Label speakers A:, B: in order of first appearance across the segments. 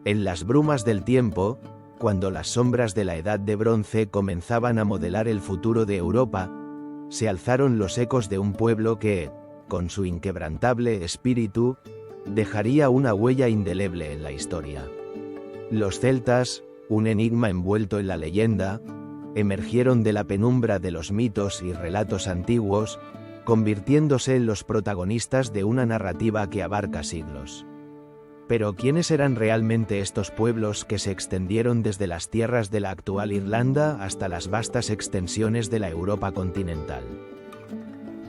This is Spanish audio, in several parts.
A: En las brumas del tiempo, cuando las sombras de la Edad de Bronce comenzaban a modelar el futuro de Europa, se alzaron los ecos de un pueblo que, con su inquebrantable espíritu, dejaría una huella indeleble en la historia. Los celtas, un enigma envuelto en la leyenda, emergieron de la penumbra de los mitos y relatos antiguos, convirtiéndose en los protagonistas de una narrativa que abarca siglos. Pero ¿quiénes eran realmente estos pueblos que se extendieron desde las tierras de la actual Irlanda hasta las vastas extensiones de la Europa continental?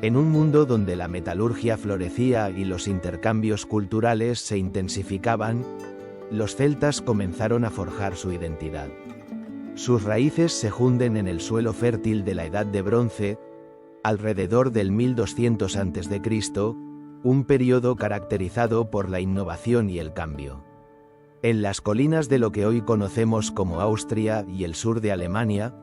A: En un mundo donde la metalurgia florecía y los intercambios culturales se intensificaban, los celtas comenzaron a forjar su identidad. Sus raíces se hunden en el suelo fértil de la Edad de Bronce, alrededor del 1200 a.C., un periodo caracterizado por la innovación y el cambio. En las colinas de lo que hoy conocemos como Austria y el sur de Alemania,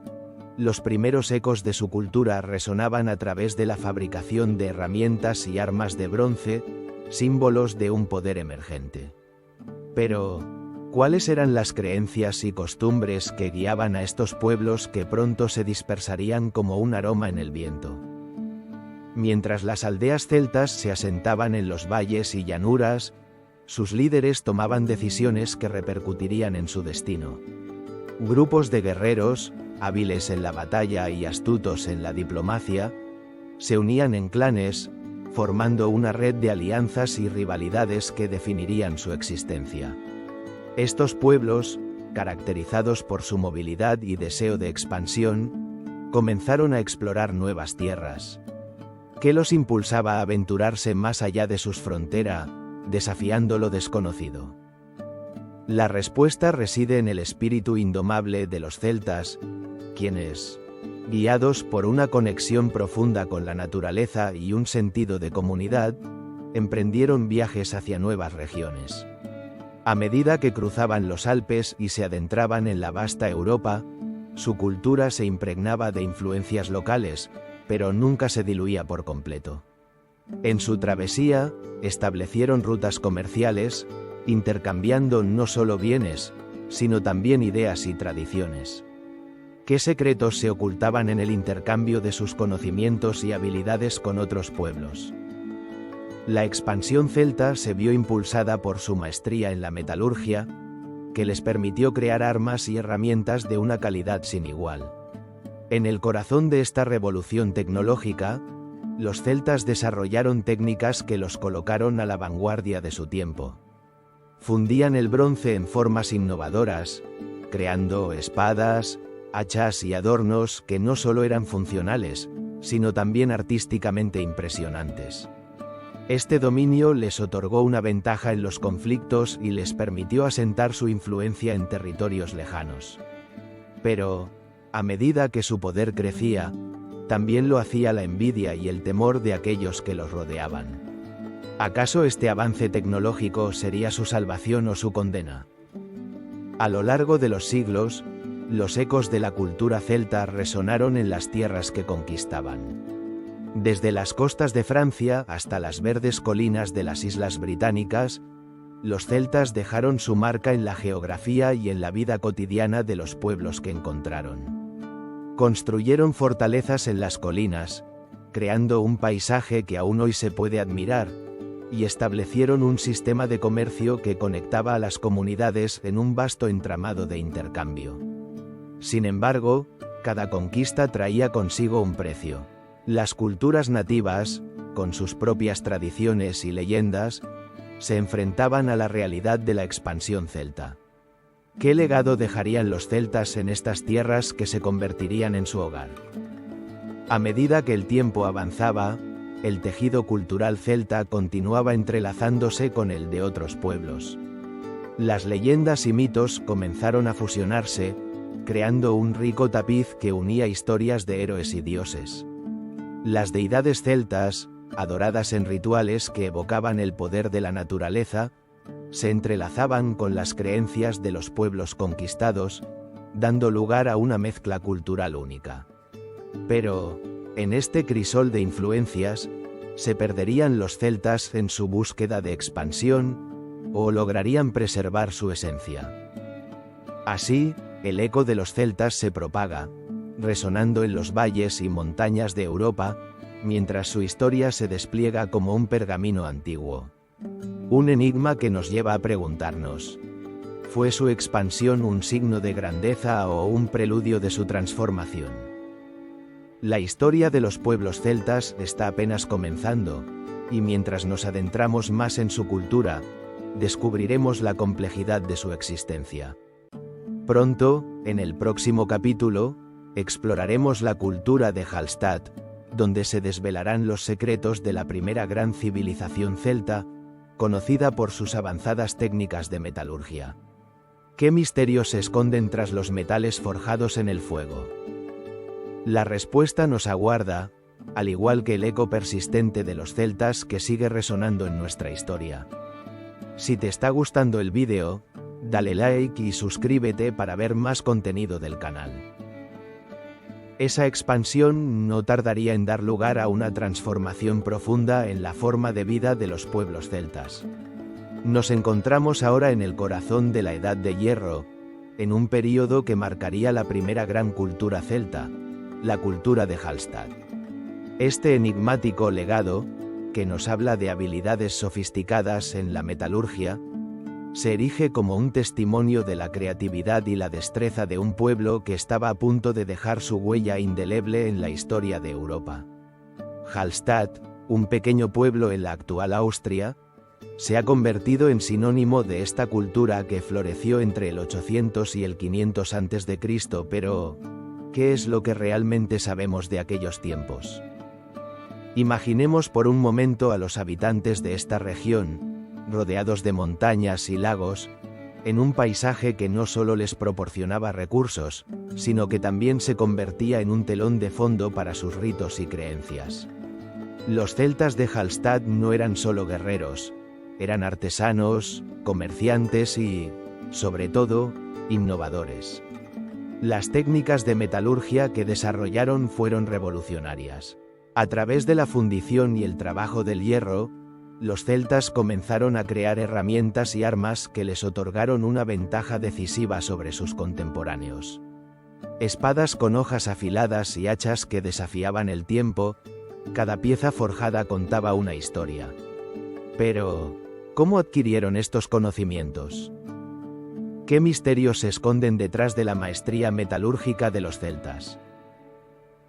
A: los primeros ecos de su cultura resonaban a través de la fabricación de herramientas y armas de bronce, símbolos de un poder emergente. Pero, ¿cuáles eran las creencias y costumbres que guiaban a estos pueblos que pronto se dispersarían como un aroma en el viento? Mientras las aldeas celtas se asentaban en los valles y llanuras, sus líderes tomaban decisiones que repercutirían en su destino. Grupos de guerreros, hábiles en la batalla y astutos en la diplomacia, se unían en clanes, formando una red de alianzas y rivalidades que definirían su existencia. Estos pueblos, caracterizados por su movilidad y deseo de expansión, comenzaron a explorar nuevas tierras. ¿Qué los impulsaba a aventurarse más allá de sus fronteras, desafiando lo desconocido? La respuesta reside en el espíritu indomable de los celtas, quienes, guiados por una conexión profunda con la naturaleza y un sentido de comunidad, emprendieron viajes hacia nuevas regiones. A medida que cruzaban los Alpes y se adentraban en la vasta Europa, su cultura se impregnaba de influencias locales, pero nunca se diluía por completo. En su travesía, establecieron rutas comerciales, intercambiando no solo bienes, sino también ideas y tradiciones. ¿Qué secretos se ocultaban en el intercambio de sus conocimientos y habilidades con otros pueblos? La expansión celta se vio impulsada por su maestría en la metalurgia, que les permitió crear armas y herramientas de una calidad sin igual. En el corazón de esta revolución tecnológica, los celtas desarrollaron técnicas que los colocaron a la vanguardia de su tiempo. Fundían el bronce en formas innovadoras, creando espadas, hachas y adornos que no solo eran funcionales, sino también artísticamente impresionantes. Este dominio les otorgó una ventaja en los conflictos y les permitió asentar su influencia en territorios lejanos. Pero, a medida que su poder crecía, también lo hacía la envidia y el temor de aquellos que los rodeaban. ¿Acaso este avance tecnológico sería su salvación o su condena? A lo largo de los siglos, los ecos de la cultura celta resonaron en las tierras que conquistaban. Desde las costas de Francia hasta las verdes colinas de las Islas Británicas, los celtas dejaron su marca en la geografía y en la vida cotidiana de los pueblos que encontraron. Construyeron fortalezas en las colinas, creando un paisaje que aún hoy se puede admirar, y establecieron un sistema de comercio que conectaba a las comunidades en un vasto entramado de intercambio. Sin embargo, cada conquista traía consigo un precio. Las culturas nativas, con sus propias tradiciones y leyendas, se enfrentaban a la realidad de la expansión celta. ¿Qué legado dejarían los celtas en estas tierras que se convertirían en su hogar? A medida que el tiempo avanzaba, el tejido cultural celta continuaba entrelazándose con el de otros pueblos. Las leyendas y mitos comenzaron a fusionarse, creando un rico tapiz que unía historias de héroes y dioses. Las deidades celtas, adoradas en rituales que evocaban el poder de la naturaleza, se entrelazaban con las creencias de los pueblos conquistados, dando lugar a una mezcla cultural única. Pero, en este crisol de influencias, ¿se perderían los celtas en su búsqueda de expansión, o lograrían preservar su esencia. Así, el eco de los celtas se propaga, resonando en los valles y montañas de Europa, mientras su historia se despliega como un pergamino antiguo. Un enigma que nos lleva a preguntarnos: ¿fue su expansión un signo de grandeza o un preludio de su transformación? La historia de los pueblos celtas está apenas comenzando, y mientras nos adentramos más en su cultura, descubriremos la complejidad de su existencia. Pronto, en el próximo capítulo, exploraremos la cultura de Hallstatt, donde se desvelarán los secretos de la primera gran civilización celta, conocida por sus avanzadas técnicas de metalurgia. ¿Qué misterios se esconden tras los metales forjados en el fuego? La respuesta nos aguarda, al igual que el eco persistente de los celtas que sigue resonando en nuestra historia. Si te está gustando el vídeo, dale like y suscríbete para ver más contenido del canal. Esa expansión no tardaría en dar lugar a una transformación profunda en la forma de vida de los pueblos celtas. Nos encontramos ahora en el corazón de la Edad de Hierro, en un período que marcaría la primera gran cultura celta, la cultura de Hallstatt. Este enigmático legado, que nos habla de habilidades sofisticadas en la metalurgia, se erige como un testimonio de la creatividad y la destreza de un pueblo que estaba a punto de dejar su huella indeleble en la historia de Europa. Hallstatt, un pequeño pueblo en la actual Austria, se ha convertido en sinónimo de esta cultura que floreció entre el 800 y el 500 a.C., pero ¿qué es lo que realmente sabemos de aquellos tiempos? Imaginemos por un momento a los habitantes de esta región, rodeados de montañas y lagos, en un paisaje que no solo les proporcionaba recursos, sino que también se convertía en un telón de fondo para sus ritos y creencias. Los celtas de Hallstatt no eran solo guerreros, eran artesanos, comerciantes y, sobre todo, innovadores. Las técnicas de metalurgia que desarrollaron fueron revolucionarias. A través de la fundición y el trabajo del hierro, los celtas comenzaron a crear herramientas y armas que les otorgaron una ventaja decisiva sobre sus contemporáneos. Espadas con hojas afiladas y hachas que desafiaban el tiempo, cada pieza forjada contaba una historia. Pero, ¿cómo adquirieron estos conocimientos? ¿Qué misterios se esconden detrás de la maestría metalúrgica de los celtas?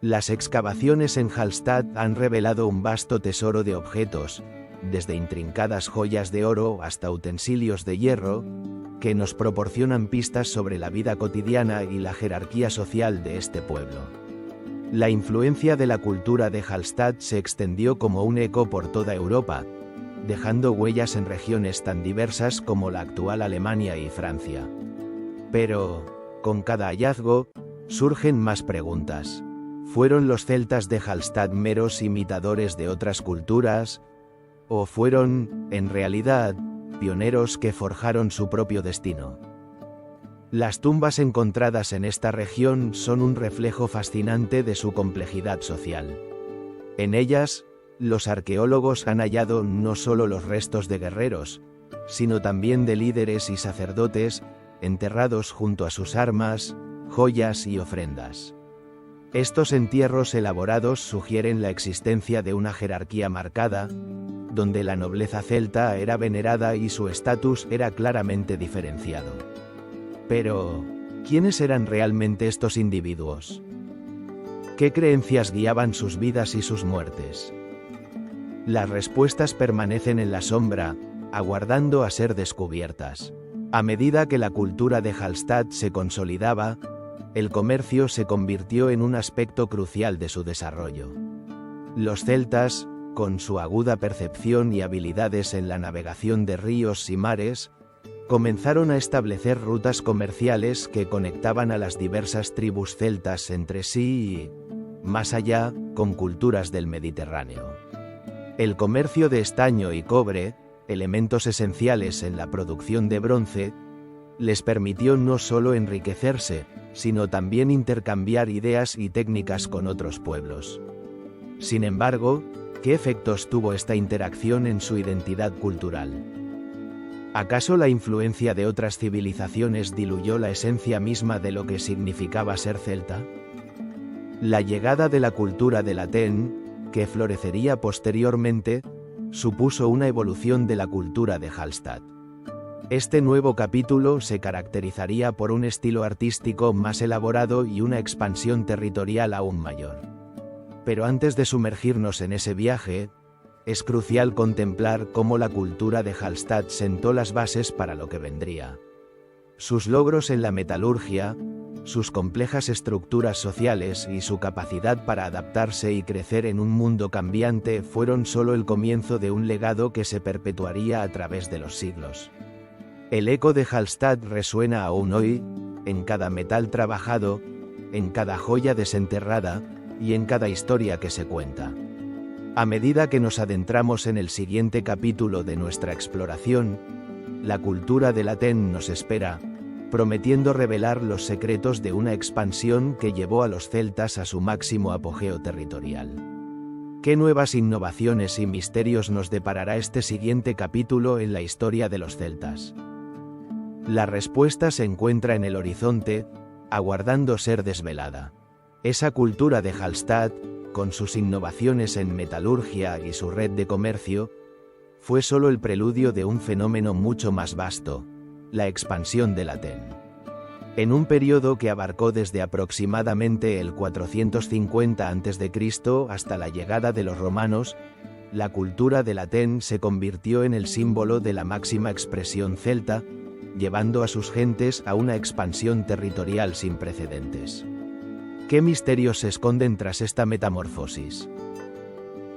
A: Las excavaciones en Hallstatt han revelado un vasto tesoro de objetos, desde intrincadas joyas de oro hasta utensilios de hierro, que nos proporcionan pistas sobre la vida cotidiana y la jerarquía social de este pueblo. La influencia de la cultura de Hallstatt se extendió como un eco por toda Europa, dejando huellas en regiones tan diversas como la actual Alemania y Francia. Pero, con cada hallazgo, surgen más preguntas. ¿Fueron los celtas de Hallstatt meros imitadores de otras culturas? ¿O fueron, en realidad, pioneros que forjaron su propio destino? Las tumbas encontradas en esta región son un reflejo fascinante de su complejidad social. En ellas, los arqueólogos han hallado no solo los restos de guerreros, sino también de líderes y sacerdotes, enterrados junto a sus armas, joyas y ofrendas. Estos entierros elaborados sugieren la existencia de una jerarquía marcada, donde la nobleza celta era venerada y su estatus era claramente diferenciado. Pero, ¿quiénes eran realmente estos individuos? ¿Qué creencias guiaban sus vidas y sus muertes? Las respuestas permanecen en la sombra, aguardando a ser descubiertas. A medida que la cultura de Hallstatt se consolidaba, el comercio se convirtió en un aspecto crucial de su desarrollo. Los celtas, con su aguda percepción y habilidades en la navegación de ríos y mares, comenzaron a establecer rutas comerciales que conectaban a las diversas tribus celtas entre sí y, más allá, con culturas del Mediterráneo. El comercio de estaño y cobre, elementos esenciales en la producción de bronce, les permitió no solo enriquecerse, sino también intercambiar ideas y técnicas con otros pueblos. Sin embargo, ¿qué efectos tuvo esta interacción en su identidad cultural? ¿Acaso la influencia de otras civilizaciones diluyó la esencia misma de lo que significaba ser celta? La llegada de la cultura del Aten, que florecería posteriormente, supuso una evolución de la cultura de Hallstatt. Este nuevo capítulo se caracterizaría por un estilo artístico más elaborado y una expansión territorial aún mayor. Pero antes de sumergirnos en ese viaje, es crucial contemplar cómo la cultura de Hallstatt sentó las bases para lo que vendría. Sus logros en la metalurgia, sus complejas estructuras sociales y su capacidad para adaptarse y crecer en un mundo cambiante fueron solo el comienzo de un legado que se perpetuaría a través de los siglos. El eco de Hallstatt resuena aún hoy, en cada metal trabajado, en cada joya desenterrada, y en cada historia que se cuenta. A medida que nos adentramos en el siguiente capítulo de nuestra exploración, la cultura del Aten nos espera, prometiendo revelar los secretos de una expansión que llevó a los celtas a su máximo apogeo territorial. ¿Qué nuevas innovaciones y misterios nos deparará este siguiente capítulo en la historia de los celtas? La respuesta se encuentra en el horizonte, aguardando ser desvelada. Esa cultura de Hallstatt, con sus innovaciones en metalurgia y su red de comercio, fue solo el preludio de un fenómeno mucho más vasto, la expansión del Aten. En un periodo que abarcó desde aproximadamente el 450 a.C. hasta la llegada de los romanos, la cultura del Aten se convirtió en el símbolo de la máxima expresión celta, llevando a sus gentes a una expansión territorial sin precedentes. ¿Qué misterios se esconden tras esta metamorfosis?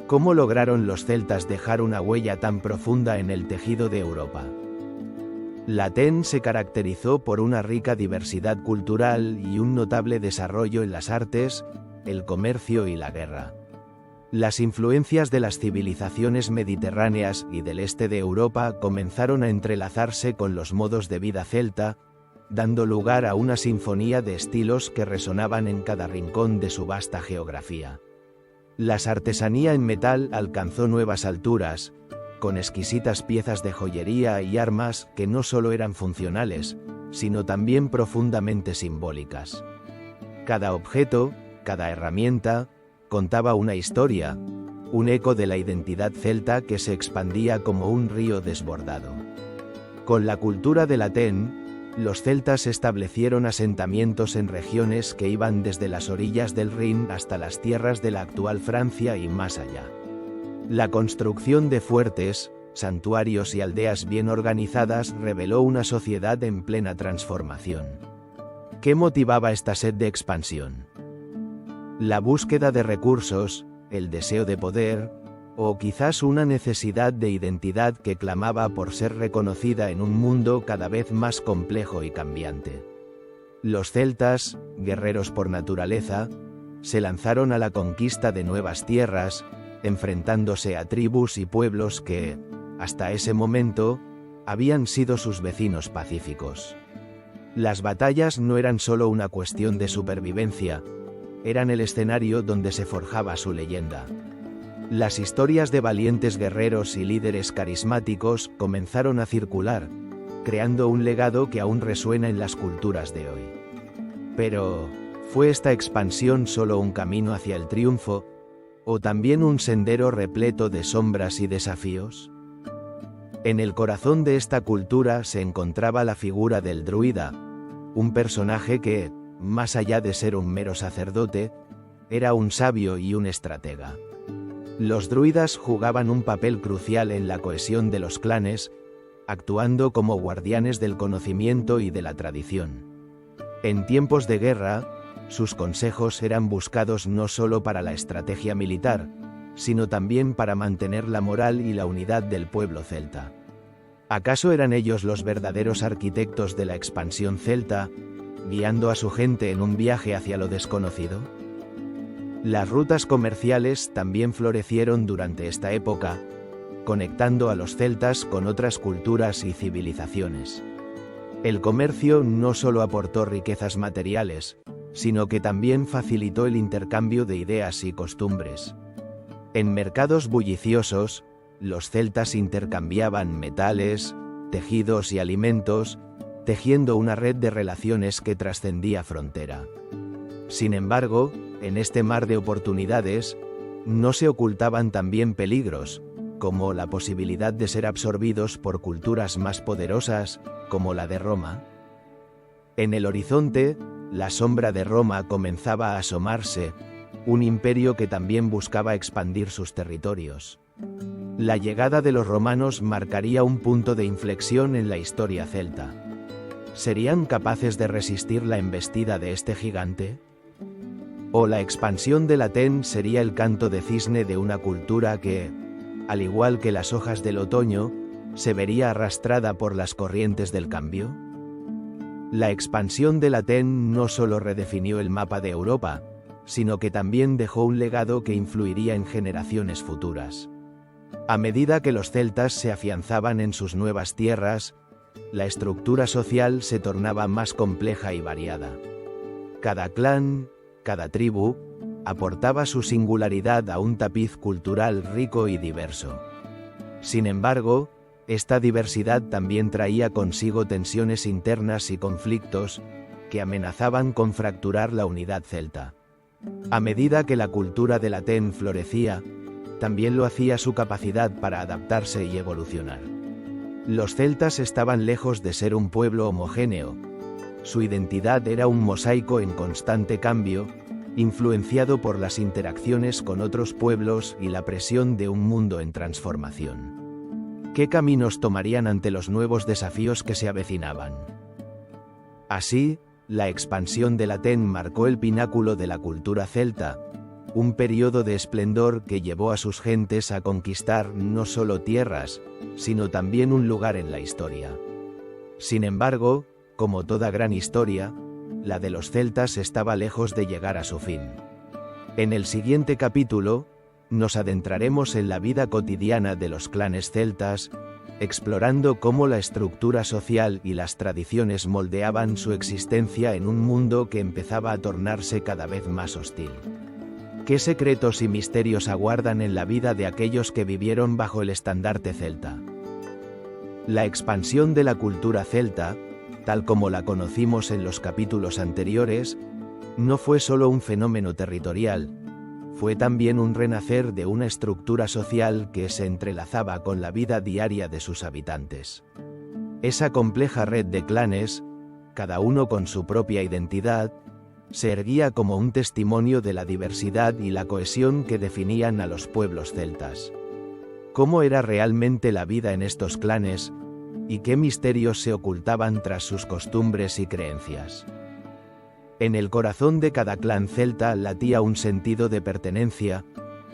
A: ¿Cómo lograron los celtas dejar una huella tan profunda en el tejido de Europa? La Aten se caracterizó por una rica diversidad cultural y un notable desarrollo en las artes, el comercio y la guerra. Las influencias de las civilizaciones mediterráneas y del este de Europa comenzaron a entrelazarse con los modos de vida celta, dando lugar a una sinfonía de estilos que resonaban en cada rincón de su vasta geografía. La artesanía en metal alcanzó nuevas alturas, con exquisitas piezas de joyería y armas que no solo eran funcionales, sino también profundamente simbólicas. Cada objeto, cada herramienta, contaba una historia, un eco de la identidad celta que se expandía como un río desbordado. Con la cultura del Aten, los celtas establecieron asentamientos en regiones que iban desde las orillas del Rin hasta las tierras de la actual Francia y más allá. La construcción de fuertes, santuarios y aldeas bien organizadas reveló una sociedad en plena transformación. ¿Qué motivaba esta sed de expansión? La búsqueda de recursos, el deseo de poder, o quizás una necesidad de identidad que clamaba por ser reconocida en un mundo cada vez más complejo y cambiante. Los celtas, guerreros por naturaleza, se lanzaron a la conquista de nuevas tierras, enfrentándose a tribus y pueblos que, hasta ese momento, habían sido sus vecinos pacíficos. Las batallas no eran solo una cuestión de supervivencia, eran el escenario donde se forjaba su leyenda. Las historias de valientes guerreros y líderes carismáticos comenzaron a circular, creando un legado que aún resuena en las culturas de hoy. Pero, ¿fue esta expansión solo un camino hacia el triunfo, o también un sendero repleto de sombras y desafíos? En el corazón de esta cultura se encontraba la figura del druida, un personaje que, más allá de ser un mero sacerdote, era un sabio y un estratega. Los druidas jugaban un papel crucial en la cohesión de los clanes, actuando como guardianes del conocimiento y de la tradición. En tiempos de guerra, sus consejos eran buscados no solo para la estrategia militar, sino también para mantener la moral y la unidad del pueblo celta. ¿Acaso eran ellos los verdaderos arquitectos de la expansión celta, guiando a su gente en un viaje hacia lo desconocido? Las rutas comerciales también florecieron durante esta época, conectando a los celtas con otras culturas y civilizaciones. El comercio no solo aportó riquezas materiales, sino que también facilitó el intercambio de ideas y costumbres. En mercados bulliciosos, los celtas intercambiaban metales, tejidos y alimentos, tejiendo una red de relaciones que trascendía frontera. Sin embargo, en este mar de oportunidades, no se ocultaban también peligros, como la posibilidad de ser absorbidos por culturas más poderosas, como la de Roma. En el horizonte, la sombra de Roma comenzaba a asomarse, un imperio que también buscaba expandir sus territorios. La llegada de los romanos marcaría un punto de inflexión en la historia celta. ¿Serían capaces de resistir la embestida de este gigante? ¿O la expansión del Aten sería el canto de cisne de una cultura que, al igual que las hojas del otoño, se vería arrastrada por las corrientes del cambio? La expansión del Aten no solo redefinió el mapa de Europa, sino que también dejó un legado que influiría en generaciones futuras. A medida que los celtas se afianzaban en sus nuevas tierras, la estructura social se tornaba más compleja y variada. Cada clan, cada tribu, aportaba su singularidad a un tapiz cultural rico y diverso. Sin embargo, esta diversidad también traía consigo tensiones internas y conflictos que amenazaban con fracturar la unidad celta. A medida que la cultura del Aten florecía, también lo hacía su capacidad para adaptarse y evolucionar. Los celtas estaban lejos de ser un pueblo homogéneo. Su identidad era un mosaico en constante cambio, influenciado por las interacciones con otros pueblos y la presión de un mundo en transformación. ¿Qué caminos tomarían ante los nuevos desafíos que se avecinaban? Así, la expansión del Aten marcó el pináculo de la cultura celta, un periodo de esplendor que llevó a sus gentes a conquistar no solo tierras, sino también un lugar en la historia. Sin embargo, como toda gran historia, la de los celtas estaba lejos de llegar a su fin. En el siguiente capítulo, nos adentraremos en la vida cotidiana de los clanes celtas, explorando cómo la estructura social y las tradiciones moldeaban su existencia en un mundo que empezaba a tornarse cada vez más hostil. ¿Qué secretos y misterios aguardan en la vida de aquellos que vivieron bajo el estandarte celta? La expansión de la cultura celta, tal como la conocimos en los capítulos anteriores, no fue solo un fenómeno territorial, fue también un renacer de una estructura social que se entrelazaba con la vida diaria de sus habitantes. Esa compleja red de clanes, cada uno con su propia identidad, se erguía como un testimonio de la diversidad y la cohesión que definían a los pueblos celtas. ¿Cómo era realmente la vida en estos clanes? ¿Y qué misterios se ocultaban tras sus costumbres y creencias? En el corazón de cada clan celta latía un sentido de pertenencia,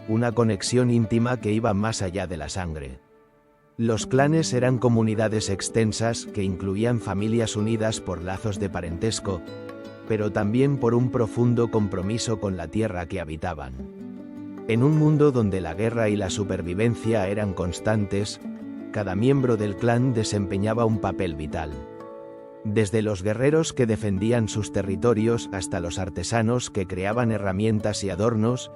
A: una conexión íntima que iba más allá de la sangre. Los clanes eran comunidades extensas que incluían familias unidas por lazos de parentesco, pero también por un profundo compromiso con la tierra que habitaban. En un mundo donde la guerra y la supervivencia eran constantes, cada miembro del clan desempeñaba un papel vital. Desde los guerreros que defendían sus territorios hasta los artesanos que creaban herramientas y adornos,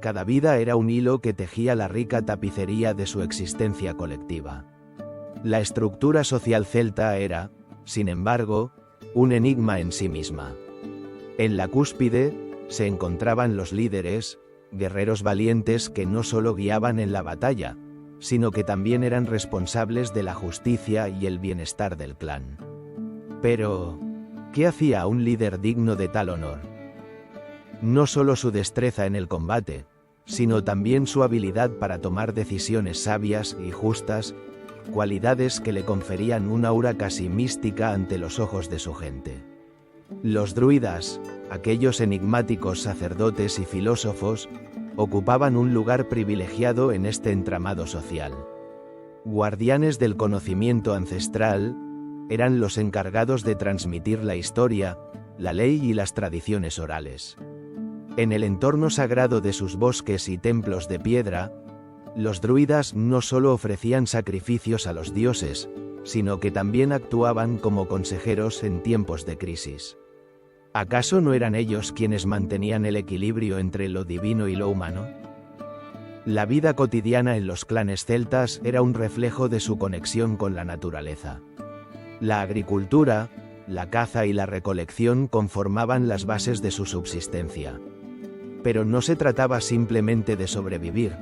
A: cada vida era un hilo que tejía la rica tapicería de su existencia colectiva. La estructura social celta era, sin embargo, un enigma en sí misma. En la cúspide, se encontraban los líderes, guerreros valientes que no solo guiaban en la batalla, sino que también eran responsables de la justicia y el bienestar del clan. Pero, ¿qué hacía a un líder digno de tal honor? No solo su destreza en el combate, sino también su habilidad para tomar decisiones sabias y justas, cualidades que le conferían una aura casi mística ante los ojos de su gente. Los druidas, aquellos enigmáticos sacerdotes y filósofos, ocupaban un lugar privilegiado en este entramado social. Guardianes del conocimiento ancestral, eran los encargados de transmitir la historia, la ley y las tradiciones orales. En el entorno sagrado de sus bosques y templos de piedra, los druidas no solo ofrecían sacrificios a los dioses, sino que también actuaban como consejeros en tiempos de crisis. ¿Acaso no eran ellos quienes mantenían el equilibrio entre lo divino y lo humano? La vida cotidiana en los clanes celtas era un reflejo de su conexión con la naturaleza. La agricultura, la caza y la recolección conformaban las bases de su subsistencia. Pero no se trataba simplemente de sobrevivir,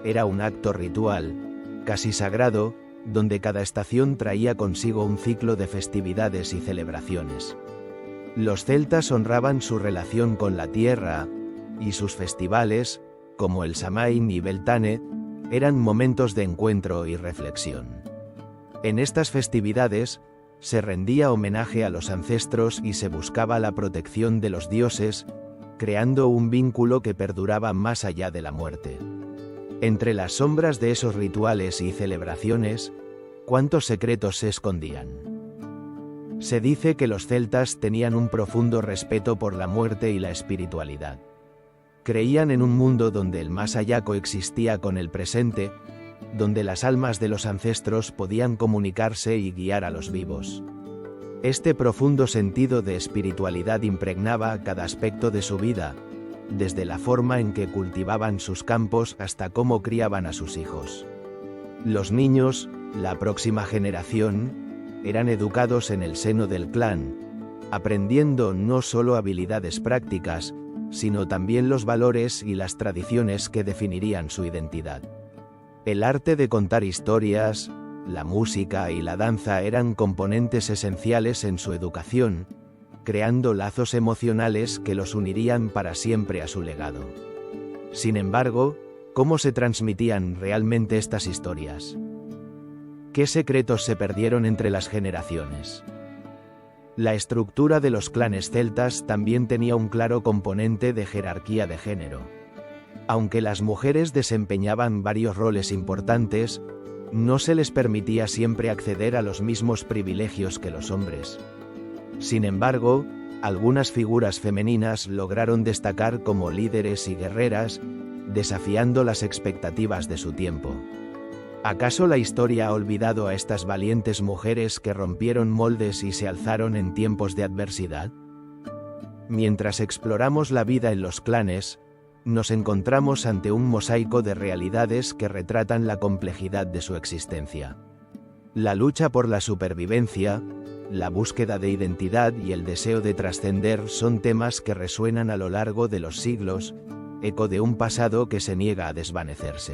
A: era un acto ritual, casi sagrado, donde cada estación traía consigo un ciclo de festividades y celebraciones. Los celtas honraban su relación con la tierra, y sus festivales, como el Samain y Beltane, eran momentos de encuentro y reflexión. En estas festividades, se rendía homenaje a los ancestros y se buscaba la protección de los dioses, creando un vínculo que perduraba más allá de la muerte. Entre las sombras de esos rituales y celebraciones, ¿cuántos secretos se escondían? Se dice que los celtas tenían un profundo respeto por la muerte y la espiritualidad. Creían en un mundo donde el más allá coexistía con el presente, donde las almas de los ancestros podían comunicarse y guiar a los vivos. Este profundo sentido de espiritualidad impregnaba cada aspecto de su vida, desde la forma en que cultivaban sus campos hasta cómo criaban a sus hijos. Los niños, la próxima generación, eran educados en el seno del clan, aprendiendo no solo habilidades prácticas, sino también los valores y las tradiciones que definirían su identidad. El arte de contar historias, la música y la danza eran componentes esenciales en su educación, creando lazos emocionales que los unirían para siempre a su legado. Sin embargo, ¿cómo se transmitían realmente estas historias? ¿Qué secretos se perdieron entre las generaciones? La estructura de los clanes celtas también tenía un claro componente de jerarquía de género. Aunque las mujeres desempeñaban varios roles importantes, no se les permitía siempre acceder a los mismos privilegios que los hombres. Sin embargo, algunas figuras femeninas lograron destacar como líderes y guerreras, desafiando las expectativas de su tiempo. ¿Acaso la historia ha olvidado a estas valientes mujeres que rompieron moldes y se alzaron en tiempos de adversidad? Mientras exploramos la vida en los clanes, nos encontramos ante un mosaico de realidades que retratan la complejidad de su existencia. La lucha por la supervivencia, la búsqueda de identidad y el deseo de trascender son temas que resuenan a lo largo de los siglos, eco de un pasado que se niega a desvanecerse.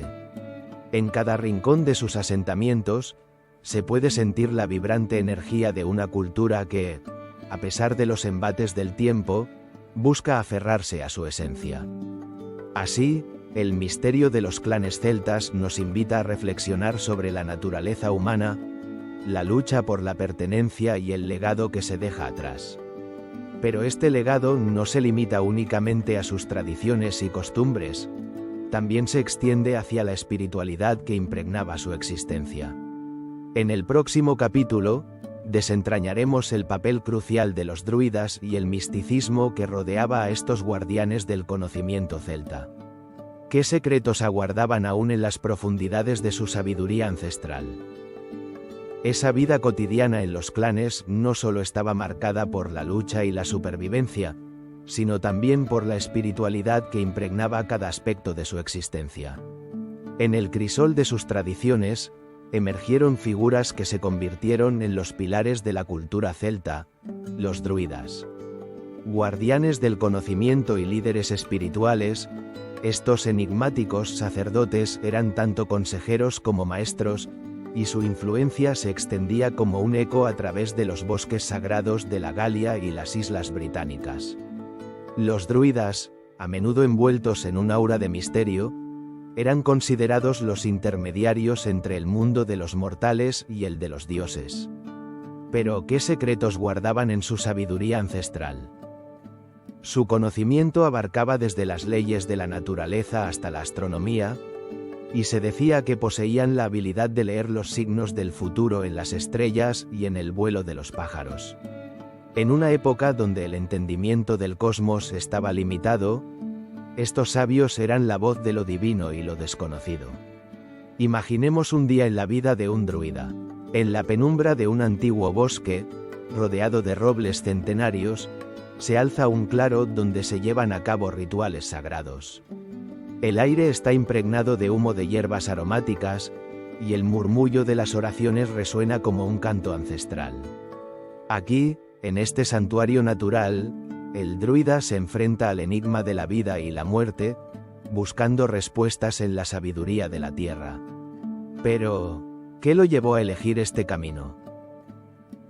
A: En cada rincón de sus asentamientos, se puede sentir la vibrante energía de una cultura que, a pesar de los embates del tiempo, busca aferrarse a su esencia. Así, el misterio de los clanes celtas nos invita a reflexionar sobre la naturaleza humana, la lucha por la pertenencia y el legado que se deja atrás. Pero este legado no se limita únicamente a sus tradiciones y costumbres, también se extiende hacia la espiritualidad que impregnaba su existencia. En el próximo capítulo, desentrañaremos el papel crucial de los druidas y el misticismo que rodeaba a estos guardianes del conocimiento celta. ¿Qué secretos aguardaban aún en las profundidades de su sabiduría ancestral? Esa vida cotidiana en los clanes no solo estaba marcada por la lucha y la supervivencia, sino también por la espiritualidad que impregnaba cada aspecto de su existencia. En el crisol de sus tradiciones, emergieron figuras que se convirtieron en los pilares de la cultura celta, los druidas. Guardianes del conocimiento y líderes espirituales, estos enigmáticos sacerdotes eran tanto consejeros como maestros, y su influencia se extendía como un eco a través de los bosques sagrados de la Galia y las islas británicas. Los druidas, a menudo envueltos en un aura de misterio, eran considerados los intermediarios entre el mundo de los mortales y el de los dioses. Pero, ¿qué secretos guardaban en su sabiduría ancestral? Su conocimiento abarcaba desde las leyes de la naturaleza hasta la astronomía, y se decía que poseían la habilidad de leer los signos del futuro en las estrellas y en el vuelo de los pájaros. En una época donde el entendimiento del cosmos estaba limitado, estos sabios eran la voz de lo divino y lo desconocido. Imaginemos un día en la vida de un druida. En la penumbra de un antiguo bosque, rodeado de robles centenarios, se alza un claro donde se llevan a cabo rituales sagrados. El aire está impregnado de humo de hierbas aromáticas, y el murmullo de las oraciones resuena como un canto ancestral. Aquí, en este santuario natural, el druida se enfrenta al enigma de la vida y la muerte, buscando respuestas en la sabiduría de la tierra. Pero, ¿qué lo llevó a elegir este camino?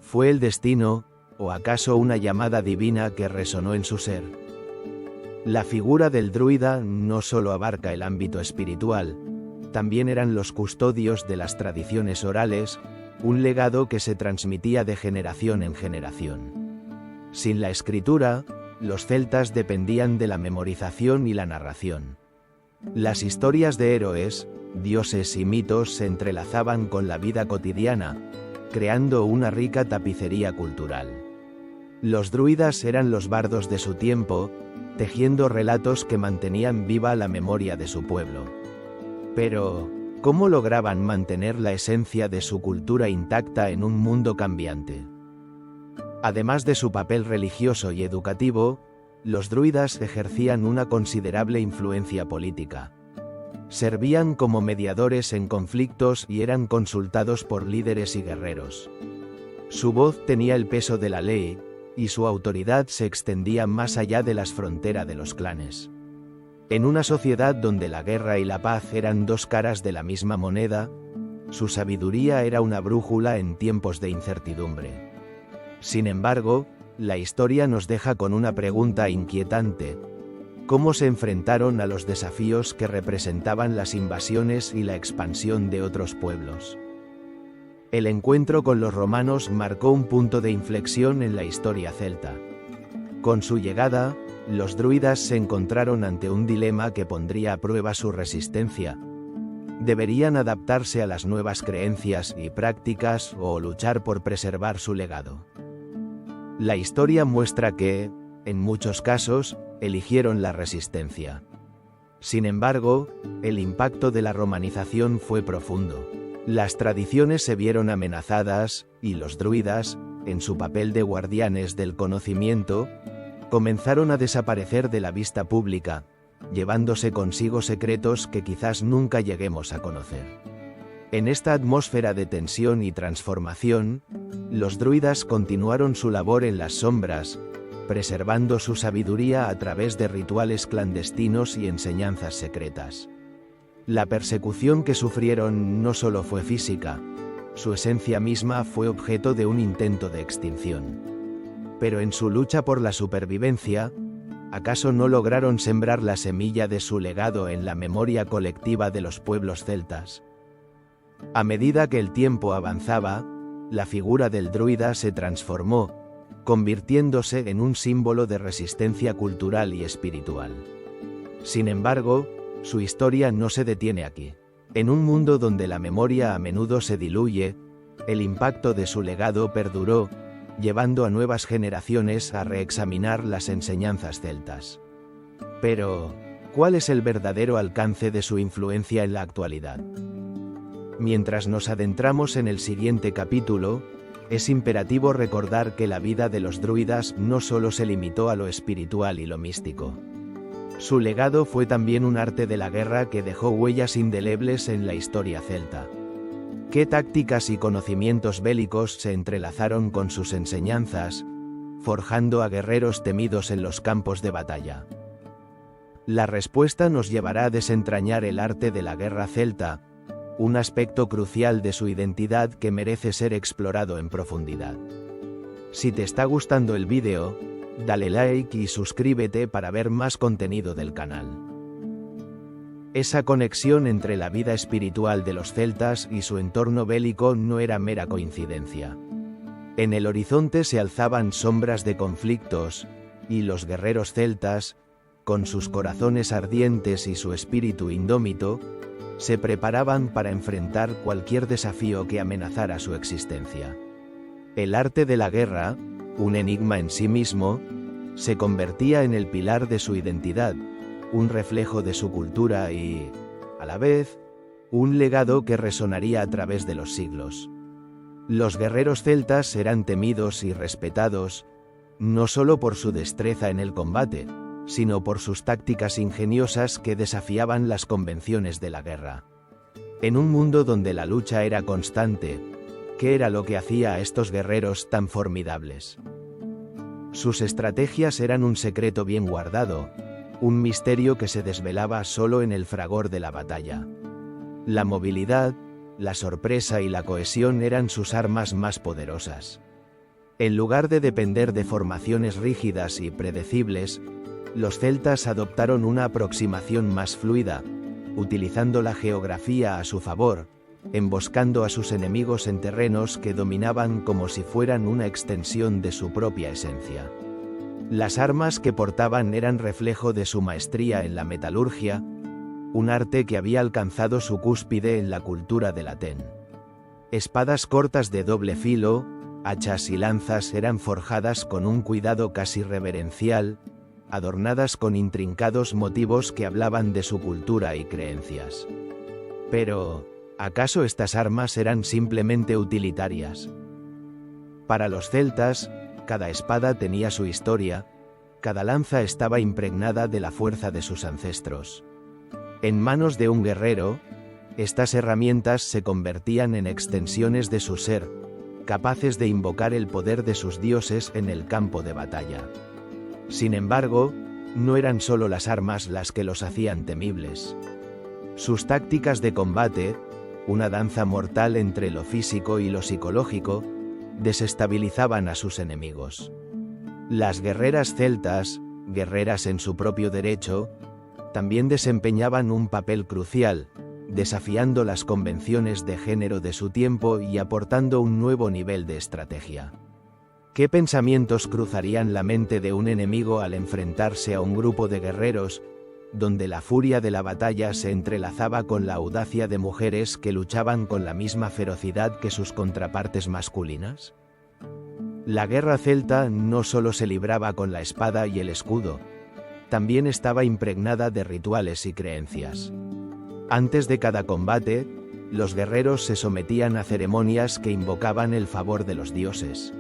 A: ¿Fue el destino, o acaso una llamada divina que resonó en su ser? La figura del druida no solo abarca el ámbito espiritual, también eran los custodios de las tradiciones orales, un legado que se transmitía de generación en generación. Sin la escritura, los celtas dependían de la memorización y la narración. Las historias de héroes, dioses y mitos se entrelazaban con la vida cotidiana, creando una rica tapicería cultural. Los druidas eran los bardos de su tiempo, tejiendo relatos que mantenían viva la memoria de su pueblo. Pero, ¿cómo lograban mantener la esencia de su cultura intacta en un mundo cambiante? Además de su papel religioso y educativo, los druidas ejercían una considerable influencia política. Servían como mediadores en conflictos y eran consultados por líderes y guerreros. Su voz tenía el peso de la ley, y su autoridad se extendía más allá de las fronteras de los clanes. En una sociedad donde la guerra y la paz eran dos caras de la misma moneda, su sabiduría era una brújula en tiempos de incertidumbre. Sin embargo, la historia nos deja con una pregunta inquietante: ¿cómo se enfrentaron a los desafíos que representaban las invasiones y la expansión de otros pueblos? El encuentro con los romanos marcó un punto de inflexión en la historia celta. Con su llegada, los druidas se encontraron ante un dilema que pondría a prueba su resistencia. ¿Deberían adaptarse a las nuevas creencias y prácticas o luchar por preservar su legado? La historia muestra que, en muchos casos, eligieron la resistencia. Sin embargo, el impacto de la romanización fue profundo. Las tradiciones se vieron amenazadas, y los druidas, en su papel de guardianes del conocimiento, comenzaron a desaparecer de la vista pública, llevándose consigo secretos que quizás nunca lleguemos a conocer. En esta atmósfera de tensión y transformación, los druidas continuaron su labor en las sombras, preservando su sabiduría a través de rituales clandestinos y enseñanzas secretas. La persecución que sufrieron no solo fue física, su esencia misma fue objeto de un intento de extinción. Pero en su lucha por la supervivencia, ¿acaso no lograron sembrar la semilla de su legado en la memoria colectiva de los pueblos celtas? A medida que el tiempo avanzaba, la figura del druida se transformó, convirtiéndose en un símbolo de resistencia cultural y espiritual. Sin embargo, su historia no se detiene aquí. En un mundo donde la memoria a menudo se diluye, el impacto de su legado perduró, llevando a nuevas generaciones a reexaminar las enseñanzas celtas. Pero, ¿cuál es el verdadero alcance de su influencia en la actualidad? Mientras nos adentramos en el siguiente capítulo, es imperativo recordar que la vida de los druidas no solo se limitó a lo espiritual y lo místico. Su legado fue también un arte de la guerra que dejó huellas indelebles en la historia celta. ¿Qué tácticas y conocimientos bélicos se entrelazaron con sus enseñanzas, forjando a guerreros temidos en los campos de batalla? La respuesta nos llevará a desentrañar el arte de la guerra celta, un aspecto crucial de su identidad que merece ser explorado en profundidad. Si te está gustando el vídeo, dale like y suscríbete para ver más contenido del canal. Esa conexión entre la vida espiritual de los celtas y su entorno bélico no era mera coincidencia. En el horizonte se alzaban sombras de conflictos, y los guerreros celtas, con sus corazones ardientes y su espíritu indómito, se preparaban para enfrentar cualquier desafío que amenazara su existencia. El arte de la guerra, un enigma en sí mismo, se convertía en el pilar de su identidad, un reflejo de su cultura y, a la vez, un legado que resonaría a través de los siglos. Los guerreros celtas eran temidos y respetados, no solo por su destreza en el combate, sino por sus tácticas ingeniosas que desafiaban las convenciones de la guerra. En un mundo donde la lucha era constante, ¿qué era lo que hacía a estos guerreros tan formidables? Sus estrategias eran un secreto bien guardado, un misterio que se desvelaba solo en el fragor de la batalla. La movilidad, la sorpresa y la cohesión eran sus armas más poderosas. En lugar de depender de formaciones rígidas y predecibles, los celtas adoptaron una aproximación más fluida, utilizando la geografía a su favor, emboscando a sus enemigos en terrenos que dominaban como si fueran una extensión de su propia esencia. Las armas que portaban eran reflejo de su maestría en la metalurgia, un arte que había alcanzado su cúspide en la cultura del Atén. Espadas cortas de doble filo, hachas y lanzas eran forjadas con un cuidado casi reverencial, adornadas con intrincados motivos que hablaban de su cultura y creencias. Pero, ¿acaso estas armas eran simplemente utilitarias? Para los celtas, cada espada tenía su historia, cada lanza estaba impregnada de la fuerza de sus ancestros. En manos de un guerrero, estas herramientas se convertían en extensiones de su ser, capaces de invocar el poder de sus dioses en el campo de batalla. Sin embargo, no eran solo las armas las que los hacían temibles. Sus tácticas de combate, una danza mortal entre lo físico y lo psicológico, desestabilizaban a sus enemigos. Las guerreras celtas, guerreras en su propio derecho, también desempeñaban un papel crucial, desafiando las convenciones de género de su tiempo y aportando un nuevo nivel de estrategia. ¿Qué pensamientos cruzarían la mente de un enemigo al enfrentarse a un grupo de guerreros, donde la furia de la batalla se entrelazaba con la audacia de mujeres que luchaban con la misma ferocidad que sus contrapartes masculinas? La guerra celta no solo se libraba con la espada y el escudo, también estaba impregnada de rituales y creencias. Antes de cada combate, los guerreros se sometían a ceremonias que invocaban el favor de los dioses.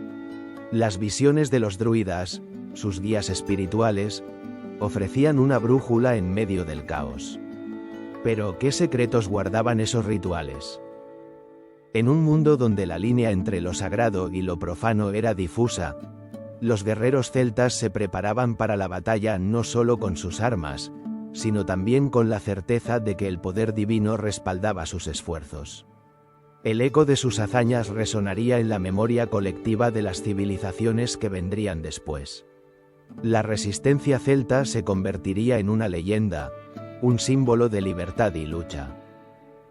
A: Las visiones de los druidas, sus guías espirituales, ofrecían una brújula en medio del caos. Pero, ¿qué secretos guardaban esos rituales? En un mundo donde la línea entre lo sagrado y lo profano era difusa, los guerreros celtas se preparaban para la batalla no solo con sus armas, sino también con la certeza de que el poder divino respaldaba sus esfuerzos. El eco de sus hazañas resonaría en la memoria colectiva de las civilizaciones que vendrían después. La resistencia celta se convertiría en una leyenda, un símbolo de libertad y lucha.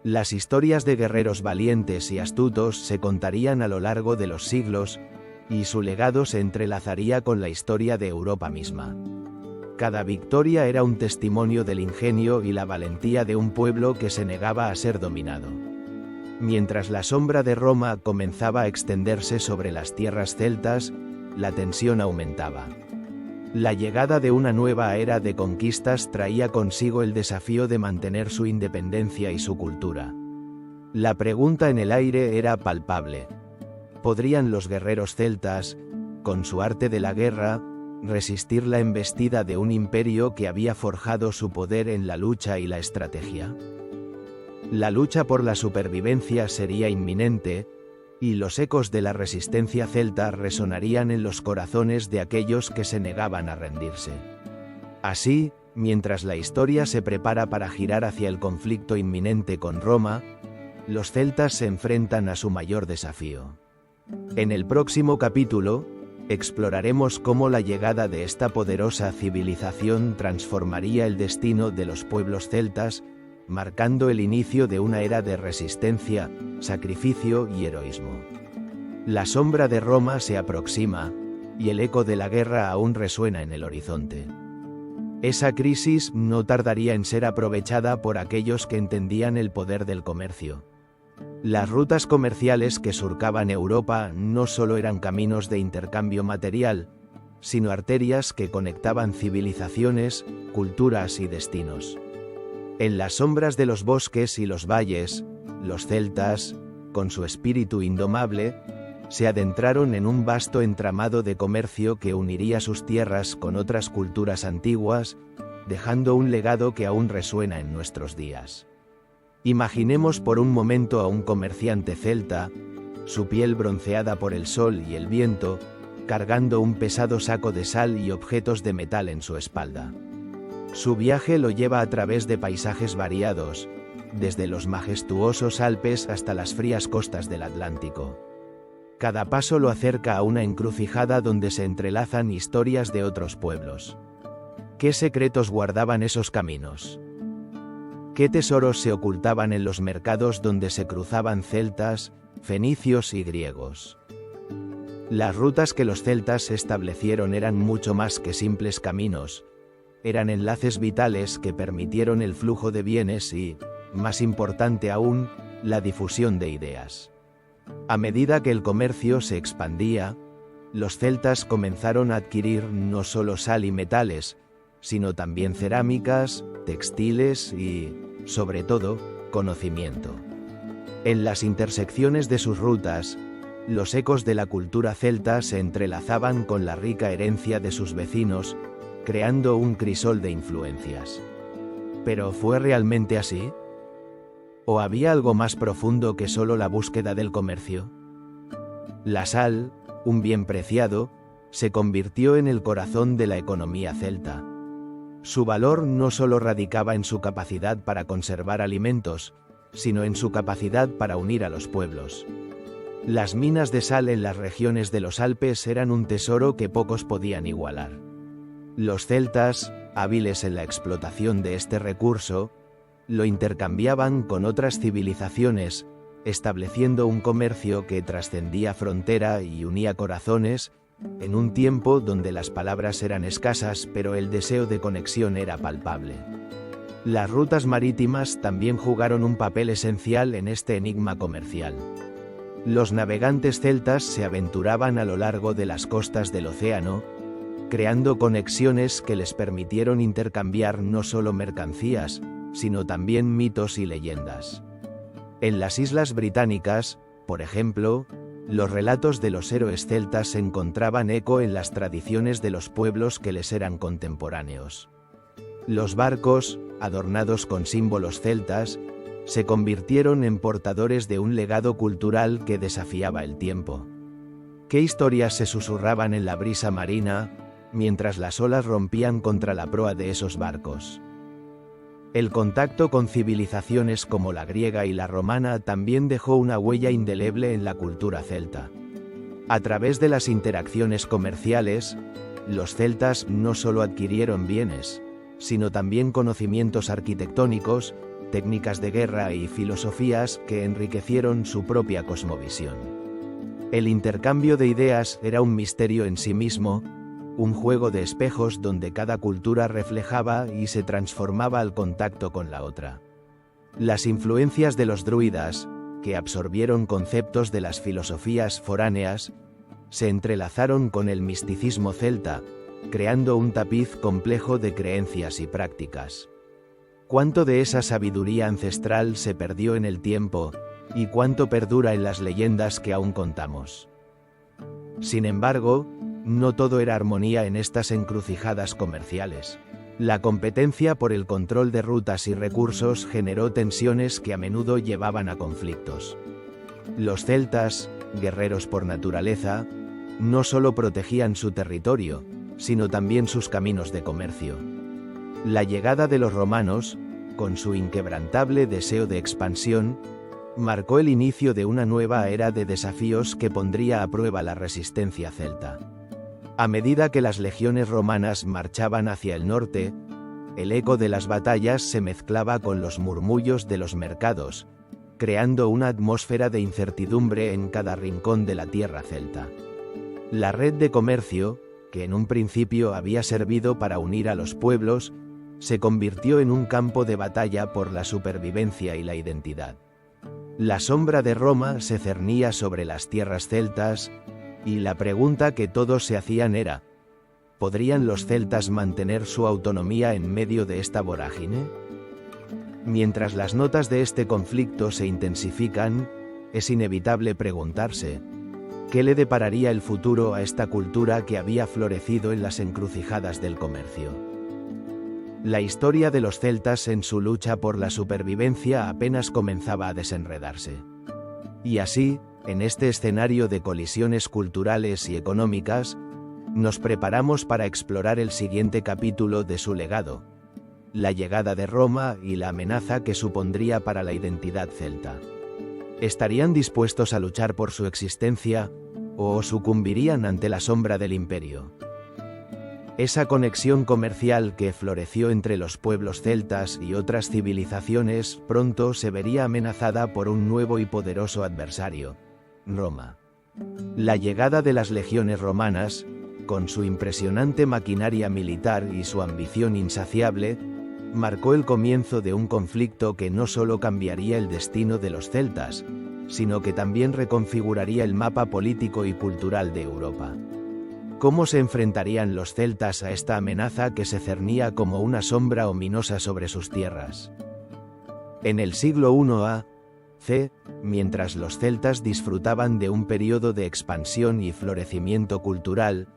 A: Las historias de guerreros valientes y astutos se contarían a lo largo de los siglos, y su legado se entrelazaría con la historia de Europa misma. Cada victoria era un testimonio del ingenio y la valentía de un pueblo que se negaba a ser dominado. Mientras la sombra de Roma comenzaba a extenderse sobre las tierras celtas, la tensión aumentaba. La llegada de una nueva era de conquistas traía consigo el desafío de mantener su independencia y su cultura. La pregunta en el aire era palpable. ¿Podrían los guerreros celtas, con su arte de la guerra, resistir la embestida de un imperio que había forjado su poder en la lucha y la estrategia? La lucha por la supervivencia sería inminente, y los ecos de la resistencia celta resonarían en los corazones de aquellos que se negaban a rendirse. Así, mientras la historia se prepara para girar hacia el conflicto inminente con Roma, los celtas se enfrentan a su mayor desafío. En el próximo capítulo, exploraremos cómo la llegada de esta poderosa civilización transformaría el destino de los pueblos celtas, marcando el inicio de una era de resistencia, sacrificio y heroísmo. La sombra de Roma se aproxima, y el eco de la guerra aún resuena en el horizonte. Esa crisis no tardaría en ser aprovechada por aquellos que entendían el poder del comercio. Las rutas comerciales que surcaban Europa no solo eran caminos de intercambio material, sino arterias que conectaban civilizaciones, culturas y destinos. En las sombras de los bosques y los valles, los celtas, con su espíritu indomable, se adentraron en un vasto entramado de comercio que uniría sus tierras con otras culturas antiguas, dejando un legado que aún resuena en nuestros días. Imaginemos por un momento a un comerciante celta, su piel bronceada por el sol y el viento, cargando un pesado saco de sal y objetos de metal en su espalda. Su viaje lo lleva a través de paisajes variados, desde los majestuosos Alpes hasta las frías costas del Atlántico. Cada paso lo acerca a una encrucijada donde se entrelazan historias de otros pueblos. ¿Qué secretos guardaban esos caminos? ¿Qué tesoros se ocultaban en los mercados donde se cruzaban celtas, fenicios y griegos? Las rutas que los celtas establecieron eran mucho más que simples caminos, eran enlaces vitales que permitieron el flujo de bienes y, más importante aún, la difusión de ideas. A medida que el comercio se expandía, los celtas comenzaron a adquirir no solo sal y metales, sino también cerámicas, textiles y, sobre todo, conocimiento. En las intersecciones de sus rutas, los ecos de la cultura celta se entrelazaban con la rica herencia de sus vecinos, creando un crisol de influencias. ¿Pero fue realmente así? ¿O había algo más profundo que solo la búsqueda del comercio? La sal, un bien preciado, se convirtió en el corazón de la economía celta. Su valor no solo radicaba en su capacidad para conservar alimentos, sino en su capacidad para unir a los pueblos. Las minas de sal en las regiones de los Alpes eran un tesoro que pocos podían igualar. Los celtas, hábiles en la explotación de este recurso, lo intercambiaban con otras civilizaciones, estableciendo un comercio que trascendía frontera y unía corazones, en un tiempo donde las palabras eran escasas pero el deseo de conexión era palpable. Las rutas marítimas también jugaron un papel esencial en este enigma comercial. Los navegantes celtas se aventuraban a lo largo de las costas del océano, creando conexiones que les permitieron intercambiar no solo mercancías, sino también mitos y leyendas. En las Islas Británicas, por ejemplo, los relatos de los héroes celtas encontraban eco en las tradiciones de los pueblos que les eran contemporáneos. Los barcos, adornados con símbolos celtas, se convirtieron en portadores de un legado cultural que desafiaba el tiempo. ¿Qué historias se susurraban en la brisa marina, mientras las olas rompían contra la proa de esos barcos? El contacto con civilizaciones como la griega y la romana también dejó una huella indeleble en la cultura celta. A través de las interacciones comerciales, los celtas no solo adquirieron bienes, sino también conocimientos arquitectónicos, técnicas de guerra y filosofías que enriquecieron su propia cosmovisión. El intercambio de ideas era un misterio en sí mismo, un juego de espejos donde cada cultura reflejaba y se transformaba al contacto con la otra. Las influencias de los druidas, que absorbieron conceptos de las filosofías foráneas, se entrelazaron con el misticismo celta, creando un tapiz complejo de creencias y prácticas. ¿Cuánto de esa sabiduría ancestral se perdió en el tiempo, y cuánto perdura en las leyendas que aún contamos? Sin embargo, no todo era armonía en estas encrucijadas comerciales. La competencia por el control de rutas y recursos generó tensiones que a menudo llevaban a conflictos. Los celtas, guerreros por naturaleza, no solo protegían su territorio, sino también sus caminos de comercio. La llegada de los romanos, con su inquebrantable deseo de expansión, marcó el inicio de una nueva era de desafíos que pondría a prueba la resistencia celta. A medida que las legiones romanas marchaban hacia el norte, el eco de las batallas se mezclaba con los murmullos de los mercados, creando una atmósfera de incertidumbre en cada rincón de la tierra celta. La red de comercio, que en un principio había servido para unir a los pueblos, se convirtió en un campo de batalla por la supervivencia y la identidad. La sombra de Roma se cernía sobre las tierras celtas, y la pregunta que todos se hacían era: ¿podrían los celtas mantener su autonomía en medio de esta vorágine? Mientras las notas de este conflicto se intensifican, es inevitable preguntarse: ¿Qué le depararía el futuro a esta cultura que había florecido en las encrucijadas del comercio? La historia de los celtas en su lucha por la supervivencia apenas comenzaba a desenredarse. Y así, en este escenario de colisiones culturales y económicas, nos preparamos para explorar el siguiente capítulo de su legado: la llegada de Roma y la amenaza que supondría para la identidad celta. ¿Estarían dispuestos a luchar por su existencia, o sucumbirían ante la sombra del imperio? Esa conexión comercial que floreció entre los pueblos celtas y otras civilizaciones pronto se vería amenazada por un nuevo y poderoso adversario: Roma. La llegada de las legiones romanas, con su impresionante maquinaria militar y su ambición insaciable, marcó el comienzo de un conflicto que no solo cambiaría el destino de los celtas, sino que también reconfiguraría el mapa político y cultural de Europa. ¿Cómo se enfrentarían los celtas a esta amenaza que se cernía como una sombra ominosa sobre sus tierras? En el siglo I a.C., mientras los celtas disfrutaban de un periodo de expansión y florecimiento cultural,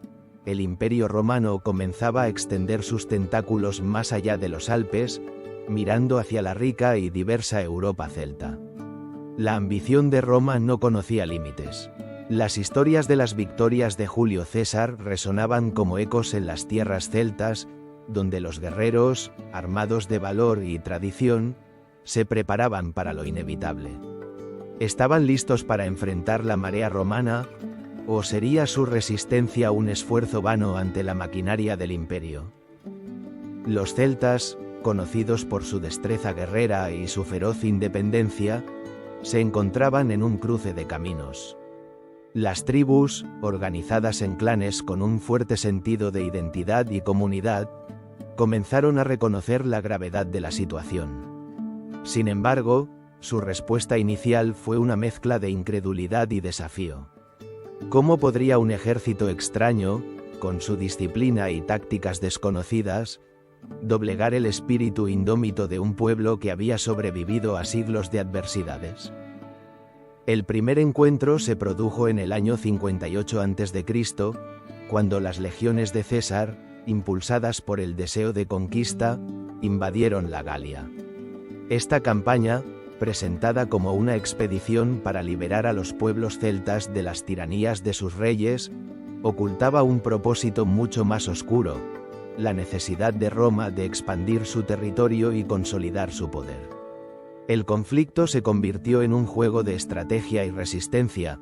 A: el Imperio Romano comenzaba a extender sus tentáculos más allá de los Alpes, mirando hacia la rica y diversa Europa celta. La ambición de Roma no conocía límites. Las historias de las victorias de Julio César resonaban como ecos en las tierras celtas, donde los guerreros, armados de valor y tradición, se preparaban para lo inevitable. ¿Estaban listos para enfrentar la marea romana, o sería su resistencia un esfuerzo vano ante la maquinaria del imperio? Los celtas, conocidos por su destreza guerrera y su feroz independencia, se encontraban en un cruce de caminos. Las tribus, organizadas en clanes con un fuerte sentido de identidad y comunidad, comenzaron a reconocer la gravedad de la situación. Sin embargo, su respuesta inicial fue una mezcla de incredulidad y desafío. ¿Cómo podría un ejército extraño, con su disciplina y tácticas desconocidas, doblegar el espíritu indómito de un pueblo que había sobrevivido a siglos de adversidades? El primer encuentro se produjo en el año 58 a.C., cuando las legiones de César, impulsadas por el deseo de conquista, invadieron la Galia. Esta campaña, presentada como una expedición para liberar a los pueblos celtas de las tiranías de sus reyes, ocultaba un propósito mucho más oscuro: la necesidad de Roma de expandir su territorio y consolidar su poder. El conflicto se convirtió en un juego de estrategia y resistencia,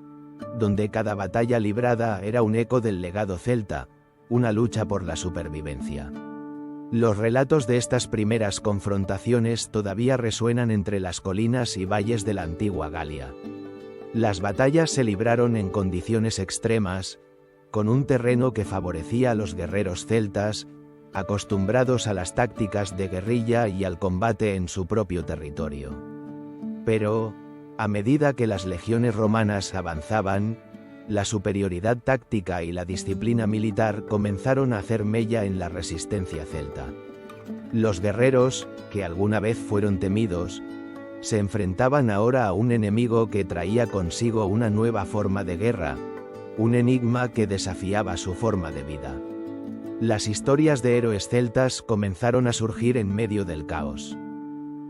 A: donde cada batalla librada era un eco del legado celta, una lucha por la supervivencia. Los relatos de estas primeras confrontaciones todavía resuenan entre las colinas y valles de la antigua Galia. Las batallas se libraron en condiciones extremas, con un terreno que favorecía a los guerreros celtas, acostumbrados a las tácticas de guerrilla y al combate en su propio territorio. Pero, a medida que las legiones romanas avanzaban, la superioridad táctica y la disciplina militar comenzaron a hacer mella en la resistencia celta. Los guerreros, que alguna vez fueron temidos, se enfrentaban ahora a un enemigo que traía consigo una nueva forma de guerra, un enigma que desafiaba su forma de vida. Las historias de héroes celtas comenzaron a surgir en medio del caos.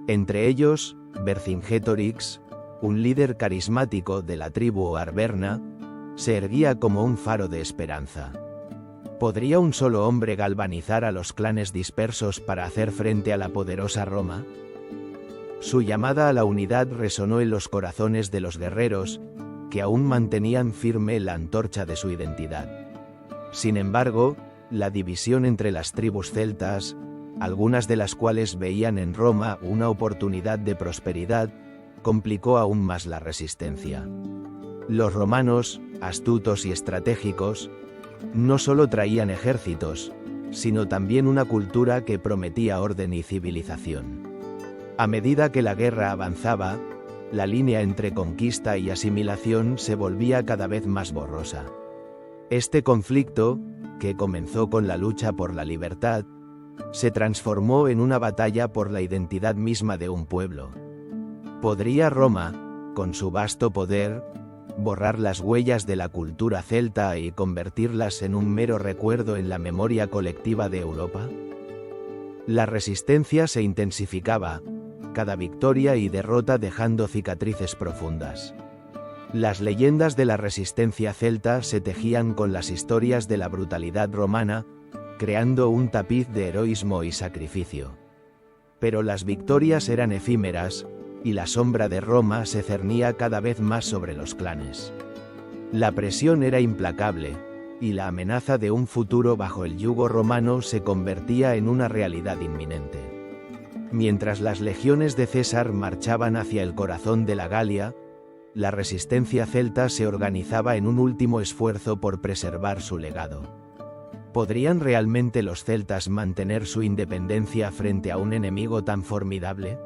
A: Entre ellos, Vercingetorix, un líder carismático de la tribu arverna, se erguía como un faro de esperanza. ¿Podría un solo hombre galvanizar a los clanes dispersos para hacer frente a la poderosa Roma? Su llamada a la unidad resonó en los corazones de los guerreros, que aún mantenían firme la antorcha de su identidad. Sin embargo, la división entre las tribus celtas, algunas de las cuales veían en Roma una oportunidad de prosperidad, complicó aún más la resistencia. Los romanos, astutos y estratégicos, no solo traían ejércitos, sino también una cultura que prometía orden y civilización. A medida que la guerra avanzaba, la línea entre conquista y asimilación se volvía cada vez más borrosa. Este conflicto, que comenzó con la lucha por la libertad, se transformó en una batalla por la identidad misma de un pueblo. ¿Podría Roma, con su vasto poder, borrar las huellas de la cultura celta y convertirlas en un mero recuerdo en la memoria colectiva de Europa? La resistencia se intensificaba, cada victoria y derrota dejando cicatrices profundas. Las leyendas de la resistencia celta se tejían con las historias de la brutalidad romana, creando un tapiz de heroísmo y sacrificio. Pero las victorias eran efímeras, y la sombra de Roma se cernía cada vez más sobre los clanes. La presión era implacable, y la amenaza de un futuro bajo el yugo romano se convertía en una realidad inminente. Mientras las legiones de César marchaban hacia el corazón de la Galia, la resistencia celta se organizaba en un último esfuerzo por preservar su legado. ¿Podrían realmente los celtas mantener su independencia frente a un enemigo tan formidable?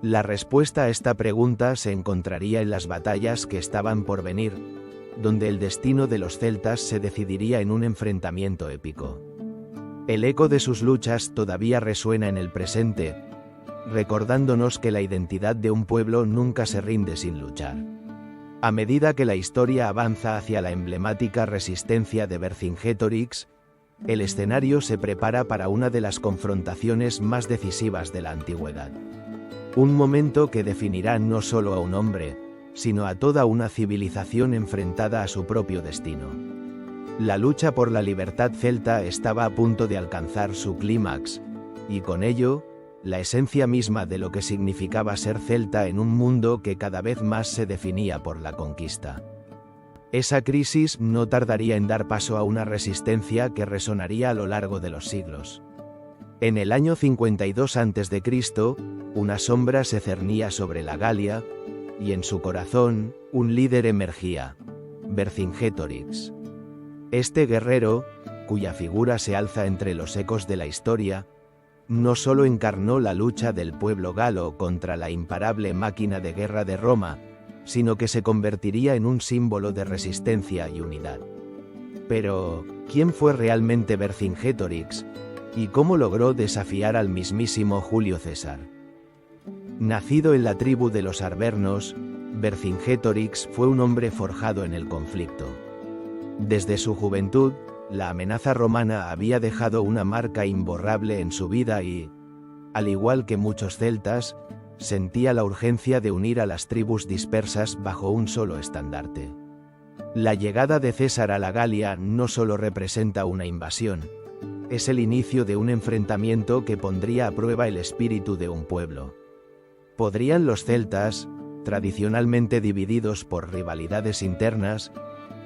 A: La respuesta a esta pregunta se encontraría en las batallas que estaban por venir, donde el destino de los celtas se decidiría en un enfrentamiento épico. El eco de sus luchas todavía resuena en el presente, recordándonos que la identidad de un pueblo nunca se rinde sin luchar. A medida que la historia avanza hacia la emblemática resistencia de Vercingetorix, el escenario se prepara para una de las confrontaciones más decisivas de la antigüedad. Un momento que definirá no solo a un hombre, sino a toda una civilización enfrentada a su propio destino. La lucha por la libertad celta estaba a punto de alcanzar su clímax, y con ello, la esencia misma de lo que significaba ser celta en un mundo que cada vez más se definía por la conquista. Esa crisis no tardaría en dar paso a una resistencia que resonaría a lo largo de los siglos. En el año 52 a.C., una sombra se cernía sobre la Galia, y en su corazón, un líder emergía, Vercingetorix. Este guerrero, cuya figura se alza entre los ecos de la historia, no solo encarnó la lucha del pueblo galo contra la imparable máquina de guerra de Roma, sino que se convertiría en un símbolo de resistencia y unidad. Pero, ¿quién fue realmente Vercingetorix? ¿Y cómo logró desafiar al mismísimo Julio César? Nacido en la tribu de los arvernos, Vercingetorix fue un hombre forjado en el conflicto. Desde su juventud, la amenaza romana había dejado una marca imborrable en su vida y, al igual que muchos celtas, sentía la urgencia de unir a las tribus dispersas bajo un solo estandarte. La llegada de César a la Galia no solo representa una invasión, es el inicio de un enfrentamiento que pondría a prueba el espíritu de un pueblo. ¿Podrían los celtas, tradicionalmente divididos por rivalidades internas,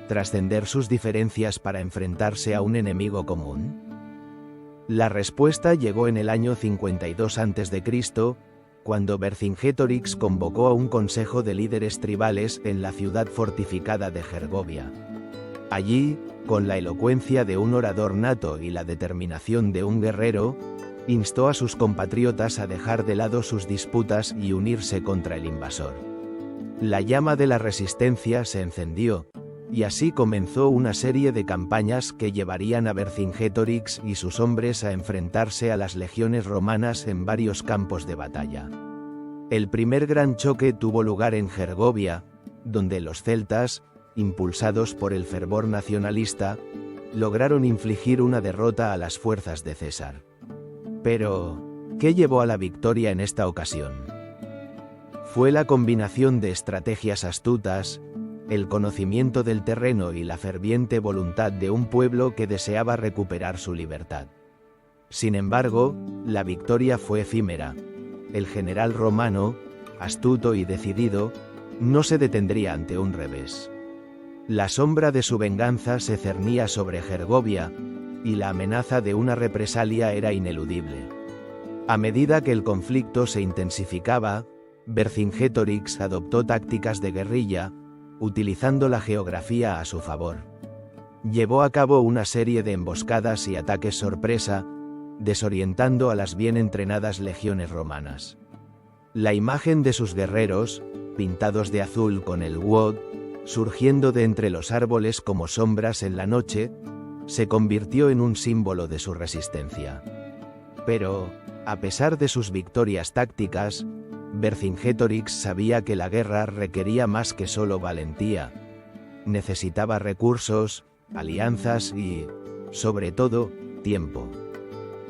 A: trascender sus diferencias para enfrentarse a un enemigo común? La respuesta llegó en el año 52 a.C., cuando Vercingetorix convocó a un consejo de líderes tribales en la ciudad fortificada de Gergovia. Allí, con la elocuencia de un orador nato y la determinación de un guerrero, instó a sus compatriotas a dejar de lado sus disputas y unirse contra el invasor. La llama de la resistencia se encendió, y así comenzó una serie de campañas que llevarían a Vercingetorix y sus hombres a enfrentarse a las legiones romanas en varios campos de batalla. El primer gran choque tuvo lugar en Gergovia, donde los celtas, impulsados por el fervor nacionalista, lograron infligir una derrota a las fuerzas de César. Pero, ¿qué llevó a la victoria en esta ocasión? Fue la combinación de estrategias astutas, el conocimiento del terreno y la ferviente voluntad de un pueblo que deseaba recuperar su libertad. Sin embargo, la victoria fue efímera. El general romano, astuto y decidido, no se detendría ante un revés. La sombra de su venganza se cernía sobre Gergovia, y la amenaza de una represalia era ineludible. A medida que el conflicto se intensificaba, Vercingetorix adoptó tácticas de guerrilla, utilizando la geografía a su favor. Llevó a cabo una serie de emboscadas y ataques sorpresa, desorientando a las bien entrenadas legiones romanas. La imagen de sus guerreros, pintados de azul con el woad, surgiendo de entre los árboles como sombras en la noche, se convirtió en un símbolo de su resistencia. Pero, a pesar de sus victorias tácticas, Vercingetorix sabía que la guerra requería más que solo valentía. Necesitaba recursos, alianzas y, sobre todo, tiempo.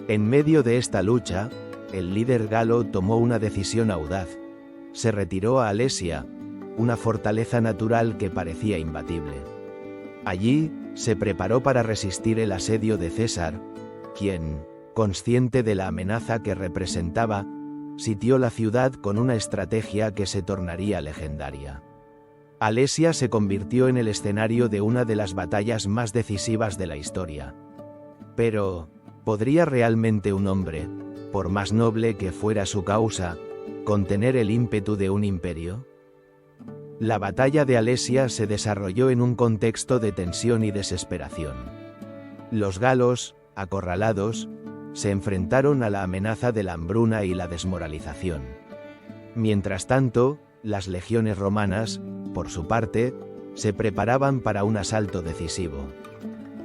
A: En medio de esta lucha, el líder galo tomó una decisión audaz. Se retiró a Alesia, una fortaleza natural que parecía imbatible. Allí, se preparó para resistir el asedio de César, quien, consciente de la amenaza que representaba, sitió la ciudad con una estrategia que se tornaría legendaria. Alesia se convirtió en el escenario de una de las batallas más decisivas de la historia. Pero, ¿podría realmente un hombre, por más noble que fuera su causa, contener el ímpetu de un imperio? La batalla de Alesia se desarrolló en un contexto de tensión y desesperación. Los galos, acorralados, se enfrentaron a la amenaza de la hambruna y la desmoralización. Mientras tanto, las legiones romanas, por su parte, se preparaban para un asalto decisivo.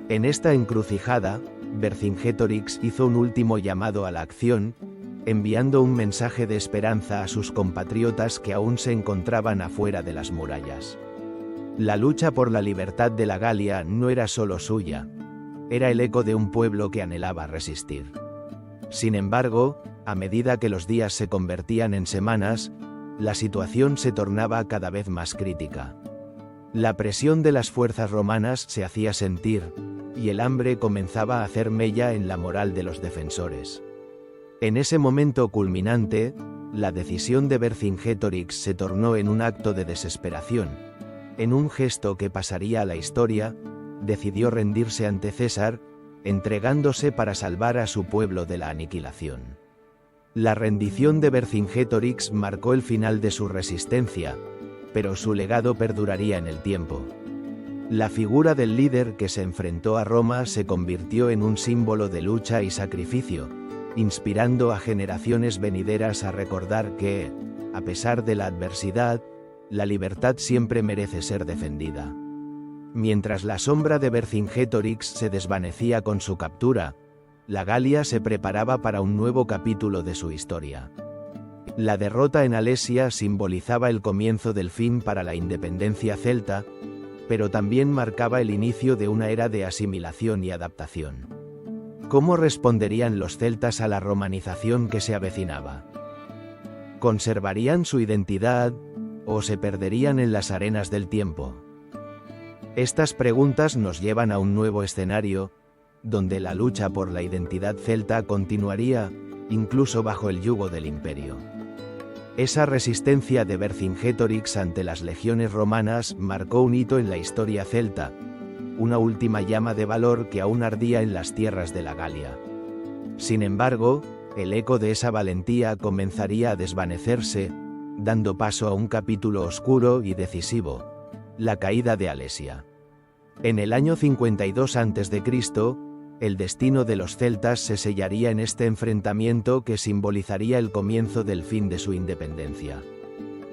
A: En esta encrucijada, Vercingetorix hizo un último llamado a la acción, enviando un mensaje de esperanza a sus compatriotas que aún se encontraban afuera de las murallas. La lucha por la libertad de la Galia no era solo suya, era el eco de un pueblo que anhelaba resistir. Sin embargo, a medida que los días se convertían en semanas, la situación se tornaba cada vez más crítica. La presión de las fuerzas romanas se hacía sentir, y el hambre comenzaba a hacer mella en la moral de los defensores. En ese momento culminante, la decisión de Vercingetorix se tornó en un acto de desesperación. En un gesto que pasaría a la historia, decidió rendirse ante César, entregándose para salvar a su pueblo de la aniquilación. La rendición de Vercingetorix marcó el final de su resistencia, pero su legado perduraría en el tiempo. La figura del líder que se enfrentó a Roma se convirtió en un símbolo de lucha y sacrificio, inspirando a generaciones venideras a recordar que, a pesar de la adversidad, la libertad siempre merece ser defendida. Mientras la sombra de Vercingetorix se desvanecía con su captura, la Galia se preparaba para un nuevo capítulo de su historia. La derrota en Alesia simbolizaba el comienzo del fin para la independencia celta, pero también marcaba el inicio de una era de asimilación y adaptación. ¿Cómo responderían los celtas a la romanización que se avecinaba? ¿Conservarían su identidad o se perderían en las arenas del tiempo? Estas preguntas nos llevan a un nuevo escenario, donde la lucha por la identidad celta continuaría, incluso bajo el yugo del imperio. Esa resistencia de Vercingetorix ante las legiones romanas marcó un hito en la historia celta, una última llama de valor que aún ardía en las tierras de la Galia. Sin embargo, el eco de esa valentía comenzaría a desvanecerse, dando paso a un capítulo oscuro y decisivo: la caída de Alesia. En el año 52 a.C., el destino de los celtas se sellaría en este enfrentamiento que simbolizaría el comienzo del fin de su independencia.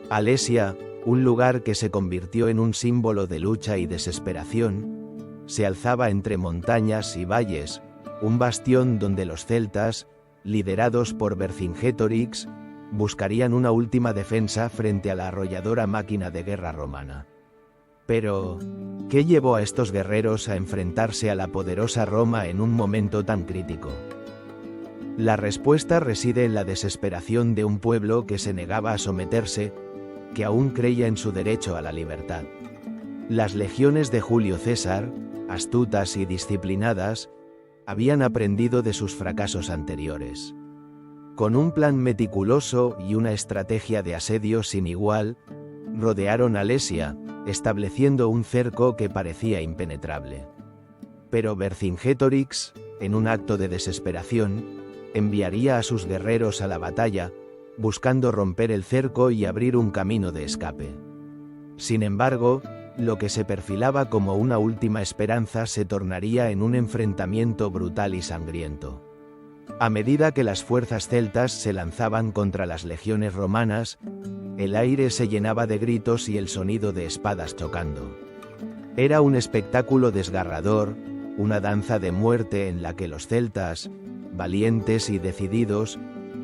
A: Alesia, un lugar que se convirtió en un símbolo de lucha y desesperación, se alzaba entre montañas y valles, un bastión donde los celtas, liderados por Vercingetorix, buscarían una última defensa frente a la arrolladora máquina de guerra romana. Pero, ¿qué llevó a estos guerreros a enfrentarse a la poderosa Roma en un momento tan crítico? La respuesta reside en la desesperación de un pueblo que se negaba a someterse, que aún creía en su derecho a la libertad. Las legiones de Julio César, astutas y disciplinadas, habían aprendido de sus fracasos anteriores. Con un plan meticuloso y una estrategia de asedio sin igual, rodearon Alesia, estableciendo un cerco que parecía impenetrable. Pero Vercingetorix, en un acto de desesperación, enviaría a sus guerreros a la batalla, buscando romper el cerco y abrir un camino de escape. Sin embargo, lo que se perfilaba como una última esperanza se tornaría en un enfrentamiento brutal y sangriento. A medida que las fuerzas celtas se lanzaban contra las legiones romanas, el aire se llenaba de gritos y el sonido de espadas chocando. Era un espectáculo desgarrador, una danza de muerte en la que los celtas, valientes y decididos,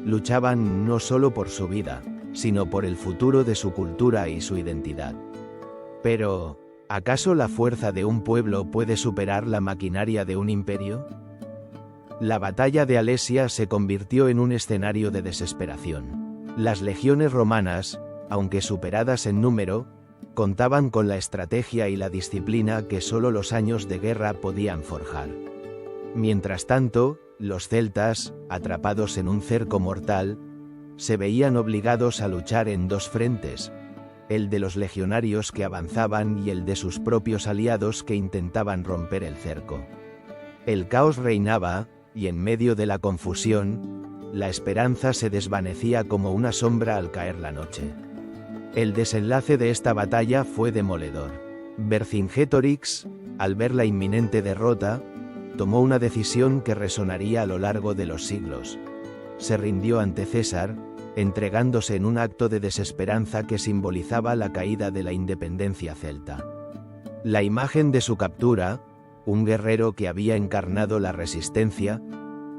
A: luchaban no solo por su vida, sino por el futuro de su cultura y su identidad. Pero, ¿acaso la fuerza de un pueblo puede superar la maquinaria de un imperio? La batalla de Alesia se convirtió en un escenario de desesperación. Las legiones romanas, aunque superadas en número, contaban con la estrategia y la disciplina que solo los años de guerra podían forjar. Mientras tanto, los celtas, atrapados en un cerco mortal, se veían obligados a luchar en dos frentes, el de los legionarios que avanzaban y el de sus propios aliados que intentaban romper el cerco. El caos reinaba, y en medio de la confusión, la esperanza se desvanecía como una sombra al caer la noche. El desenlace de esta batalla fue demoledor. Vercingetorix, al ver la inminente derrota, tomó una decisión que resonaría a lo largo de los siglos. Se rindió ante César, entregándose en un acto de desesperanza que simbolizaba la caída de la independencia celta. La imagen de su captura, un guerrero que había encarnado la resistencia,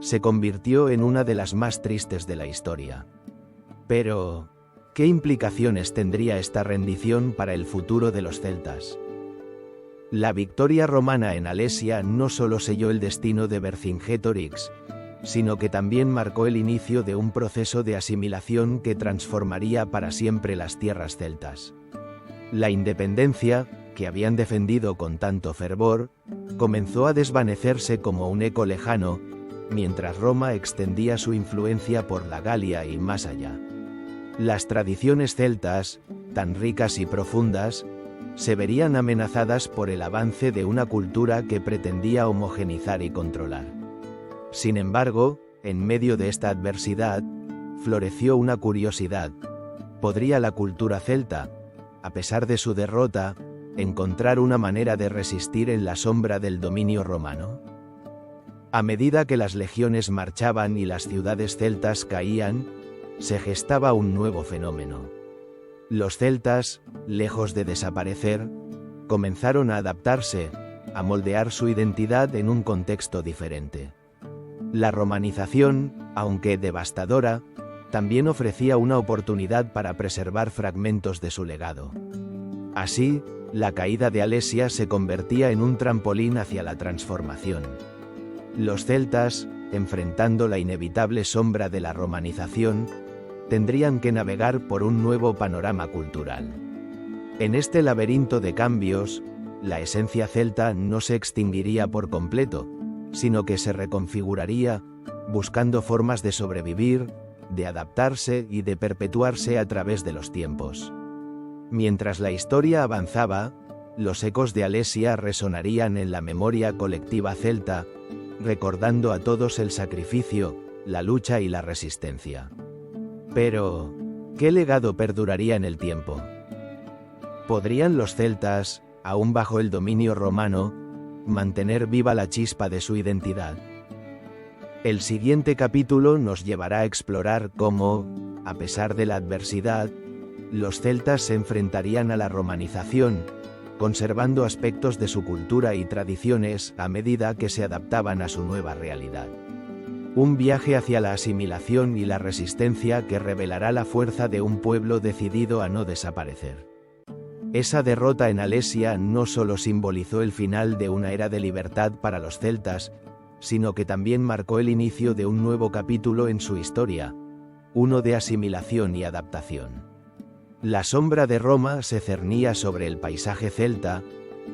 A: se convirtió en una de las más tristes de la historia. Pero, ¿qué implicaciones tendría esta rendición para el futuro de los celtas? La victoria romana en Alesia no solo selló el destino de Vercingetorix, sino que también marcó el inicio de un proceso de asimilación que transformaría para siempre las tierras celtas. La independencia, que habían defendido con tanto fervor, comenzó a desvanecerse como un eco lejano, mientras Roma extendía su influencia por la Galia y más allá. Las tradiciones celtas, tan ricas y profundas, se verían amenazadas por el avance de una cultura que pretendía homogeneizar y controlar. Sin embargo, en medio de esta adversidad, floreció una curiosidad. ¿Podría la cultura celta, a pesar de su derrota, encontrar una manera de resistir en la sombra del dominio romano? A medida que las legiones marchaban y las ciudades celtas caían, se gestaba un nuevo fenómeno. Los celtas, lejos de desaparecer, comenzaron a adaptarse, a moldear su identidad en un contexto diferente. La romanización, aunque devastadora, también ofrecía una oportunidad para preservar fragmentos de su legado. Así, la caída de Alesia se convertía en un trampolín hacia la transformación. Los celtas, enfrentando la inevitable sombra de la romanización, tendrían que navegar por un nuevo panorama cultural. En este laberinto de cambios, la esencia celta no se extinguiría por completo, sino que se reconfiguraría, buscando formas de sobrevivir, de adaptarse y de perpetuarse a través de los tiempos. Mientras la historia avanzaba, los ecos de Alesia resonarían en la memoria colectiva celta, recordando a todos el sacrificio, la lucha y la resistencia. Pero, ¿qué legado perduraría en el tiempo? ¿Podrían los celtas, aún bajo el dominio romano, mantener viva la chispa de su identidad? El siguiente capítulo nos llevará a explorar cómo, a pesar de la adversidad, los celtas se enfrentarían a la romanización, conservando aspectos de su cultura y tradiciones a medida que se adaptaban a su nueva realidad. Un viaje hacia la asimilación y la resistencia que revelará la fuerza de un pueblo decidido a no desaparecer. Esa derrota en Alesia no solo simbolizó el final de una era de libertad para los celtas, sino que también marcó el inicio de un nuevo capítulo en su historia, uno de asimilación y adaptación. La sombra de Roma se cernía sobre el paisaje celta,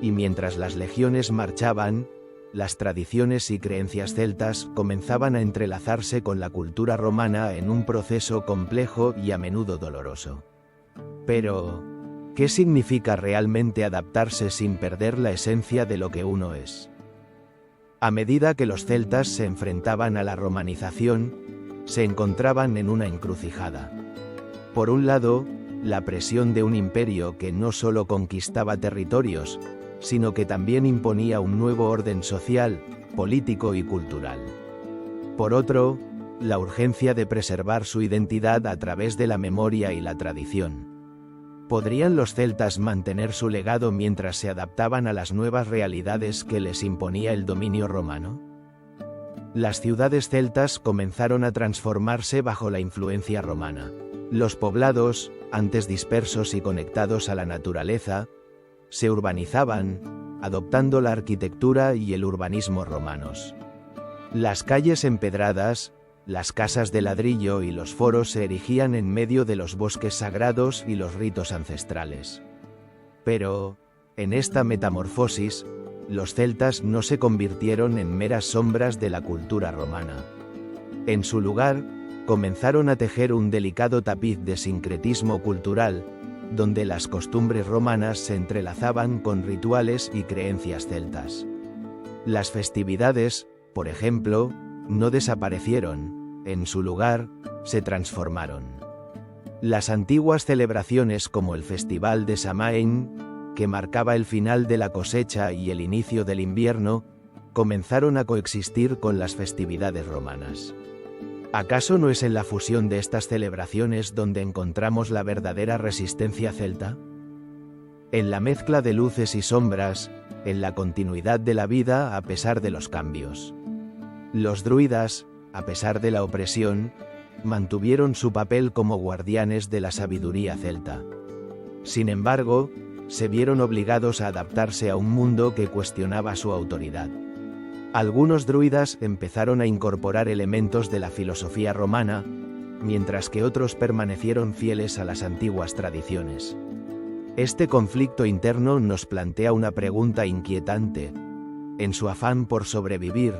A: y mientras las legiones marchaban, las tradiciones y creencias celtas comenzaban a entrelazarse con la cultura romana en un proceso complejo y a menudo doloroso. Pero, ¿qué significa realmente adaptarse sin perder la esencia de lo que uno es? A medida que los celtas se enfrentaban a la romanización, se encontraban en una encrucijada. Por un lado, la presión de un imperio que no solo conquistaba territorios, sino que también imponía un nuevo orden social, político y cultural. Por otro, la urgencia de preservar su identidad a través de la memoria y la tradición. ¿Podrían los celtas mantener su legado mientras se adaptaban a las nuevas realidades que les imponía el dominio romano? Las ciudades celtas comenzaron a transformarse bajo la influencia romana. Los poblados, antes dispersos y conectados a la naturaleza, se urbanizaban, adoptando la arquitectura y el urbanismo romanos. Las calles empedradas, las casas de ladrillo y los foros se erigían en medio de los bosques sagrados y los ritos ancestrales. Pero, en esta metamorfosis, los celtas no se convirtieron en meras sombras de la cultura romana. En su lugar, comenzaron a tejer un delicado tapiz de sincretismo cultural, donde las costumbres romanas se entrelazaban con rituales y creencias celtas. Las festividades, por ejemplo, no desaparecieron, en su lugar, se transformaron. Las antiguas celebraciones como el Festival de Samaín, que marcaba el final de la cosecha y el inicio del invierno, comenzaron a coexistir con las festividades romanas. ¿Acaso no es en la fusión de estas celebraciones donde encontramos la verdadera resistencia celta? En la mezcla de luces y sombras, en la continuidad de la vida a pesar de los cambios. Los druidas, a pesar de la opresión, mantuvieron su papel como guardianes de la sabiduría celta. Sin embargo, se vieron obligados a adaptarse a un mundo que cuestionaba su autoridad. Algunos druidas empezaron a incorporar elementos de la filosofía romana, mientras que otros permanecieron fieles a las antiguas tradiciones. Este conflicto interno nos plantea una pregunta inquietante. En su afán por sobrevivir,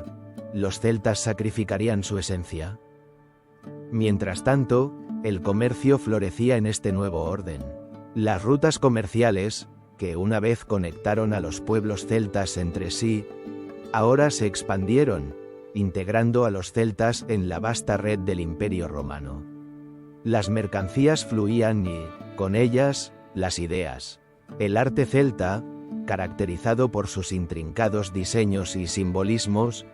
A: ¿los celtas sacrificarían su esencia? Mientras tanto, el comercio florecía en este nuevo orden. Las rutas comerciales, que una vez conectaron a los pueblos celtas entre sí, ahora se expandieron, integrando a los celtas en la vasta red del Imperio Romano. Las mercancías fluían y, con ellas, las ideas. El arte celta, caracterizado por sus intrincados diseños y simbolismos,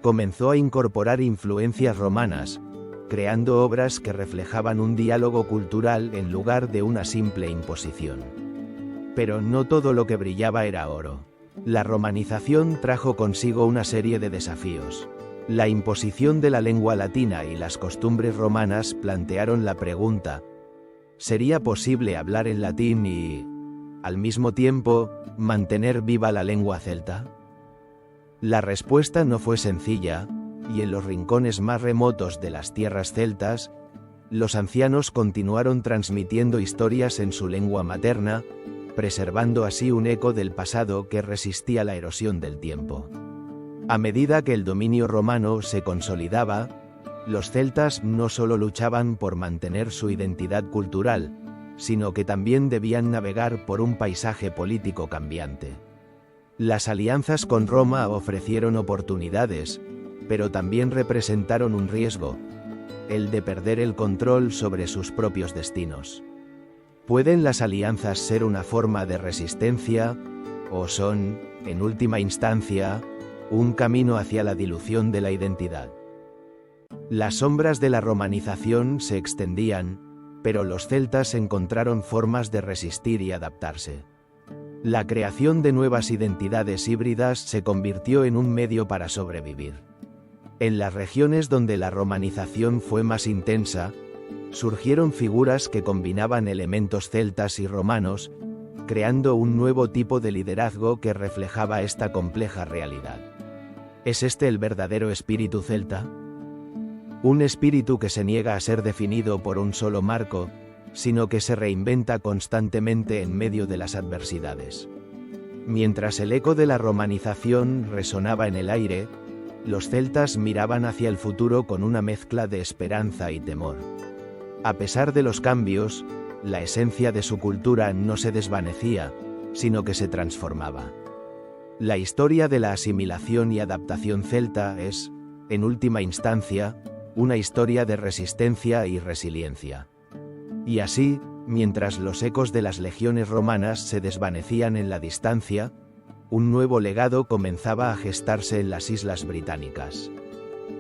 A: comenzó a incorporar influencias romanas, creando obras que reflejaban un diálogo cultural en lugar de una simple imposición. Pero no todo lo que brillaba era oro. La romanización trajo consigo una serie de desafíos. La imposición de la lengua latina y las costumbres romanas plantearon la pregunta: ¿sería posible hablar en latín y, al mismo tiempo, mantener viva la lengua celta? La respuesta no fue sencilla, y en los rincones más remotos de las tierras celtas, los ancianos continuaron transmitiendo historias en su lengua materna, preservando así un eco del pasado que resistía la erosión del tiempo. A medida que el dominio romano se consolidaba, los celtas no solo luchaban por mantener su identidad cultural, sino que también debían navegar por un paisaje político cambiante. Las alianzas con Roma ofrecieron oportunidades, pero también representaron un riesgo, el de perder el control sobre sus propios destinos. ¿Pueden las alianzas ser una forma de resistencia, o son, en última instancia, un camino hacia la dilución de la identidad? Las sombras de la romanización se extendían, pero los celtas encontraron formas de resistir y adaptarse. La creación de nuevas identidades híbridas se convirtió en un medio para sobrevivir. En las regiones donde la romanización fue más intensa, surgieron figuras que combinaban elementos celtas y romanos, creando un nuevo tipo de liderazgo que reflejaba esta compleja realidad. ¿Es este el verdadero espíritu celta? Un espíritu que se niega a ser definido por un solo marco, sino que se reinventa constantemente en medio de las adversidades. Mientras el eco de la romanización resonaba en el aire, los celtas miraban hacia el futuro con una mezcla de esperanza y temor. A pesar de los cambios, la esencia de su cultura no se desvanecía, sino que se transformaba. La historia de la asimilación y adaptación celta es, en última instancia, una historia de resistencia y resiliencia. Y así, mientras los ecos de las legiones romanas se desvanecían en la distancia, un nuevo legado comenzaba a gestarse en las Islas Británicas.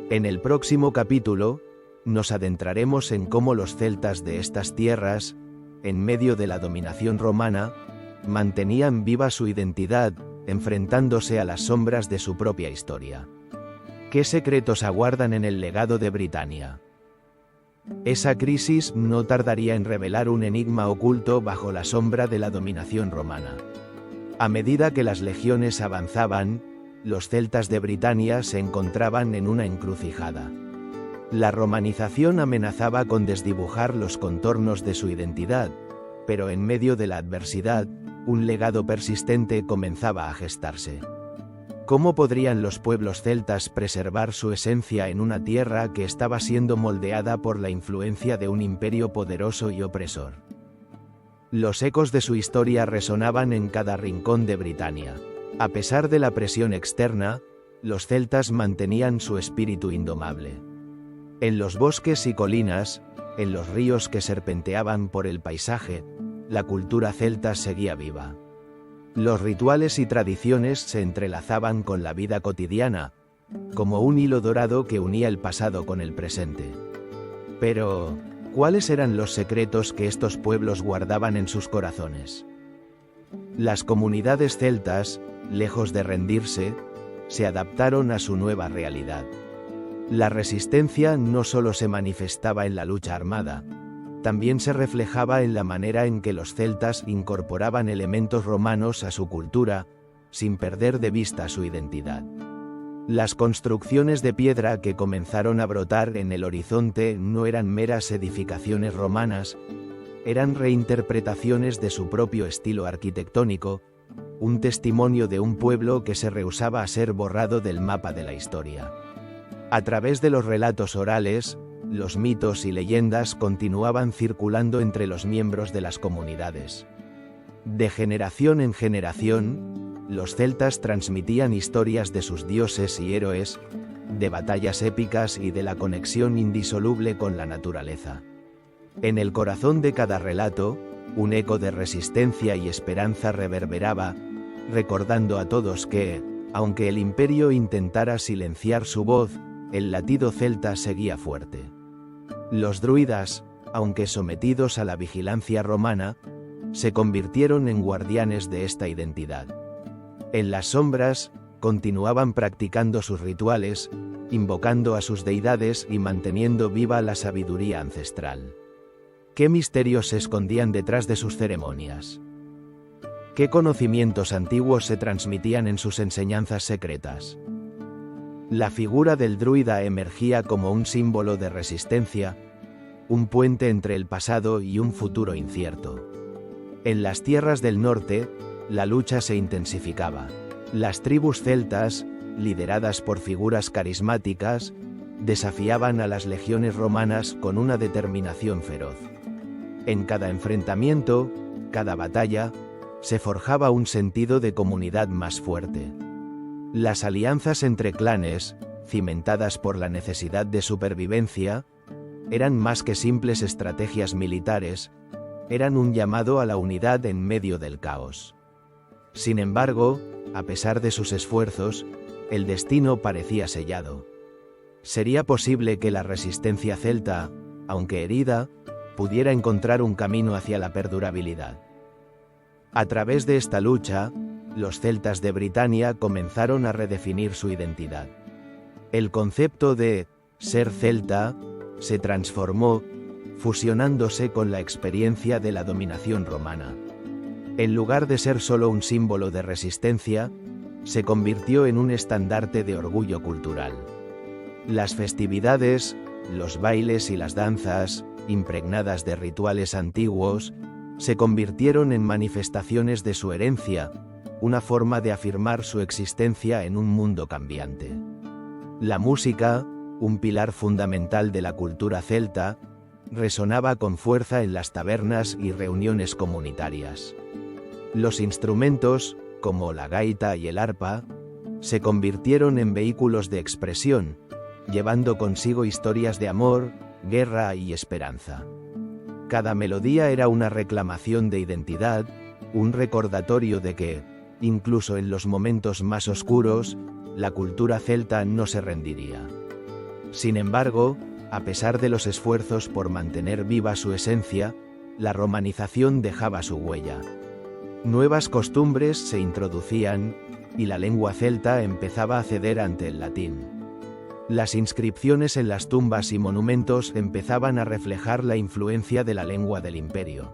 A: En el próximo capítulo, nos adentraremos en cómo los celtas de estas tierras, en medio de la dominación romana, mantenían viva su identidad, enfrentándose a las sombras de su propia historia. ¿Qué secretos aguardan en el legado de Britania? Esa crisis no tardaría en revelar un enigma oculto bajo la sombra de la dominación romana. A medida que las legiones avanzaban, los celtas de Britania se encontraban en una encrucijada. La romanización amenazaba con desdibujar los contornos de su identidad, pero en medio de la adversidad, un legado persistente comenzaba a gestarse. ¿Cómo podrían los pueblos celtas preservar su esencia en una tierra que estaba siendo moldeada por la influencia de un imperio poderoso y opresor? Los ecos de su historia resonaban en cada rincón de Britania. A pesar de la presión externa, los celtas mantenían su espíritu indomable. En los bosques y colinas, en los ríos que serpenteaban por el paisaje, la cultura celta seguía viva. Los rituales y tradiciones se entrelazaban con la vida cotidiana, como un hilo dorado que unía el pasado con el presente. Pero, ¿cuáles eran los secretos que estos pueblos guardaban en sus corazones? Las comunidades celtas, lejos de rendirse, se adaptaron a su nueva realidad. La resistencia no solo se manifestaba en la lucha armada, también se reflejaba en la manera en que los celtas incorporaban elementos romanos a su cultura, sin perder de vista su identidad. Las construcciones de piedra que comenzaron a brotar en el horizonte no eran meras edificaciones romanas, eran reinterpretaciones de su propio estilo arquitectónico, un testimonio de un pueblo que se rehusaba a ser borrado del mapa de la historia. A través de los relatos orales, los mitos y leyendas continuaban circulando entre los miembros de las comunidades. De generación en generación, los celtas transmitían historias de sus dioses y héroes, de batallas épicas y de la conexión indisoluble con la naturaleza. En el corazón de cada relato, un eco de resistencia y esperanza reverberaba, recordando a todos que, aunque el imperio intentara silenciar su voz, el latido celta seguía fuerte. Los druidas, aunque sometidos a la vigilancia romana, se convirtieron en guardianes de esta identidad. En las sombras, continuaban practicando sus rituales, invocando a sus deidades y manteniendo viva la sabiduría ancestral. ¿Qué misterios se escondían detrás de sus ceremonias? ¿Qué conocimientos antiguos se transmitían en sus enseñanzas secretas? La figura del druida emergía como un símbolo de resistencia, un puente entre el pasado y un futuro incierto. En las tierras del norte, la lucha se intensificaba. Las tribus celtas, lideradas por figuras carismáticas, desafiaban a las legiones romanas con una determinación feroz. En cada enfrentamiento, cada batalla, se forjaba un sentido de comunidad más fuerte. Las alianzas entre clanes, cimentadas por la necesidad de supervivencia, eran más que simples estrategias militares, eran un llamado a la unidad en medio del caos. Sin embargo, a pesar de sus esfuerzos, el destino parecía sellado. ¿Sería posible que la resistencia celta, aunque herida, pudiera encontrar un camino hacia la perdurabilidad? A través de esta lucha, los celtas de Britania comenzaron a redefinir su identidad. El concepto de ser celta se transformó, fusionándose con la experiencia de la dominación romana. En lugar de ser solo un símbolo de resistencia, se convirtió en un estandarte de orgullo cultural. Las festividades, los bailes y las danzas, impregnadas de rituales antiguos, se convirtieron en manifestaciones de su herencia, una forma de afirmar su existencia en un mundo cambiante. La música, un pilar fundamental de la cultura celta, resonaba con fuerza en las tabernas y reuniones comunitarias. Los instrumentos, como la gaita y el arpa, se convirtieron en vehículos de expresión, llevando consigo historias de amor, guerra y esperanza. Cada melodía era una reclamación de identidad, un recordatorio de que, incluso en los momentos más oscuros, la cultura celta no se rendiría. Sin embargo, a pesar de los esfuerzos por mantener viva su esencia, la romanización dejaba su huella. Nuevas costumbres se introducían, y la lengua celta empezaba a ceder ante el latín. Las inscripciones en las tumbas y monumentos empezaban a reflejar la influencia de la lengua del imperio.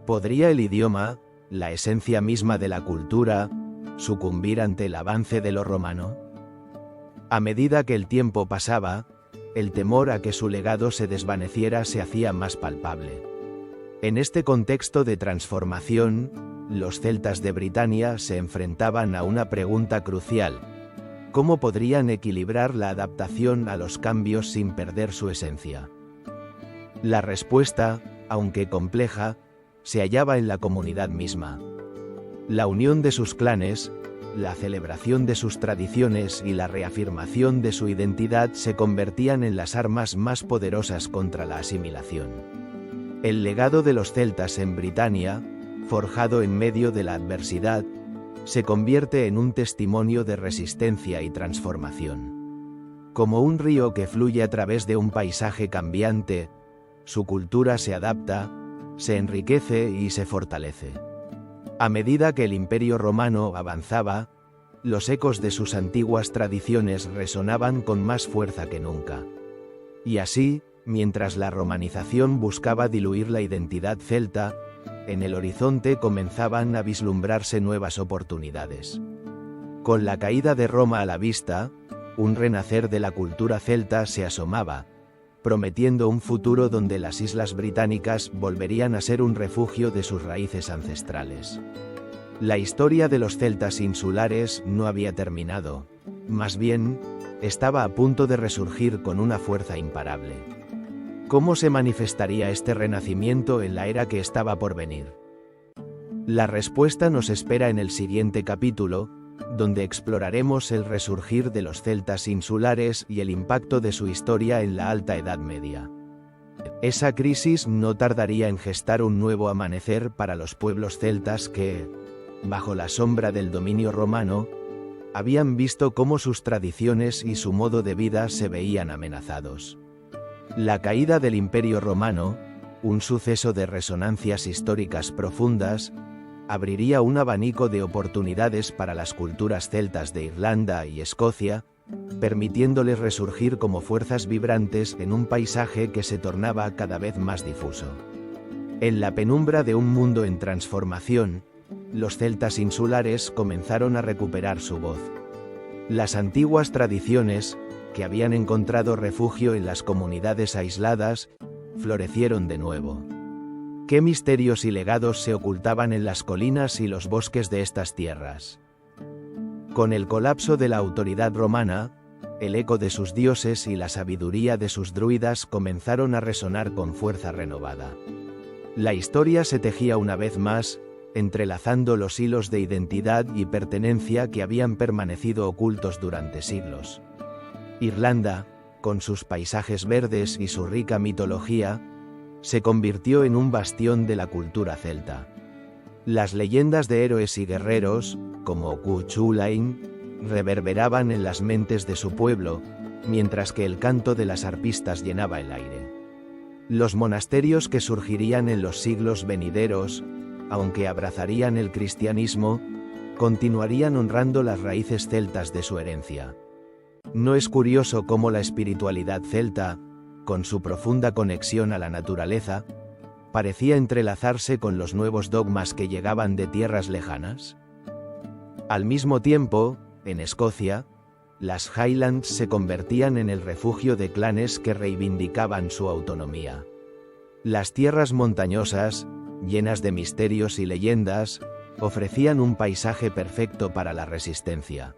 A: ¿Podría el idioma, la esencia misma de la cultura, sucumbir ante el avance de lo romano? A medida que el tiempo pasaba, el temor a que su legado se desvaneciera se hacía más palpable. En este contexto de transformación, los celtas de Britania se enfrentaban a una pregunta crucial: ¿cómo podrían equilibrar la adaptación a los cambios sin perder su esencia? La respuesta, aunque compleja, se hallaba en la comunidad misma. La unión de sus clanes, la celebración de sus tradiciones y la reafirmación de su identidad se convertían en las armas más poderosas contra la asimilación. El legado de los celtas en Britania, forjado en medio de la adversidad, se convierte en un testimonio de resistencia y transformación. Como un río que fluye a través de un paisaje cambiante, su cultura se adapta, se enriquece y se fortalece. A medida que el Imperio Romano avanzaba, los ecos de sus antiguas tradiciones resonaban con más fuerza que nunca. Y así, mientras la romanización buscaba diluir la identidad celta, en el horizonte comenzaban a vislumbrarse nuevas oportunidades. Con la caída de Roma a la vista, un renacer de la cultura celta se asomaba, prometiendo un futuro donde las islas británicas volverían a ser un refugio de sus raíces ancestrales. La historia de los celtas insulares no había terminado, más bien, estaba a punto de resurgir con una fuerza imparable. ¿Cómo se manifestaría este renacimiento en la era que estaba por venir? La respuesta nos espera en el siguiente capítulo, donde exploraremos el resurgir de los celtas insulares y el impacto de su historia en la Alta Edad Media. Esa crisis no tardaría en gestar un nuevo amanecer para los pueblos celtas que, bajo la sombra del dominio romano, habían visto cómo sus tradiciones y su modo de vida se veían amenazados. La caída del Imperio Romano, un suceso de resonancias históricas profundas, abriría un abanico de oportunidades para las culturas celtas de Irlanda y Escocia, permitiéndoles resurgir como fuerzas vibrantes en un paisaje que se tornaba cada vez más difuso. En la penumbra de un mundo en transformación, los celtas insulares comenzaron a recuperar su voz. Las antiguas tradiciones, que habían encontrado refugio en las comunidades aisladas, florecieron de nuevo. ¿Qué misterios y legados se ocultaban en las colinas y los bosques de estas tierras? Con el colapso de la autoridad romana, el eco de sus dioses y la sabiduría de sus druidas comenzaron a resonar con fuerza renovada. La historia se tejía una vez más, entrelazando los hilos de identidad y pertenencia que habían permanecido ocultos durante siglos. Irlanda, con sus paisajes verdes y su rica mitología, se convirtió en un bastión de la cultura celta. Las leyendas de héroes y guerreros, como Cuchulainn, reverberaban en las mentes de su pueblo, mientras que el canto de las arpistas llenaba el aire. Los monasterios que surgirían en los siglos venideros, aunque abrazarían el cristianismo, continuarían honrando las raíces celtas de su herencia. ¿No es curioso cómo la espiritualidad celta, con su profunda conexión a la naturaleza, parecía entrelazarse con los nuevos dogmas que llegaban de tierras lejanas? Al mismo tiempo, en Escocia, las Highlands se convertían en el refugio de clanes que reivindicaban su autonomía. Las tierras montañosas, llenas de misterios y leyendas, ofrecían un paisaje perfecto para la resistencia.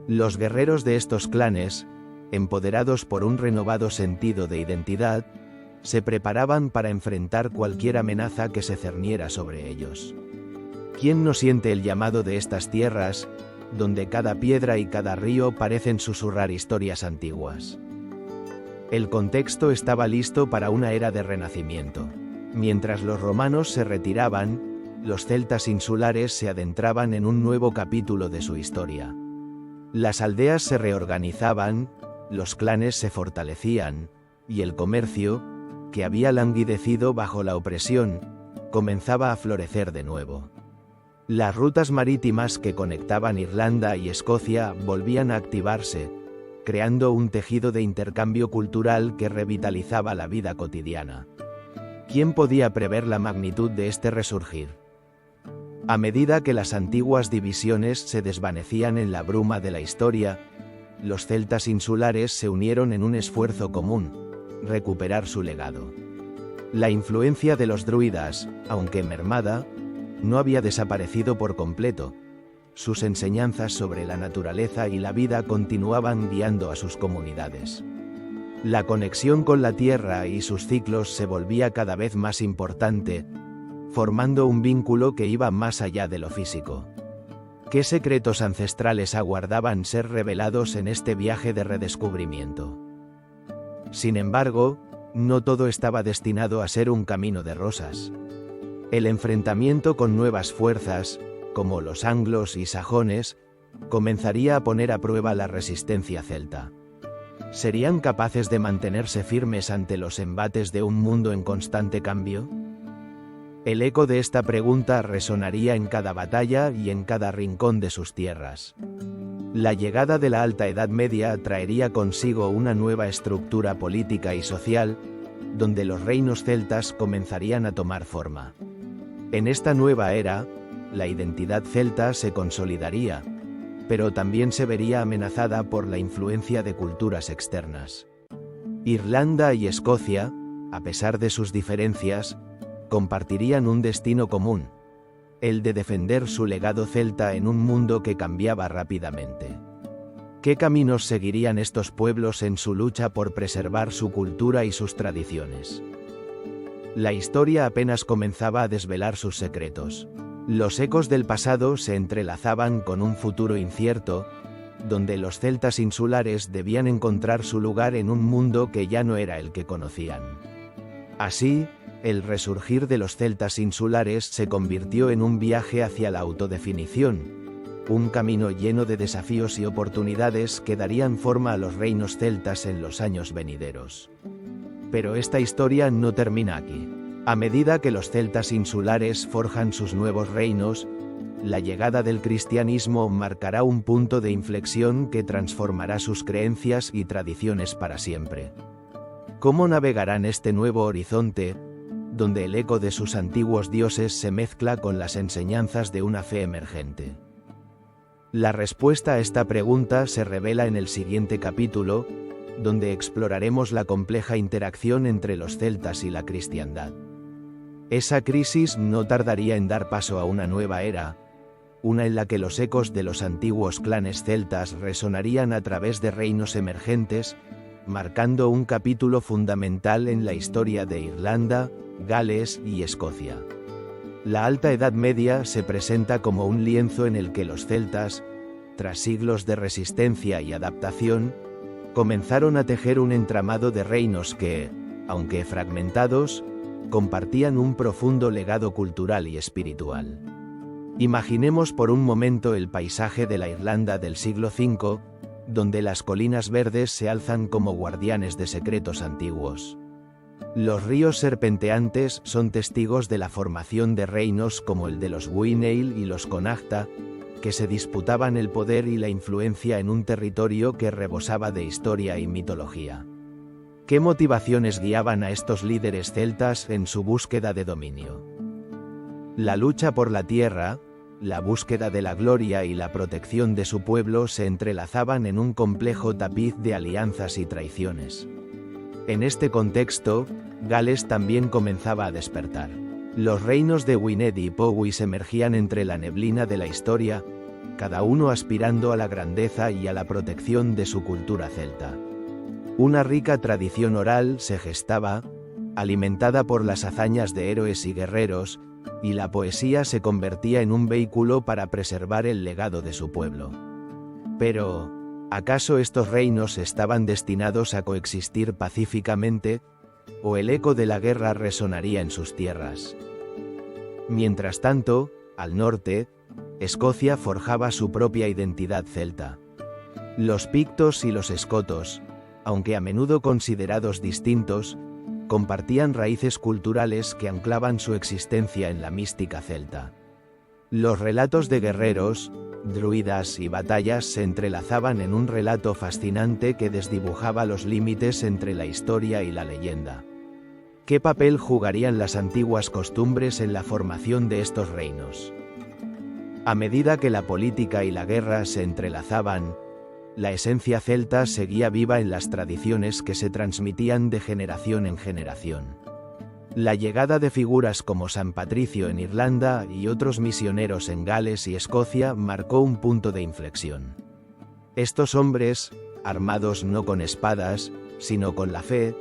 A: Los guerreros de estos clanes, empoderados por un renovado sentido de identidad, se preparaban para enfrentar cualquier amenaza que se cerniera sobre ellos. ¿Quién no siente el llamado de estas tierras, donde cada piedra y cada río parecen susurrar historias antiguas? El contexto estaba listo para una era de renacimiento. Mientras los romanos se retiraban, los celtas insulares se adentraban en un nuevo capítulo de su historia. Las aldeas se reorganizaban, los clanes se fortalecían, y el comercio, que había languidecido bajo la opresión, comenzaba a florecer de nuevo. Las rutas marítimas que conectaban Irlanda y Escocia volvían a activarse, creando un tejido de intercambio cultural que revitalizaba la vida cotidiana. ¿Quién podía prever la magnitud de este resurgir? A medida que las antiguas divisiones se desvanecían en la bruma de la historia, los celtas insulares se unieron en un esfuerzo común: recuperar su legado. La influencia de los druidas, aunque mermada, no había desaparecido por completo. Sus enseñanzas sobre la naturaleza y la vida continuaban guiando a sus comunidades. La conexión con la tierra y sus ciclos se volvía cada vez más importante, formando un vínculo que iba más allá de lo físico. ¿Qué secretos ancestrales aguardaban ser revelados en este viaje de redescubrimiento? Sin embargo, no todo estaba destinado a ser un camino de rosas. El enfrentamiento con nuevas fuerzas, como los anglos y sajones, comenzaría a poner a prueba la resistencia celta. ¿Serían capaces de mantenerse firmes ante los embates de un mundo en constante cambio? El eco de esta pregunta resonaría en cada batalla y en cada rincón de sus tierras. La llegada de la Alta Edad Media traería consigo una nueva estructura política y social, donde los reinos celtas comenzarían a tomar forma. En esta nueva era, la identidad celta se consolidaría, pero también se vería amenazada por la influencia de culturas externas. Irlanda y Escocia, a pesar de sus diferencias, compartirían un destino común: el de defender su legado celta en un mundo que cambiaba rápidamente. ¿Qué caminos seguirían estos pueblos en su lucha por preservar su cultura y sus tradiciones? La historia apenas comenzaba a desvelar sus secretos. Los ecos del pasado se entrelazaban con un futuro incierto, donde los celtas insulares debían encontrar su lugar en un mundo que ya no era el que conocían. Así, el resurgir de los celtas insulares se convirtió en un viaje hacia la autodefinición, un camino lleno de desafíos y oportunidades que darían forma a los reinos celtas en los años venideros. Pero esta historia no termina aquí. A medida que los celtas insulares forjan sus nuevos reinos, la llegada del cristianismo marcará un punto de inflexión que transformará sus creencias y tradiciones para siempre. ¿Cómo navegarán este nuevo horizonte, donde el eco de sus antiguos dioses se mezcla con las enseñanzas de una fe emergente? La respuesta a esta pregunta se revela en el siguiente capítulo, donde exploraremos la compleja interacción entre los celtas y la cristiandad. Esa crisis no tardaría en dar paso a una nueva era, una en la que los ecos de los antiguos clanes celtas resonarían a través de reinos emergentes, marcando un capítulo fundamental en la historia de Irlanda, Gales y Escocia. La Alta Edad Media se presenta como un lienzo en el que los celtas, tras siglos de resistencia y adaptación, comenzaron a tejer un entramado de reinos que, aunque fragmentados, compartían un profundo legado cultural y espiritual. Imaginemos por un momento el paisaje de la Irlanda del siglo V, donde las colinas verdes se alzan como guardianes de secretos antiguos. Los ríos serpenteantes son testigos de la formación de reinos como el de los Winail y los Connachta, que se disputaban el poder y la influencia en un territorio que rebosaba de historia y mitología. ¿Qué motivaciones guiaban a estos líderes celtas en su búsqueda de dominio? La lucha por la tierra, la búsqueda de la gloria y la protección de su pueblo se entrelazaban en un complejo tapiz de alianzas y traiciones. En este contexto, Gales también comenzaba a despertar. Los reinos de Gwynedd y Powys emergían entre la neblina de la historia, cada uno aspirando a la grandeza y a la protección de su cultura celta. Una rica tradición oral se gestaba, alimentada por las hazañas de héroes y guerreros, y la poesía se convertía en un vehículo para preservar el legado de su pueblo. Pero, ¿acaso estos reinos estaban destinados a coexistir pacíficamente, o el eco de la guerra resonaría en sus tierras? Mientras tanto, al norte, Escocia forjaba su propia identidad celta. Los pictos y los escotos, aunque a menudo considerados distintos, compartían raíces culturales que anclaban su existencia en la mística celta. Los relatos de guerreros, druidas y batallas se entrelazaban en un relato fascinante que desdibujaba los límites entre la historia y la leyenda. ¿Qué papel jugarían las antiguas costumbres en la formación de estos reinos? A medida que la política y la guerra se entrelazaban, la esencia celta seguía viva en las tradiciones que se transmitían de generación en generación. La llegada de figuras como San Patricio en Irlanda y otros misioneros en Gales y Escocia marcó un punto de inflexión. Estos hombres, armados no con espadas, sino con la fe,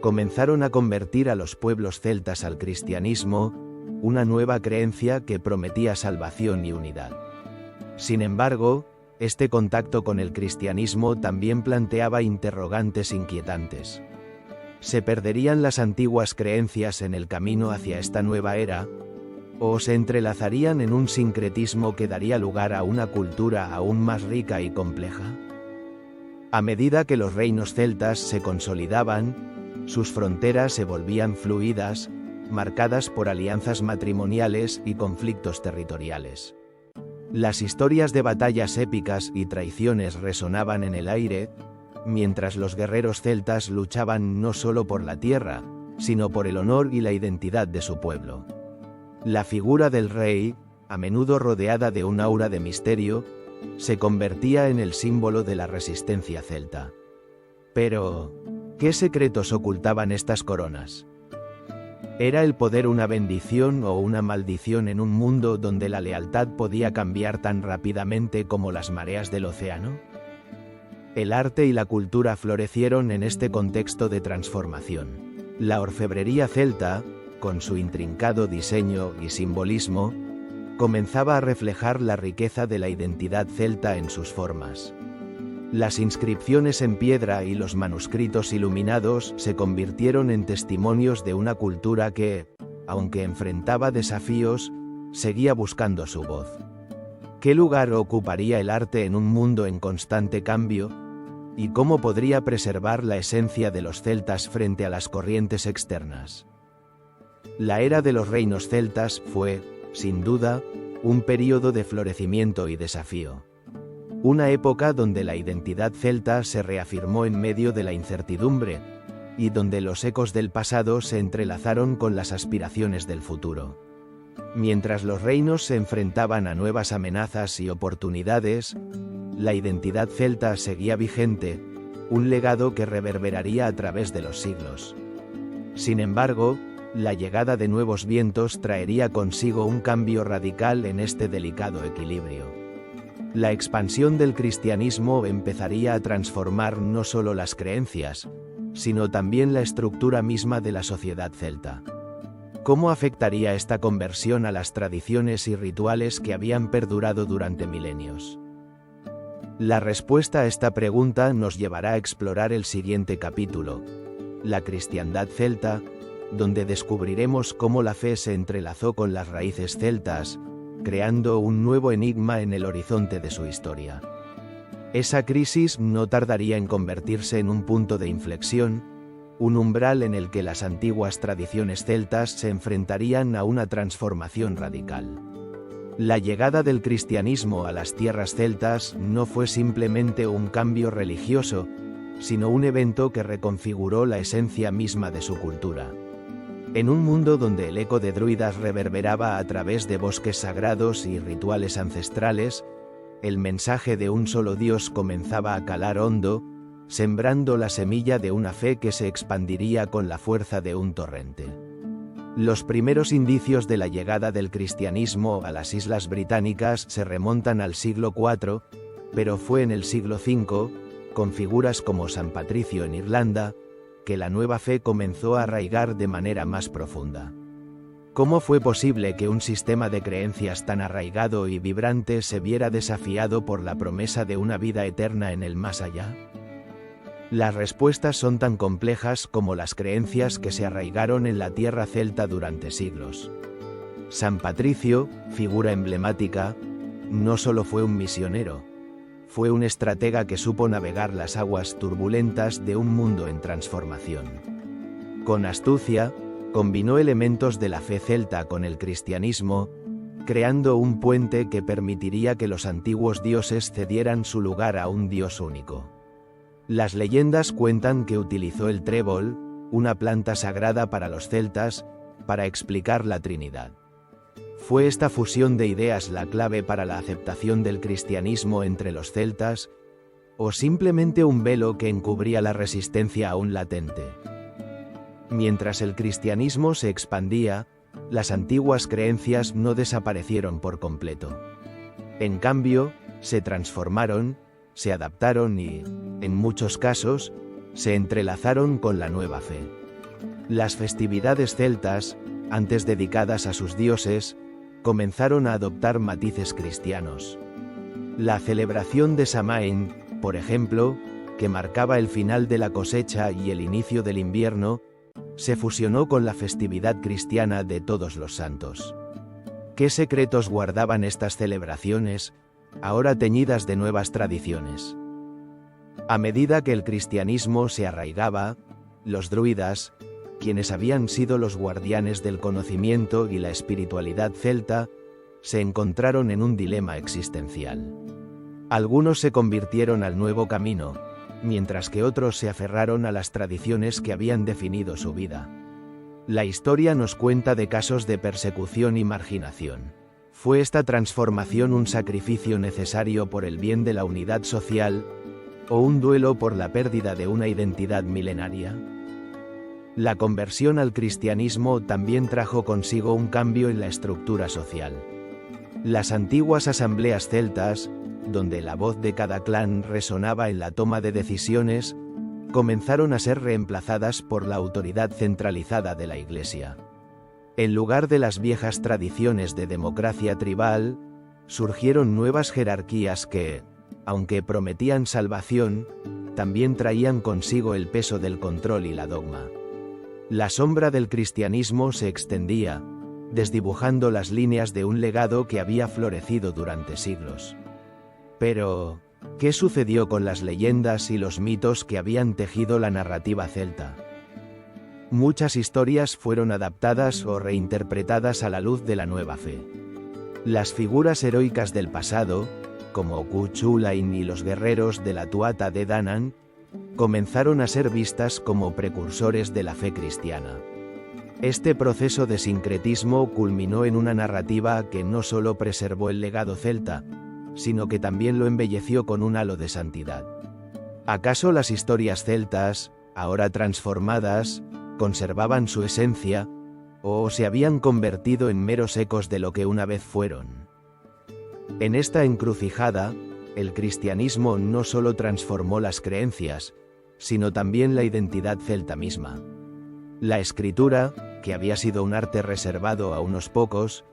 A: comenzaron a convertir a los pueblos celtas al cristianismo, una nueva creencia que prometía salvación y unidad. Sin embargo, este contacto con el cristianismo también planteaba interrogantes inquietantes. ¿Se perderían las antiguas creencias en el camino hacia esta nueva era? ¿O se entrelazarían en un sincretismo que daría lugar a una cultura aún más rica y compleja? A medida que los reinos celtas se consolidaban, sus fronteras se volvían fluidas, marcadas por alianzas matrimoniales y conflictos territoriales. Las historias de batallas épicas y traiciones resonaban en el aire, mientras los guerreros celtas luchaban no solo por la tierra, sino por el honor y la identidad de su pueblo. La figura del rey, a menudo rodeada de un aura de misterio, se convertía en el símbolo de la resistencia celta. Pero, ¿qué secretos ocultaban estas coronas? ¿Era el poder una bendición o una maldición en un mundo donde la lealtad podía cambiar tan rápidamente como las mareas del océano? El arte y la cultura florecieron en este contexto de transformación. La orfebrería celta, con su intrincado diseño y simbolismo, comenzaba a reflejar la riqueza de la identidad celta en sus formas. Las inscripciones en piedra y los manuscritos iluminados se convirtieron en testimonios de una cultura que, aunque enfrentaba desafíos, seguía buscando su voz. ¿Qué lugar ocuparía el arte en un mundo en constante cambio? ¿Y cómo podría preservar la esencia de los celtas frente a las corrientes externas? La era de los reinos celtas fue, sin duda, un período de florecimiento y desafío. Una época donde la identidad celta se reafirmó en medio de la incertidumbre, y donde los ecos del pasado se entrelazaron con las aspiraciones del futuro. Mientras los reinos se enfrentaban a nuevas amenazas y oportunidades, la identidad celta seguía vigente, un legado que reverberaría a través de los siglos. Sin embargo, la llegada de nuevos vientos traería consigo un cambio radical en este delicado equilibrio. La expansión del cristianismo empezaría a transformar no solo las creencias, sino también la estructura misma de la sociedad celta. ¿Cómo afectaría esta conversión a las tradiciones y rituales que habían perdurado durante milenios? La respuesta a esta pregunta nos llevará a explorar el siguiente capítulo, la cristiandad celta, donde descubriremos cómo la fe se entrelazó con las raíces celtas, creando un nuevo enigma en el horizonte de su historia. Esa crisis no tardaría en convertirse en un punto de inflexión, un umbral en el que las antiguas tradiciones celtas se enfrentarían a una transformación radical. La llegada del cristianismo a las tierras celtas no fue simplemente un cambio religioso, sino un evento que reconfiguró la esencia misma de su cultura. En un mundo donde el eco de druidas reverberaba a través de bosques sagrados y rituales ancestrales, el mensaje de un solo Dios comenzaba a calar hondo, sembrando la semilla de una fe que se expandiría con la fuerza de un torrente. Los primeros indicios de la llegada del cristianismo a las Islas Británicas se remontan al siglo IV, pero fue en el siglo V, con figuras como San Patricio en Irlanda, que la nueva fe comenzó a arraigar de manera más profunda. ¿Cómo fue posible que un sistema de creencias tan arraigado y vibrante se viera desafiado por la promesa de una vida eterna en el más allá? Las respuestas son tan complejas como las creencias que se arraigaron en la tierra celta durante siglos. San Patricio, figura emblemática, no solo fue un misionero, fue un estratega que supo navegar las aguas turbulentas de un mundo en transformación. Con astucia, combinó elementos de la fe celta con el cristianismo, creando un puente que permitiría que los antiguos dioses cedieran su lugar a un dios único. Las leyendas cuentan que utilizó el trébol, una planta sagrada para los celtas, para explicar la Trinidad. ¿Fue esta fusión de ideas la clave para la aceptación del cristianismo entre los celtas, o simplemente un velo que encubría la resistencia aún latente? Mientras el cristianismo se expandía, las antiguas creencias no desaparecieron por completo. En cambio, se transformaron, se adaptaron y, en muchos casos, se entrelazaron con la nueva fe. Las festividades celtas, antes dedicadas a sus dioses, comenzaron a adoptar matices cristianos. La celebración de Samaín, por ejemplo, que marcaba el final de la cosecha y el inicio del invierno, se fusionó con la festividad cristiana de Todos los Santos. ¿Qué secretos guardaban estas celebraciones, ahora teñidas de nuevas tradiciones? A medida que el cristianismo se arraigaba, los druidas, quienes habían sido los guardianes del conocimiento y la espiritualidad celta, se encontraron en un dilema existencial. Algunos se convirtieron al nuevo camino, mientras que otros se aferraron a las tradiciones que habían definido su vida. La historia nos cuenta de casos de persecución y marginación. ¿Fue esta transformación un sacrificio necesario por el bien de la unidad social, o un duelo por la pérdida de una identidad milenaria? La conversión al cristianismo también trajo consigo un cambio en la estructura social. Las antiguas asambleas celtas, donde la voz de cada clan resonaba en la toma de decisiones, comenzaron a ser reemplazadas por la autoridad centralizada de la Iglesia. En lugar de las viejas tradiciones de democracia tribal, surgieron nuevas jerarquías que, aunque prometían salvación, también traían consigo el peso del control y la dogma. La sombra del cristianismo se extendía, desdibujando las líneas de un legado que había florecido durante siglos. Pero, ¿qué sucedió con las leyendas y los mitos que habían tejido la narrativa celta? Muchas historias fueron adaptadas o reinterpretadas a la luz de la nueva fe. Las figuras heroicas del pasado, como Cuchulainn y los guerreros de la Tuatha de Danann, comenzaron a ser vistas como precursores de la fe cristiana. Este proceso de sincretismo culminó en una narrativa que no solo preservó el legado celta, sino que también lo embelleció con un halo de santidad. ¿Acaso las historias celtas, ahora transformadas, conservaban su esencia, o se habían convertido en meros ecos de lo que una vez fueron? En esta encrucijada, el cristianismo no solo transformó las creencias, sino también la identidad celta misma. La escritura, que había sido un arte reservado a unos pocos,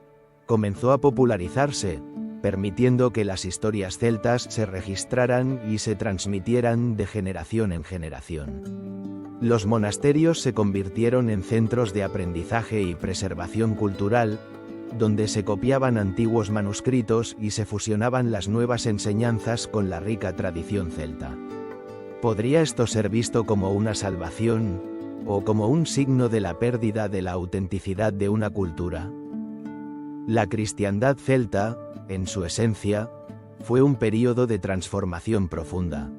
A: comenzó a popularizarse, permitiendo que las historias celtas se registraran y se transmitieran de generación en generación. Los monasterios se convirtieron en centros de aprendizaje y preservación cultural, donde se copiaban antiguos manuscritos y se fusionaban las nuevas enseñanzas con la rica tradición celta. ¿Podría esto ser visto como una salvación, o como un signo de la pérdida de la autenticidad de una cultura? La cristiandad celta, en su esencia, fue un período de transformación profunda.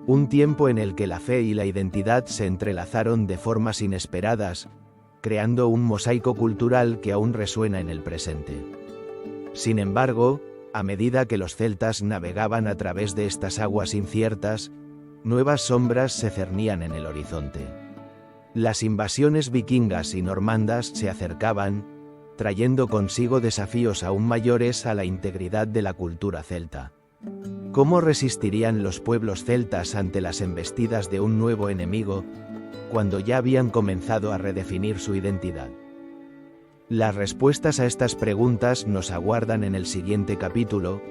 A: Un tiempo en el que la fe y la identidad se entrelazaron de formas inesperadas, creando un mosaico cultural que aún resuena en el presente. Sin embargo, a medida que los celtas navegaban a través de estas aguas inciertas, nuevas sombras se cernían en el horizonte. Las invasiones vikingas y normandas se acercaban, trayendo consigo desafíos aún mayores a la integridad de la cultura celta. ¿Cómo resistirían los pueblos celtas ante las embestidas de un nuevo enemigo, cuando ya habían comenzado a redefinir su identidad? Las respuestas a estas preguntas nos aguardan en el siguiente capítulo,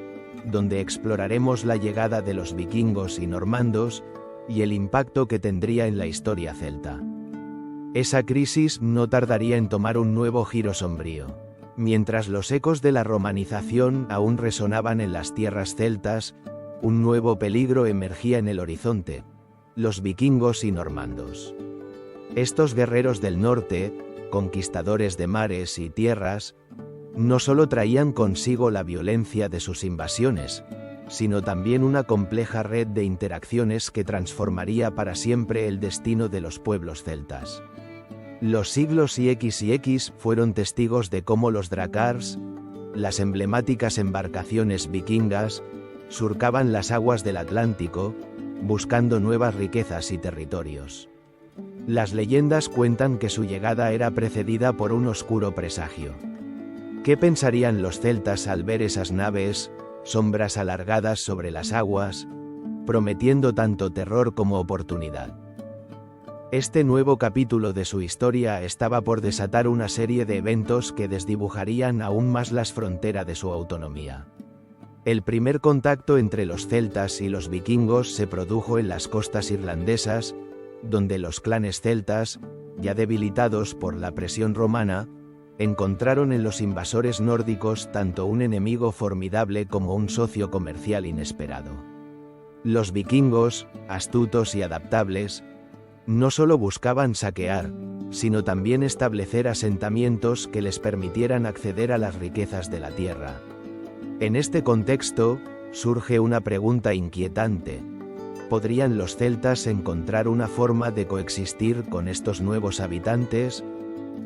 A: donde exploraremos la llegada de los vikingos y normandos, y el impacto que tendría en la historia celta. Esa crisis no tardaría en tomar un nuevo giro sombrío. Mientras los ecos de la romanización aún resonaban en las tierras celtas, un nuevo peligro emergía en el horizonte: los vikingos y normandos. Estos guerreros del norte, conquistadores de mares y tierras, no solo traían consigo la violencia de sus invasiones, sino también una compleja red de interacciones que transformaría para siempre el destino de los pueblos celtas. Los siglos X fueron testigos de cómo los Drakkars, las emblemáticas embarcaciones vikingas, surcaban las aguas del Atlántico, buscando nuevas riquezas y territorios. Las leyendas cuentan que su llegada era precedida por un oscuro presagio. ¿Qué pensarían los celtas al ver esas naves, sombras alargadas sobre las aguas, prometiendo tanto terror como oportunidad? Este nuevo capítulo de su historia estaba por desatar una serie de eventos que desdibujarían aún más las fronteras de su autonomía. El primer contacto entre los celtas y los vikingos se produjo en las costas irlandesas, donde los clanes celtas, ya debilitados por la presión romana, encontraron en los invasores nórdicos tanto un enemigo formidable como un socio comercial inesperado. Los vikingos, astutos y adaptables, no solo buscaban saquear, sino también establecer asentamientos que les permitieran acceder a las riquezas de la tierra. En este contexto, surge una pregunta inquietante. ¿Podrían los celtas encontrar una forma de coexistir con estos nuevos habitantes?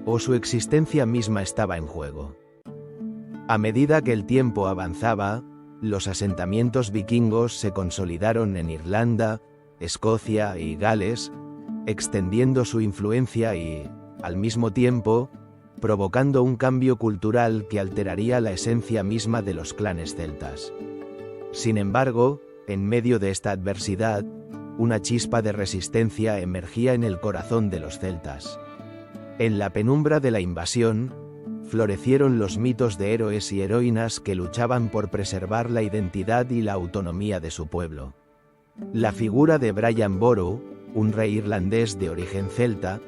A: ¿O su existencia misma estaba en juego? A medida que el tiempo avanzaba, los asentamientos vikingos se consolidaron en Irlanda, Escocia y Gales, extendiendo su influencia y, al mismo tiempo, provocando un cambio cultural que alteraría la esencia misma de los clanes celtas. Sin embargo, en medio de esta adversidad, una chispa de resistencia emergía en el corazón de los celtas. En la penumbra de la invasión, florecieron los mitos de héroes y heroínas que luchaban por preservar la identidad y la autonomía de su pueblo. La figura de Brian Boru, un rey irlandés de origen celta,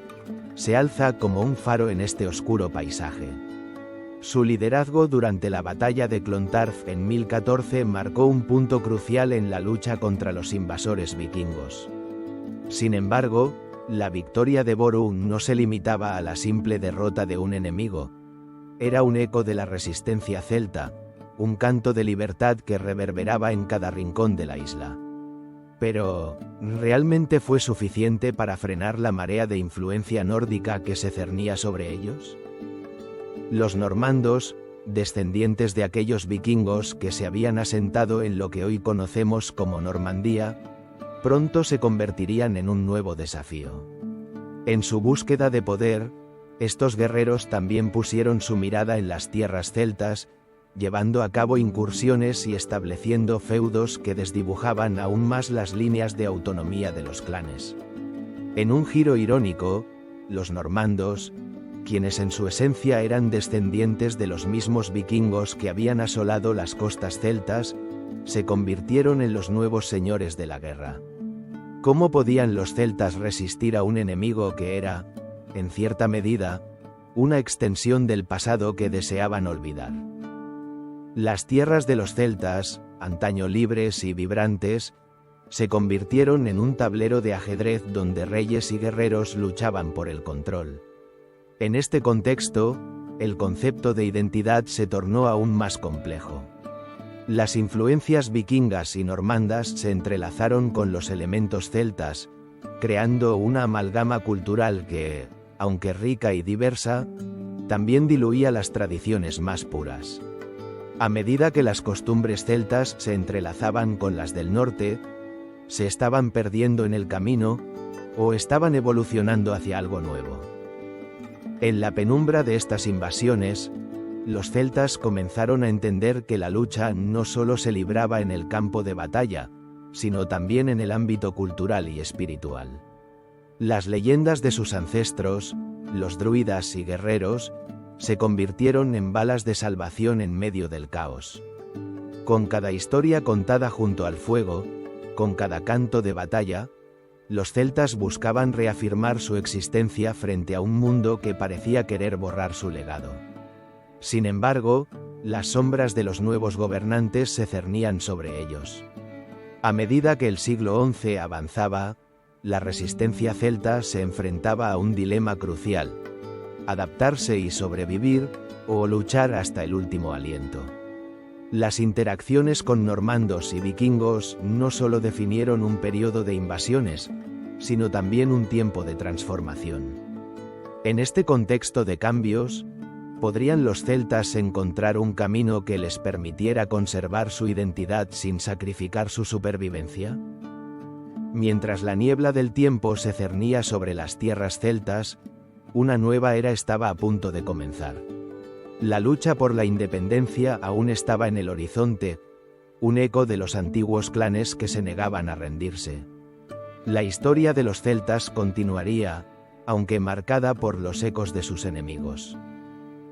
A: se alza como un faro en este oscuro paisaje. Su liderazgo durante la batalla de Clontarf en 1014 marcó un punto crucial en la lucha contra los invasores vikingos. Sin embargo, la victoria de Boru no se limitaba a la simple derrota de un enemigo. Era un eco de la resistencia celta, un canto de libertad que reverberaba en cada rincón de la isla. Pero, ¿realmente fue suficiente para frenar la marea de influencia nórdica que se cernía sobre ellos? Los normandos, descendientes de aquellos vikingos que se habían asentado en lo que hoy conocemos como Normandía, pronto se convertirían en un nuevo desafío. En su búsqueda de poder, estos guerreros también pusieron su mirada en las tierras celtas, llevando a cabo incursiones y estableciendo feudos que desdibujaban aún más las líneas de autonomía de los clanes. En un giro irónico, los normandos, quienes en su esencia eran descendientes de los mismos vikingos que habían asolado las costas celtas, se convirtieron en los nuevos señores de la guerra. ¿Cómo podían los celtas resistir a un enemigo que era, en cierta medida, una extensión del pasado que deseaban olvidar? Las tierras de los celtas, antaño libres y vibrantes, se convirtieron en un tablero de ajedrez donde reyes y guerreros luchaban por el control. En este contexto, el concepto de identidad se tornó aún más complejo. Las influencias vikingas y normandas se entrelazaron con los elementos celtas, creando una amalgama cultural que, aunque rica y diversa, también diluía las tradiciones más puras. A medida que las costumbres celtas se entrelazaban con las del norte, se estaban perdiendo en el camino, o estaban evolucionando hacia algo nuevo. En la penumbra de estas invasiones, los celtas comenzaron a entender que la lucha no solo se libraba en el campo de batalla, sino también en el ámbito cultural y espiritual. Las leyendas de sus ancestros, los druidas y guerreros, se convirtieron en balas de salvación en medio del caos. Con cada historia contada junto al fuego, con cada canto de batalla, los celtas buscaban reafirmar su existencia frente a un mundo que parecía querer borrar su legado. Sin embargo, las sombras de los nuevos gobernantes se cernían sobre ellos. A medida que el siglo XI avanzaba, la resistencia celta se enfrentaba a un dilema crucial: adaptarse y sobrevivir, o luchar hasta el último aliento. Las interacciones con normandos y vikingos no solo definieron un periodo de invasiones, sino también un tiempo de transformación. En este contexto de cambios, ¿podrían los celtas encontrar un camino que les permitiera conservar su identidad sin sacrificar su supervivencia? Mientras la niebla del tiempo se cernía sobre las tierras celtas, una nueva era estaba a punto de comenzar. La lucha por la independencia aún estaba en el horizonte, un eco de los antiguos clanes que se negaban a rendirse. La historia de los celtas continuaría, aunque marcada por los ecos de sus enemigos.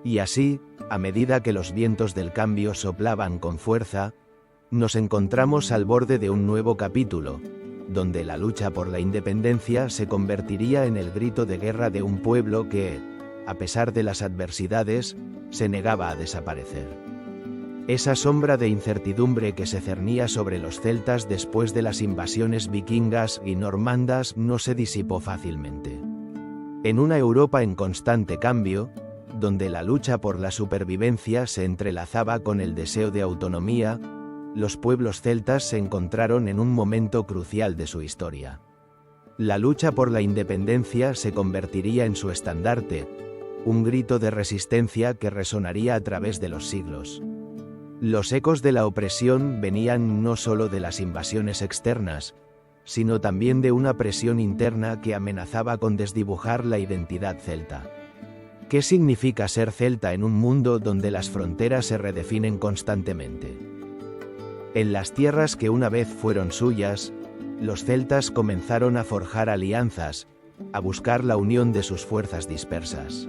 A: Y así, a medida que los vientos del cambio soplaban con fuerza, nos encontramos al borde de un nuevo capítulo, donde la lucha por la independencia se convertiría en el grito de guerra de un pueblo que, a pesar de las adversidades, se negaba a desaparecer. Esa sombra de incertidumbre que se cernía sobre los celtas después de las invasiones vikingas y normandas no se disipó fácilmente. En una Europa en constante cambio, donde la lucha por la supervivencia se entrelazaba con el deseo de autonomía, los pueblos celtas se encontraron en un momento crucial de su historia. La lucha por la independencia se convertiría en su estandarte, un grito de resistencia que resonaría a través de los siglos. Los ecos de la opresión venían no solo de las invasiones externas, sino también de una presión interna que amenazaba con desdibujar la identidad celta. ¿Qué significa ser celta en un mundo donde las fronteras se redefinen constantemente? En las tierras que una vez fueron suyas, los celtas comenzaron a forjar alianzas, a buscar la unión de sus fuerzas dispersas.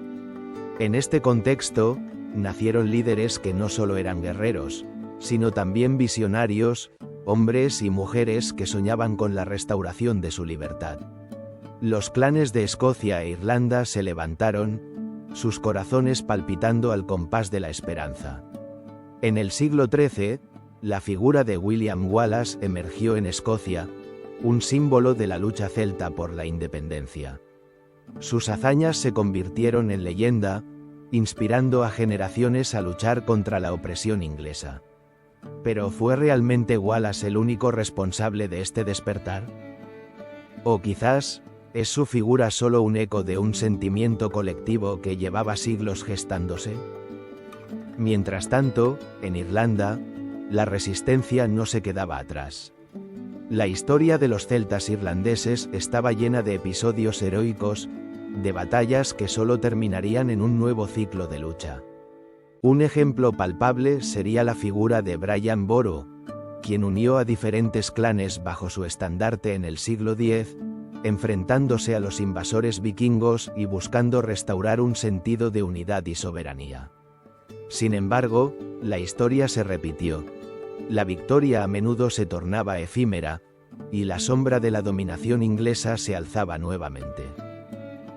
A: En este contexto, nacieron líderes que no solo eran guerreros, sino también visionarios, hombres y mujeres que soñaban con la restauración de su libertad. Los clanes de Escocia e Irlanda se levantaron, sus corazones palpitando al compás de la esperanza. En el siglo XIII, la figura de William Wallace emergió en Escocia, un símbolo de la lucha celta por la independencia. Sus hazañas se convirtieron en leyenda, inspirando a generaciones a luchar contra la opresión inglesa. ¿Pero fue realmente Wallace el único responsable de este despertar? ¿O quizás es su figura solo un eco de un sentimiento colectivo que llevaba siglos gestándose? Mientras tanto, en Irlanda, la resistencia no se quedaba atrás. La historia de los celtas irlandeses estaba llena de episodios heroicos, de batallas que solo terminarían en un nuevo ciclo de lucha. Un ejemplo palpable sería la figura de Brian Boru, quien unió a diferentes clanes bajo su estandarte en el siglo X, enfrentándose a los invasores vikingos y buscando restaurar un sentido de unidad y soberanía. Sin embargo, la historia se repitió. La victoria a menudo se tornaba efímera, y la sombra de la dominación inglesa se alzaba nuevamente.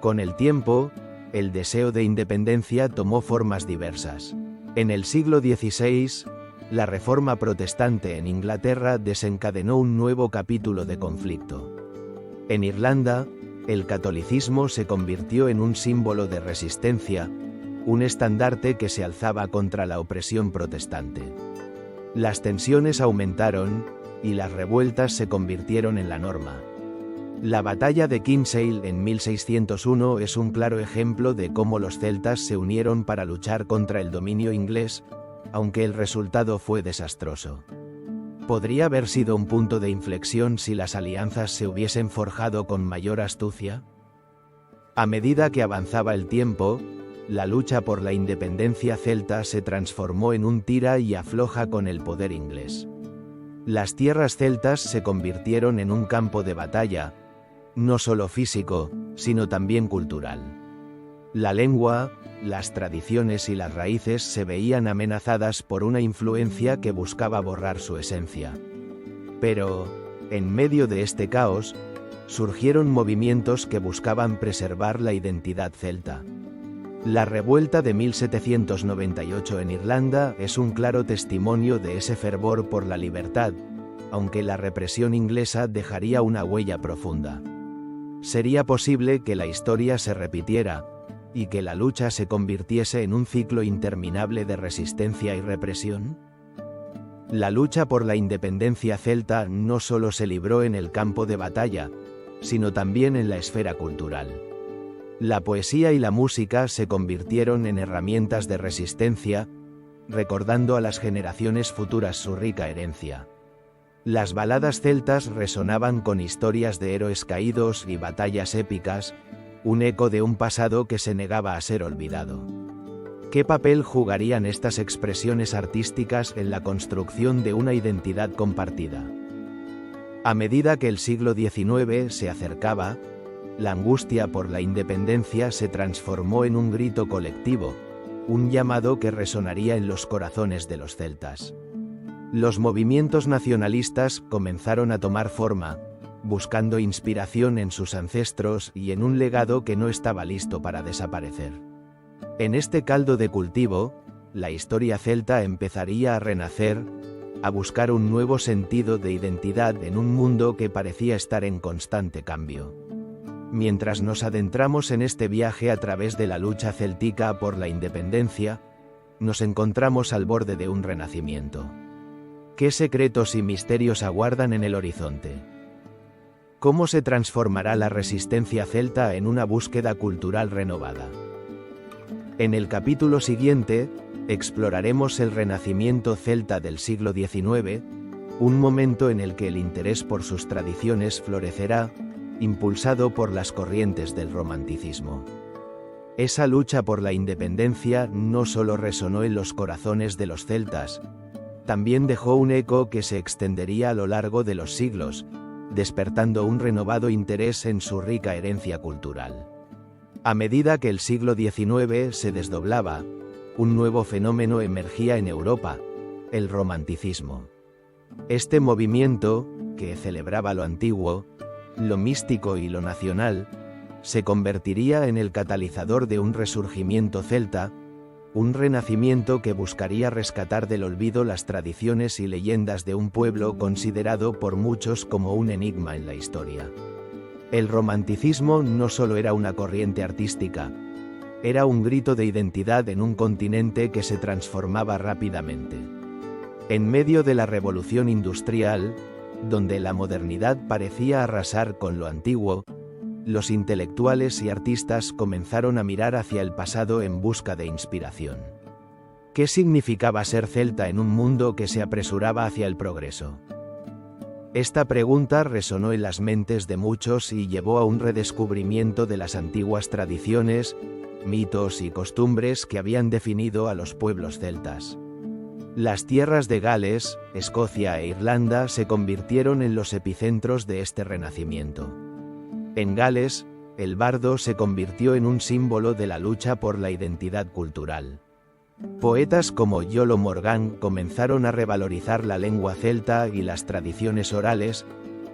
A: Con el tiempo, el deseo de independencia tomó formas diversas. En el siglo XVI, la Reforma protestante en Inglaterra desencadenó un nuevo capítulo de conflicto. En Irlanda, el catolicismo se convirtió en un símbolo de resistencia, un estandarte que se alzaba contra la opresión protestante. Las tensiones aumentaron, y las revueltas se convirtieron en la norma. La batalla de Kinsale en 1601 es un claro ejemplo de cómo los celtas se unieron para luchar contra el dominio inglés, aunque el resultado fue desastroso. ¿Podría haber sido un punto de inflexión si las alianzas se hubiesen forjado con mayor astucia? A medida que avanzaba el tiempo, la lucha por la independencia celta se transformó en un tira y afloja con el poder inglés. Las tierras celtas se convirtieron en un campo de batalla, no solo físico, sino también cultural. La lengua, las tradiciones y las raíces se veían amenazadas por una influencia que buscaba borrar su esencia. Pero, en medio de este caos, surgieron movimientos que buscaban preservar la identidad celta. La revuelta de 1798 en Irlanda es un claro testimonio de ese fervor por la libertad, aunque la represión inglesa dejaría una huella profunda. Sería posible que la historia se repitiera, y que la lucha se convirtiese en un ciclo interminable de resistencia y represión? La lucha por la independencia celta no solo se libró en el campo de batalla, sino también en la esfera cultural. La poesía y la música se convirtieron en herramientas de resistencia, recordando a las generaciones futuras su rica herencia. Las baladas celtas resonaban con historias de héroes caídos y batallas épicas, un eco de un pasado que se negaba a ser olvidado. ¿Qué papel jugarían estas expresiones artísticas en la construcción de una identidad compartida? A medida que el siglo XIX se acercaba, la angustia por la independencia se transformó en un grito colectivo, un llamado que resonaría en los corazones de los celtas. Los movimientos nacionalistas comenzaron a tomar forma, buscando inspiración en sus ancestros y en un legado que no estaba listo para desaparecer. En este caldo de cultivo, la historia celta empezaría a renacer, a buscar un nuevo sentido de identidad en un mundo que parecía estar en constante cambio. Mientras nos adentramos en este viaje a través de la lucha celtica por la independencia, nos encontramos al borde de un renacimiento. ¿Qué secretos y misterios aguardan en el horizonte? ¿Cómo se transformará la resistencia celta en una búsqueda cultural renovada? En el capítulo siguiente, exploraremos el renacimiento celta del siglo XIX, un momento en el que el interés por sus tradiciones florecerá, impulsado por las corrientes del romanticismo. Esa lucha por la independencia no solo resonó en los corazones de los celtas, también dejó un eco que se extendería a lo largo de los siglos, despertando un renovado interés en su rica herencia cultural. A medida que el siglo XIX se desdoblaba, un nuevo fenómeno emergía en Europa: el romanticismo. Este movimiento, que celebraba lo antiguo, lo místico y lo nacional, se convertiría en el catalizador de un resurgimiento celta, un renacimiento que buscaría rescatar del olvido las tradiciones y leyendas de un pueblo considerado por muchos como un enigma en la historia. El romanticismo no solo era una corriente artística, era un grito de identidad en un continente que se transformaba rápidamente. En medio de la revolución industrial, donde la modernidad parecía arrasar con lo antiguo, los intelectuales y artistas comenzaron a mirar hacia el pasado en busca de inspiración. ¿Qué significaba ser celta en un mundo que se apresuraba hacia el progreso? Esta pregunta resonó en las mentes de muchos y llevó a un redescubrimiento de las antiguas tradiciones, mitos y costumbres que habían definido a los pueblos celtas. Las tierras de Gales, Escocia e Irlanda se convirtieron en los epicentros de este renacimiento. En Gales, el bardo se convirtió en un símbolo de la lucha por la identidad cultural. Poetas como Iolo Morgan comenzaron a revalorizar la lengua celta y las tradiciones orales,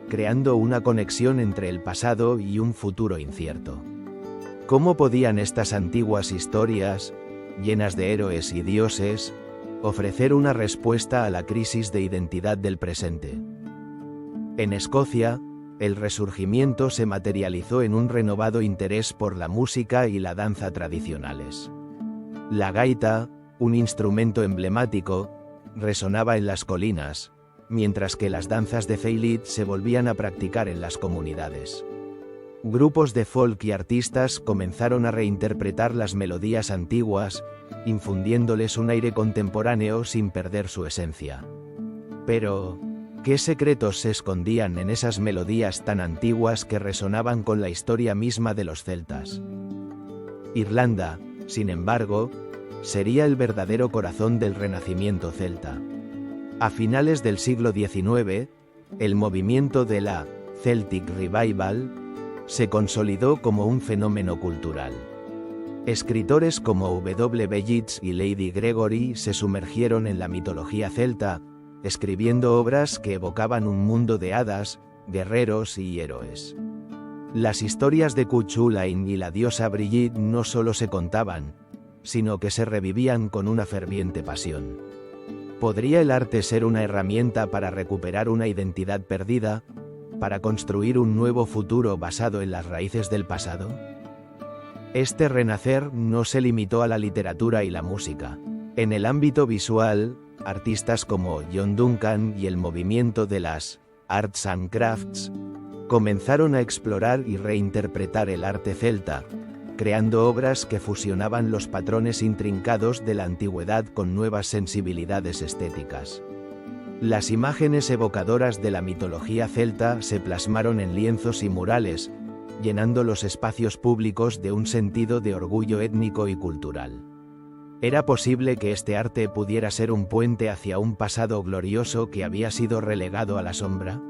A: creando una conexión entre el pasado y un futuro incierto. ¿Cómo podían estas antiguas historias, llenas de héroes y dioses, ofrecer una respuesta a la crisis de identidad del presente? En Escocia, el resurgimiento se materializó en un renovado interés por la música y la danza tradicionales. La gaita, un instrumento emblemático, resonaba en las colinas, mientras que las danzas de Feilit se volvían a practicar en las comunidades. Grupos de folk y artistas comenzaron a reinterpretar las melodías antiguas, infundiéndoles un aire contemporáneo sin perder su esencia. Pero, ¿qué secretos se escondían en esas melodías tan antiguas que resonaban con la historia misma de los celtas? Irlanda, sin embargo, sería el verdadero corazón del renacimiento celta. A finales del siglo XIX, el movimiento de la Celtic Revival se consolidó como un fenómeno cultural. Escritores como W. Yeats y Lady Gregory se sumergieron en la mitología celta, escribiendo obras que evocaban un mundo de hadas, guerreros y héroes. Las historias de Cuchulainn y la diosa Brigitte no solo se contaban, sino que se revivían con una ferviente pasión. ¿Podría el arte ser una herramienta para recuperar una identidad perdida, para construir un nuevo futuro basado en las raíces del pasado? Este renacer no se limitó a la literatura y la música. En el ámbito visual, artistas como John Duncan y el movimiento de las Arts and Crafts comenzaron a explorar y reinterpretar el arte celta, creando obras que fusionaban los patrones intrincados de la antigüedad con nuevas sensibilidades estéticas. Las imágenes evocadoras de la mitología celta se plasmaron en lienzos y murales, llenando los espacios públicos de un sentido de orgullo étnico y cultural. ¿Era posible que este arte pudiera ser un puente hacia un pasado glorioso que había sido relegado a la sombra?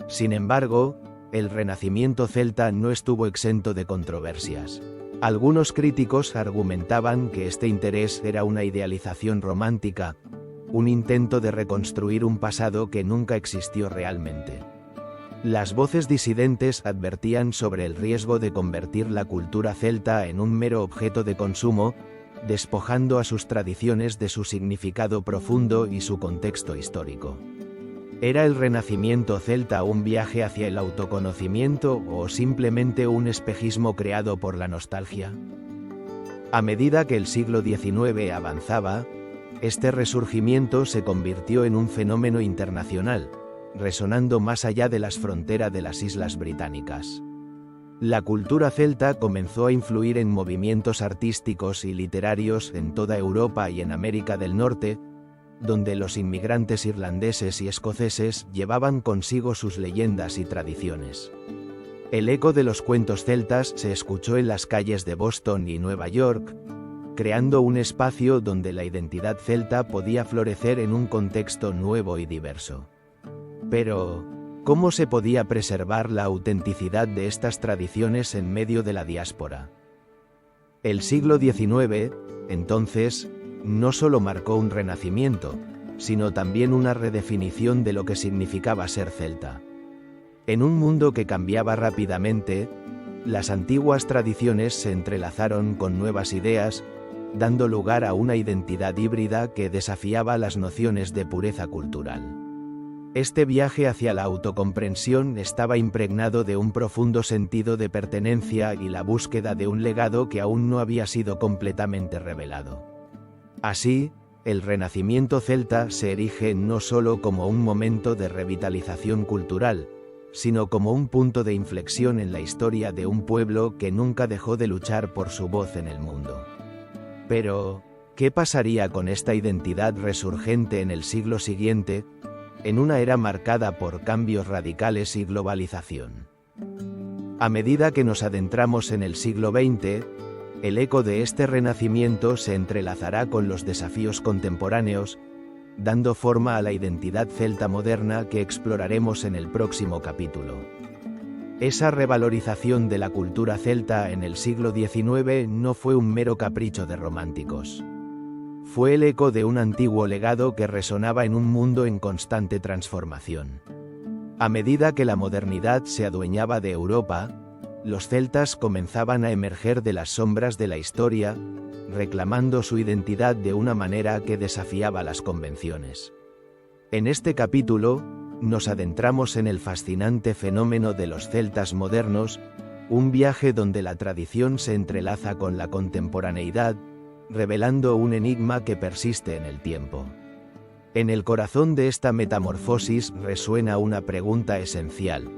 A: Sin embargo, el Renacimiento celta no estuvo exento de controversias. Algunos críticos argumentaban que este interés era una idealización romántica, un intento de reconstruir un pasado que nunca existió realmente. Las voces disidentes advertían sobre el riesgo de convertir la cultura celta en un mero objeto de consumo, despojando a sus tradiciones de su significado profundo y su contexto histórico. ¿Era el Renacimiento celta un viaje hacia el autoconocimiento o simplemente un espejismo creado por la nostalgia? A medida que el siglo XIX avanzaba, este resurgimiento se convirtió en un fenómeno internacional, resonando más allá de las fronteras de las Islas Británicas. La cultura celta comenzó a influir en movimientos artísticos y literarios en toda Europa y en América del Norte, donde los inmigrantes irlandeses y escoceses llevaban consigo sus leyendas y tradiciones. El eco de los cuentos celtas se escuchó en las calles de Boston y Nueva York, creando un espacio donde la identidad celta podía florecer en un contexto nuevo y diverso. Pero, ¿cómo se podía preservar la autenticidad de estas tradiciones en medio de la diáspora? El siglo XIX, entonces, no solo marcó un renacimiento, sino también una redefinición de lo que significaba ser celta. En un mundo que cambiaba rápidamente, las antiguas tradiciones se entrelazaron con nuevas ideas, dando lugar a una identidad híbrida que desafiaba las nociones de pureza cultural. Este viaje hacia la autocomprensión estaba impregnado de un profundo sentido de pertenencia y la búsqueda de un legado que aún no había sido completamente revelado. Así, el Renacimiento celta se erige no solo como un momento de revitalización cultural, sino como un punto de inflexión en la historia de un pueblo que nunca dejó de luchar por su voz en el mundo. Pero, ¿qué pasaría con esta identidad resurgente en el siglo siguiente, en una era marcada por cambios radicales y globalización? A medida que nos adentramos en el siglo XX, el eco de este renacimiento se entrelazará con los desafíos contemporáneos, dando forma a la identidad celta moderna que exploraremos en el próximo capítulo. Esa revalorización de la cultura celta en el siglo XIX no fue un mero capricho de románticos. Fue el eco de un antiguo legado que resonaba en un mundo en constante transformación. A medida que la modernidad se adueñaba de Europa, los celtas comenzaban a emerger de las sombras de la historia, reclamando su identidad de una manera que desafiaba las convenciones. En este capítulo, nos adentramos en el fascinante fenómeno de los celtas modernos, un viaje donde la tradición se entrelaza con la contemporaneidad, revelando un enigma que persiste en el tiempo. En el corazón de esta metamorfosis resuena una pregunta esencial: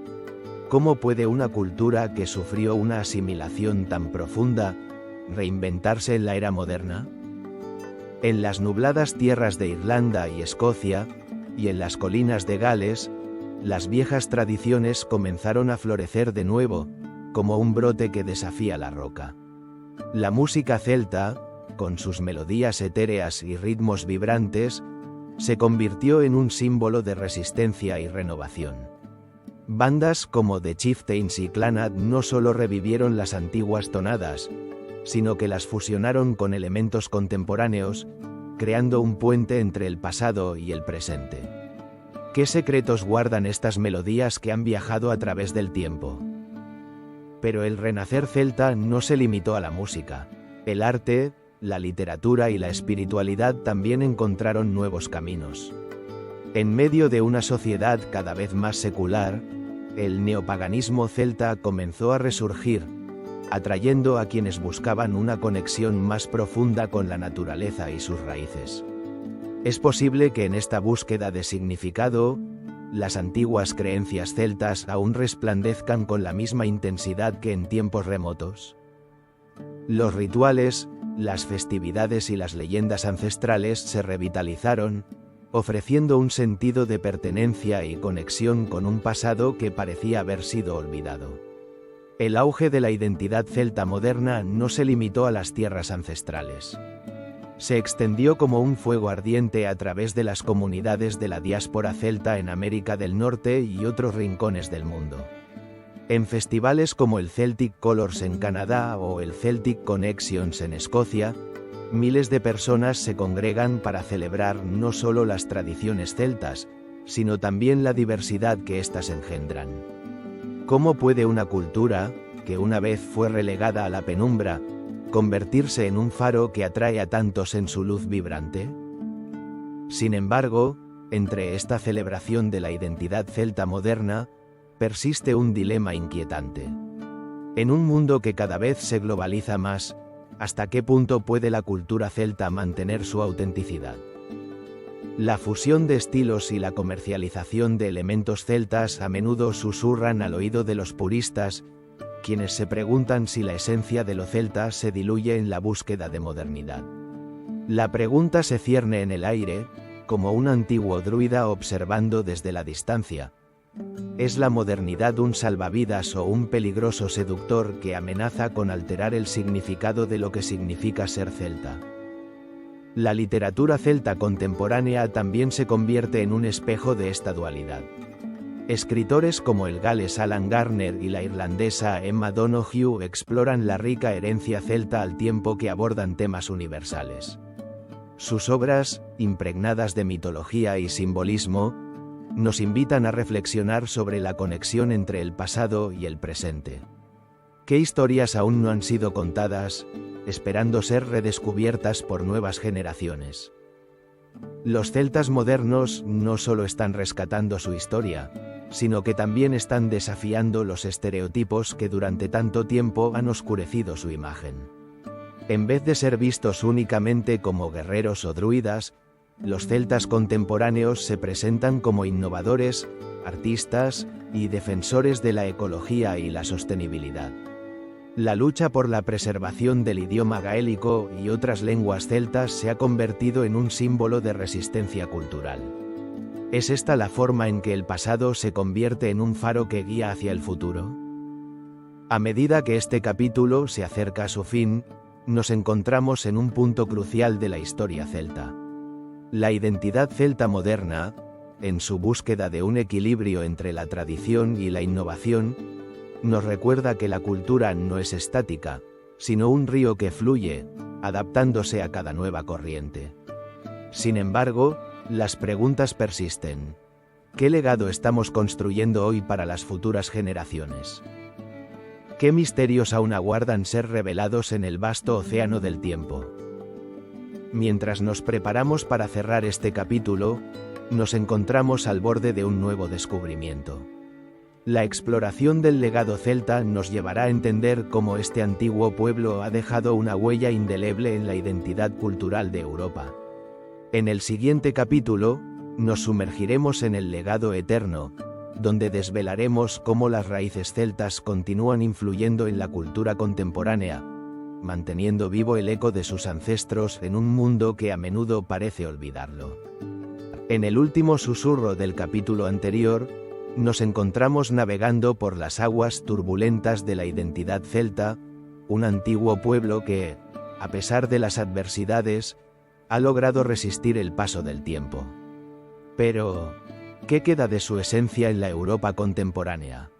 A: ¿cómo puede una cultura que sufrió una asimilación tan profunda reinventarse en la era moderna? En las nubladas tierras de Irlanda y Escocia, y en las colinas de Gales, las viejas tradiciones comenzaron a florecer de nuevo, como un brote que desafía la roca. La música celta, con sus melodías etéreas y ritmos vibrantes, se convirtió en un símbolo de resistencia y renovación. Bandas como The Chieftains y Clannad no solo revivieron las antiguas tonadas, sino que las fusionaron con elementos contemporáneos, creando un puente entre el pasado y el presente. ¿Qué secretos guardan estas melodías que han viajado a través del tiempo? Pero el renacer celta no se limitó a la música. El arte, la literatura y la espiritualidad también encontraron nuevos caminos. En medio de una sociedad cada vez más secular, el neopaganismo celta comenzó a resurgir, atrayendo a quienes buscaban una conexión más profunda con la naturaleza y sus raíces. Es posible que en esta búsqueda de significado, las antiguas creencias celtas aún resplandezcan con la misma intensidad que en tiempos remotos. Los rituales, las festividades y las leyendas ancestrales se revitalizaron, ofreciendo un sentido de pertenencia y conexión con un pasado que parecía haber sido olvidado. El auge de la identidad celta moderna no se limitó a las tierras ancestrales. Se extendió como un fuego ardiente a través de las comunidades de la diáspora celta en América del Norte y otros rincones del mundo. En festivales como el Celtic Colors en Canadá o el Celtic Connections en Escocia, miles de personas se congregan para celebrar no solo las tradiciones celtas, sino también la diversidad que éstas engendran. ¿Cómo puede una cultura, que una vez fue relegada a la penumbra, convertirse en un faro que atrae a tantos en su luz vibrante? Sin embargo, entre esta celebración de la identidad celta moderna, persiste un dilema inquietante. En un mundo que cada vez se globaliza más, ¿hasta qué punto puede la cultura celta mantener su autenticidad? La fusión de estilos y la comercialización de elementos celtas a menudo susurran al oído de los puristas, quienes se preguntan si la esencia de lo celta se diluye en la búsqueda de modernidad. La pregunta se cierne en el aire, como un antiguo druida observando desde la distancia. ¿Es la modernidad un salvavidas o un peligroso seductor que amenaza con alterar el significado de lo que significa ser celta? La literatura celta contemporánea también se convierte en un espejo de esta dualidad. Escritores como el galés Alan Garner y la irlandesa Emma Donoghue exploran la rica herencia celta al tiempo que abordan temas universales. Sus obras, impregnadas de mitología y simbolismo, nos invitan a reflexionar sobre la conexión entre el pasado y el presente. ¿Qué historias aún no han sido contadas, esperando ser redescubiertas por nuevas generaciones? Los celtas modernos no solo están rescatando su historia, sino que también están desafiando los estereotipos que durante tanto tiempo han oscurecido su imagen. En vez de ser vistos únicamente como guerreros o druidas, los celtas contemporáneos se presentan como innovadores, artistas y defensores de la ecología y la sostenibilidad. La lucha por la preservación del idioma gaélico y otras lenguas celtas se ha convertido en un símbolo de resistencia cultural. ¿Es esta la forma en que el pasado se convierte en un faro que guía hacia el futuro? A medida que este capítulo se acerca a su fin, nos encontramos en un punto crucial de la historia celta. La identidad celta moderna, en su búsqueda de un equilibrio entre la tradición y la innovación, nos recuerda que la cultura no es estática, sino un río que fluye, adaptándose a cada nueva corriente. Sin embargo, las preguntas persisten. ¿Qué legado estamos construyendo hoy para las futuras generaciones? ¿Qué misterios aún aguardan ser revelados en el vasto océano del tiempo? Mientras nos preparamos para cerrar este capítulo, nos encontramos al borde de un nuevo descubrimiento. La exploración del legado celta nos llevará a entender cómo este antiguo pueblo ha dejado una huella indeleble en la identidad cultural de Europa. En el siguiente capítulo, nos sumergiremos en el legado eterno, donde desvelaremos cómo las raíces celtas continúan influyendo en la cultura contemporánea, manteniendo vivo el eco de sus ancestros en un mundo que a menudo parece olvidarlo. En el último susurro del capítulo anterior, nos encontramos navegando por las aguas turbulentas de la identidad celta, un antiguo pueblo que, a pesar de las adversidades, ha logrado resistir el paso del tiempo. Pero, ¿qué queda de su esencia en la Europa contemporánea?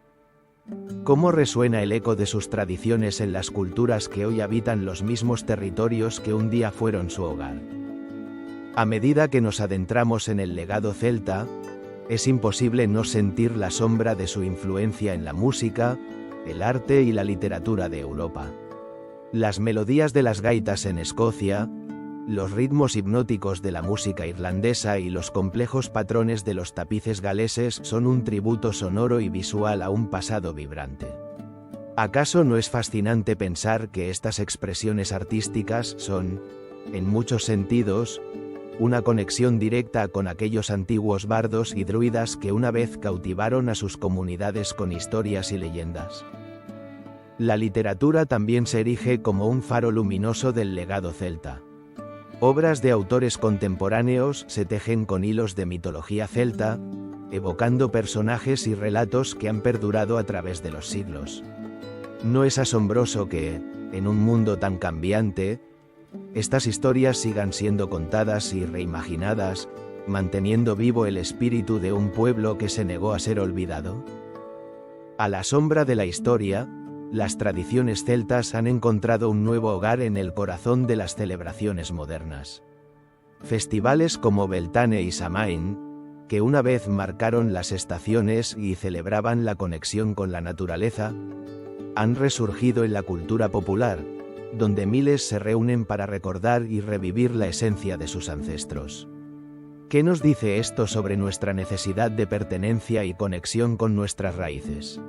A: ¿Cómo resuena el eco de sus tradiciones en las culturas que hoy habitan los mismos territorios que un día fueron su hogar? A medida que nos adentramos en el legado celta, es imposible no sentir la sombra de su influencia en la música, el arte y la literatura de Europa. Las melodías de las gaitas en Escocia, los ritmos hipnóticos de la música irlandesa y los complejos patrones de los tapices galeses son un tributo sonoro y visual a un pasado vibrante. ¿Acaso no es fascinante pensar que estas expresiones artísticas son, en muchos sentidos, una conexión directa con aquellos antiguos bardos y druidas que una vez cautivaron a sus comunidades con historias y leyendas? La literatura también se erige como un faro luminoso del legado celta. Obras de autores contemporáneos se tejen con hilos de mitología celta, evocando personajes y relatos que han perdurado a través de los siglos. No es asombroso que, en un mundo tan cambiante, estas historias sigan siendo contadas y reimaginadas, manteniendo vivo el espíritu de un pueblo que se negó a ser olvidado. A la sombra de la historia, las tradiciones celtas han encontrado un nuevo hogar en el corazón de las celebraciones modernas. Festivales como Beltane y Samain, que una vez marcaron las estaciones y celebraban la conexión con la naturaleza, han resurgido en la cultura popular, donde miles se reúnen para recordar y revivir la esencia de sus ancestros. ¿Qué nos dice esto sobre nuestra necesidad de pertenencia y conexión con nuestras raíces?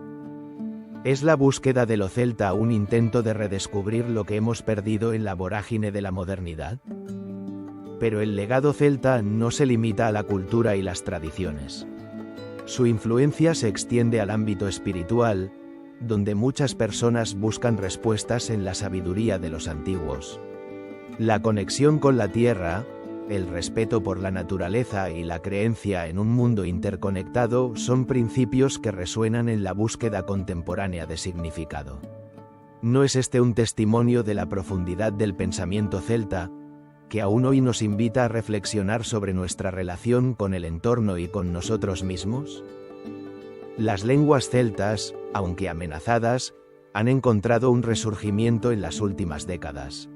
A: ¿Es la búsqueda de lo celta un intento de redescubrir lo que hemos perdido en la vorágine de la modernidad? Pero el legado celta no se limita a la cultura y las tradiciones. Su influencia se extiende al ámbito espiritual, donde muchas personas buscan respuestas en la sabiduría de los antiguos. La conexión con la tierra, el respeto por la naturaleza y la creencia en un mundo interconectado son principios que resuenan en la búsqueda contemporánea de significado. ¿No es este un testimonio de la profundidad del pensamiento celta, que aún hoy nos invita a reflexionar sobre nuestra relación con el entorno y con nosotros mismos? Las lenguas celtas, aunque amenazadas, han encontrado un resurgimiento en las últimas décadas.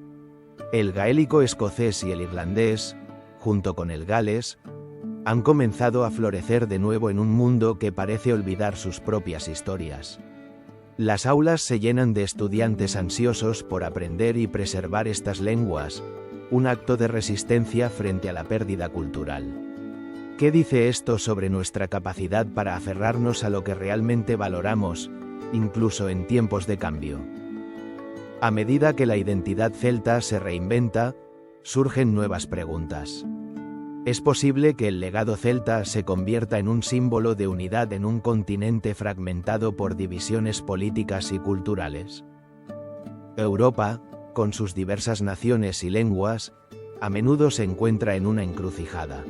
A: El gaélico escocés y el irlandés, junto con el galés, han comenzado a florecer de nuevo en un mundo que parece olvidar sus propias historias. Las aulas se llenan de estudiantes ansiosos por aprender y preservar estas lenguas, un acto de resistencia frente a la pérdida cultural. ¿Qué dice esto sobre nuestra capacidad para aferrarnos a lo que realmente valoramos, incluso en tiempos de cambio? A medida que la identidad celta se reinventa, surgen nuevas preguntas. ¿Es posible que el legado celta se convierta en un símbolo de unidad en un continente fragmentado por divisiones políticas y culturales? Europa, con sus diversas naciones y lenguas, a menudo se encuentra en una encrucijada.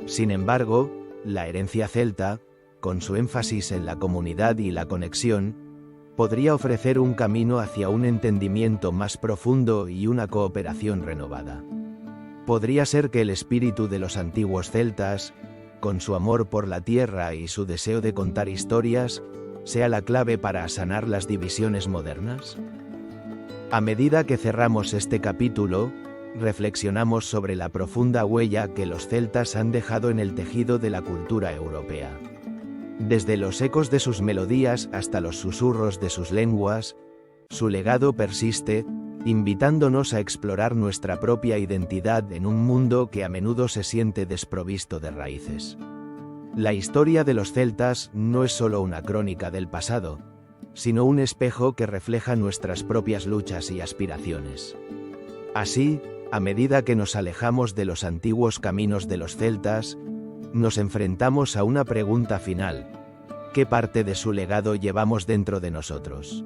A: Sin embargo, la herencia celta, con su énfasis en la comunidad y la conexión, podría ofrecer un camino hacia un entendimiento más profundo y una cooperación renovada. Podría ser que el espíritu de los antiguos celtas, con su amor por la tierra y su deseo de contar historias, sea la clave para sanar las divisiones modernas. A medida que cerramos este capítulo, reflexionamos sobre la profunda huella que los celtas han dejado en el tejido de la cultura europea. Desde los ecos de sus melodías hasta los susurros de sus lenguas, su legado persiste, invitándonos a explorar nuestra propia identidad en un mundo que a menudo se siente desprovisto de raíces. La historia de los celtas no es solo una crónica del pasado, sino un espejo que refleja nuestras propias luchas y aspiraciones. Así, a medida que nos alejamos de los antiguos caminos de los celtas, nos enfrentamos a una pregunta final: ¿qué parte de su legado llevamos dentro de nosotros?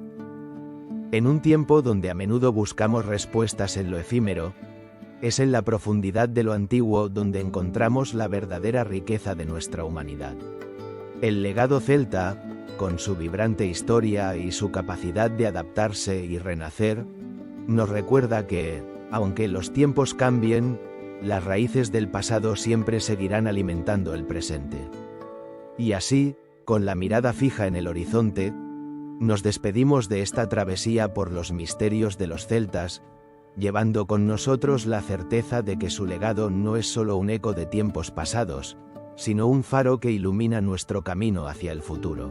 A: En un tiempo donde a menudo buscamos respuestas en lo efímero, es en la profundidad de lo antiguo donde encontramos la verdadera riqueza de nuestra humanidad. El legado celta, con su vibrante historia y su capacidad de adaptarse y renacer, nos recuerda que, aunque los tiempos cambien, las raíces del pasado siempre seguirán alimentando el presente. Y así, con la mirada fija en el horizonte, nos despedimos de esta travesía por los misterios de los celtas, llevando con nosotros la certeza de que su legado no es solo un eco de tiempos pasados, sino un faro que ilumina nuestro camino hacia el futuro.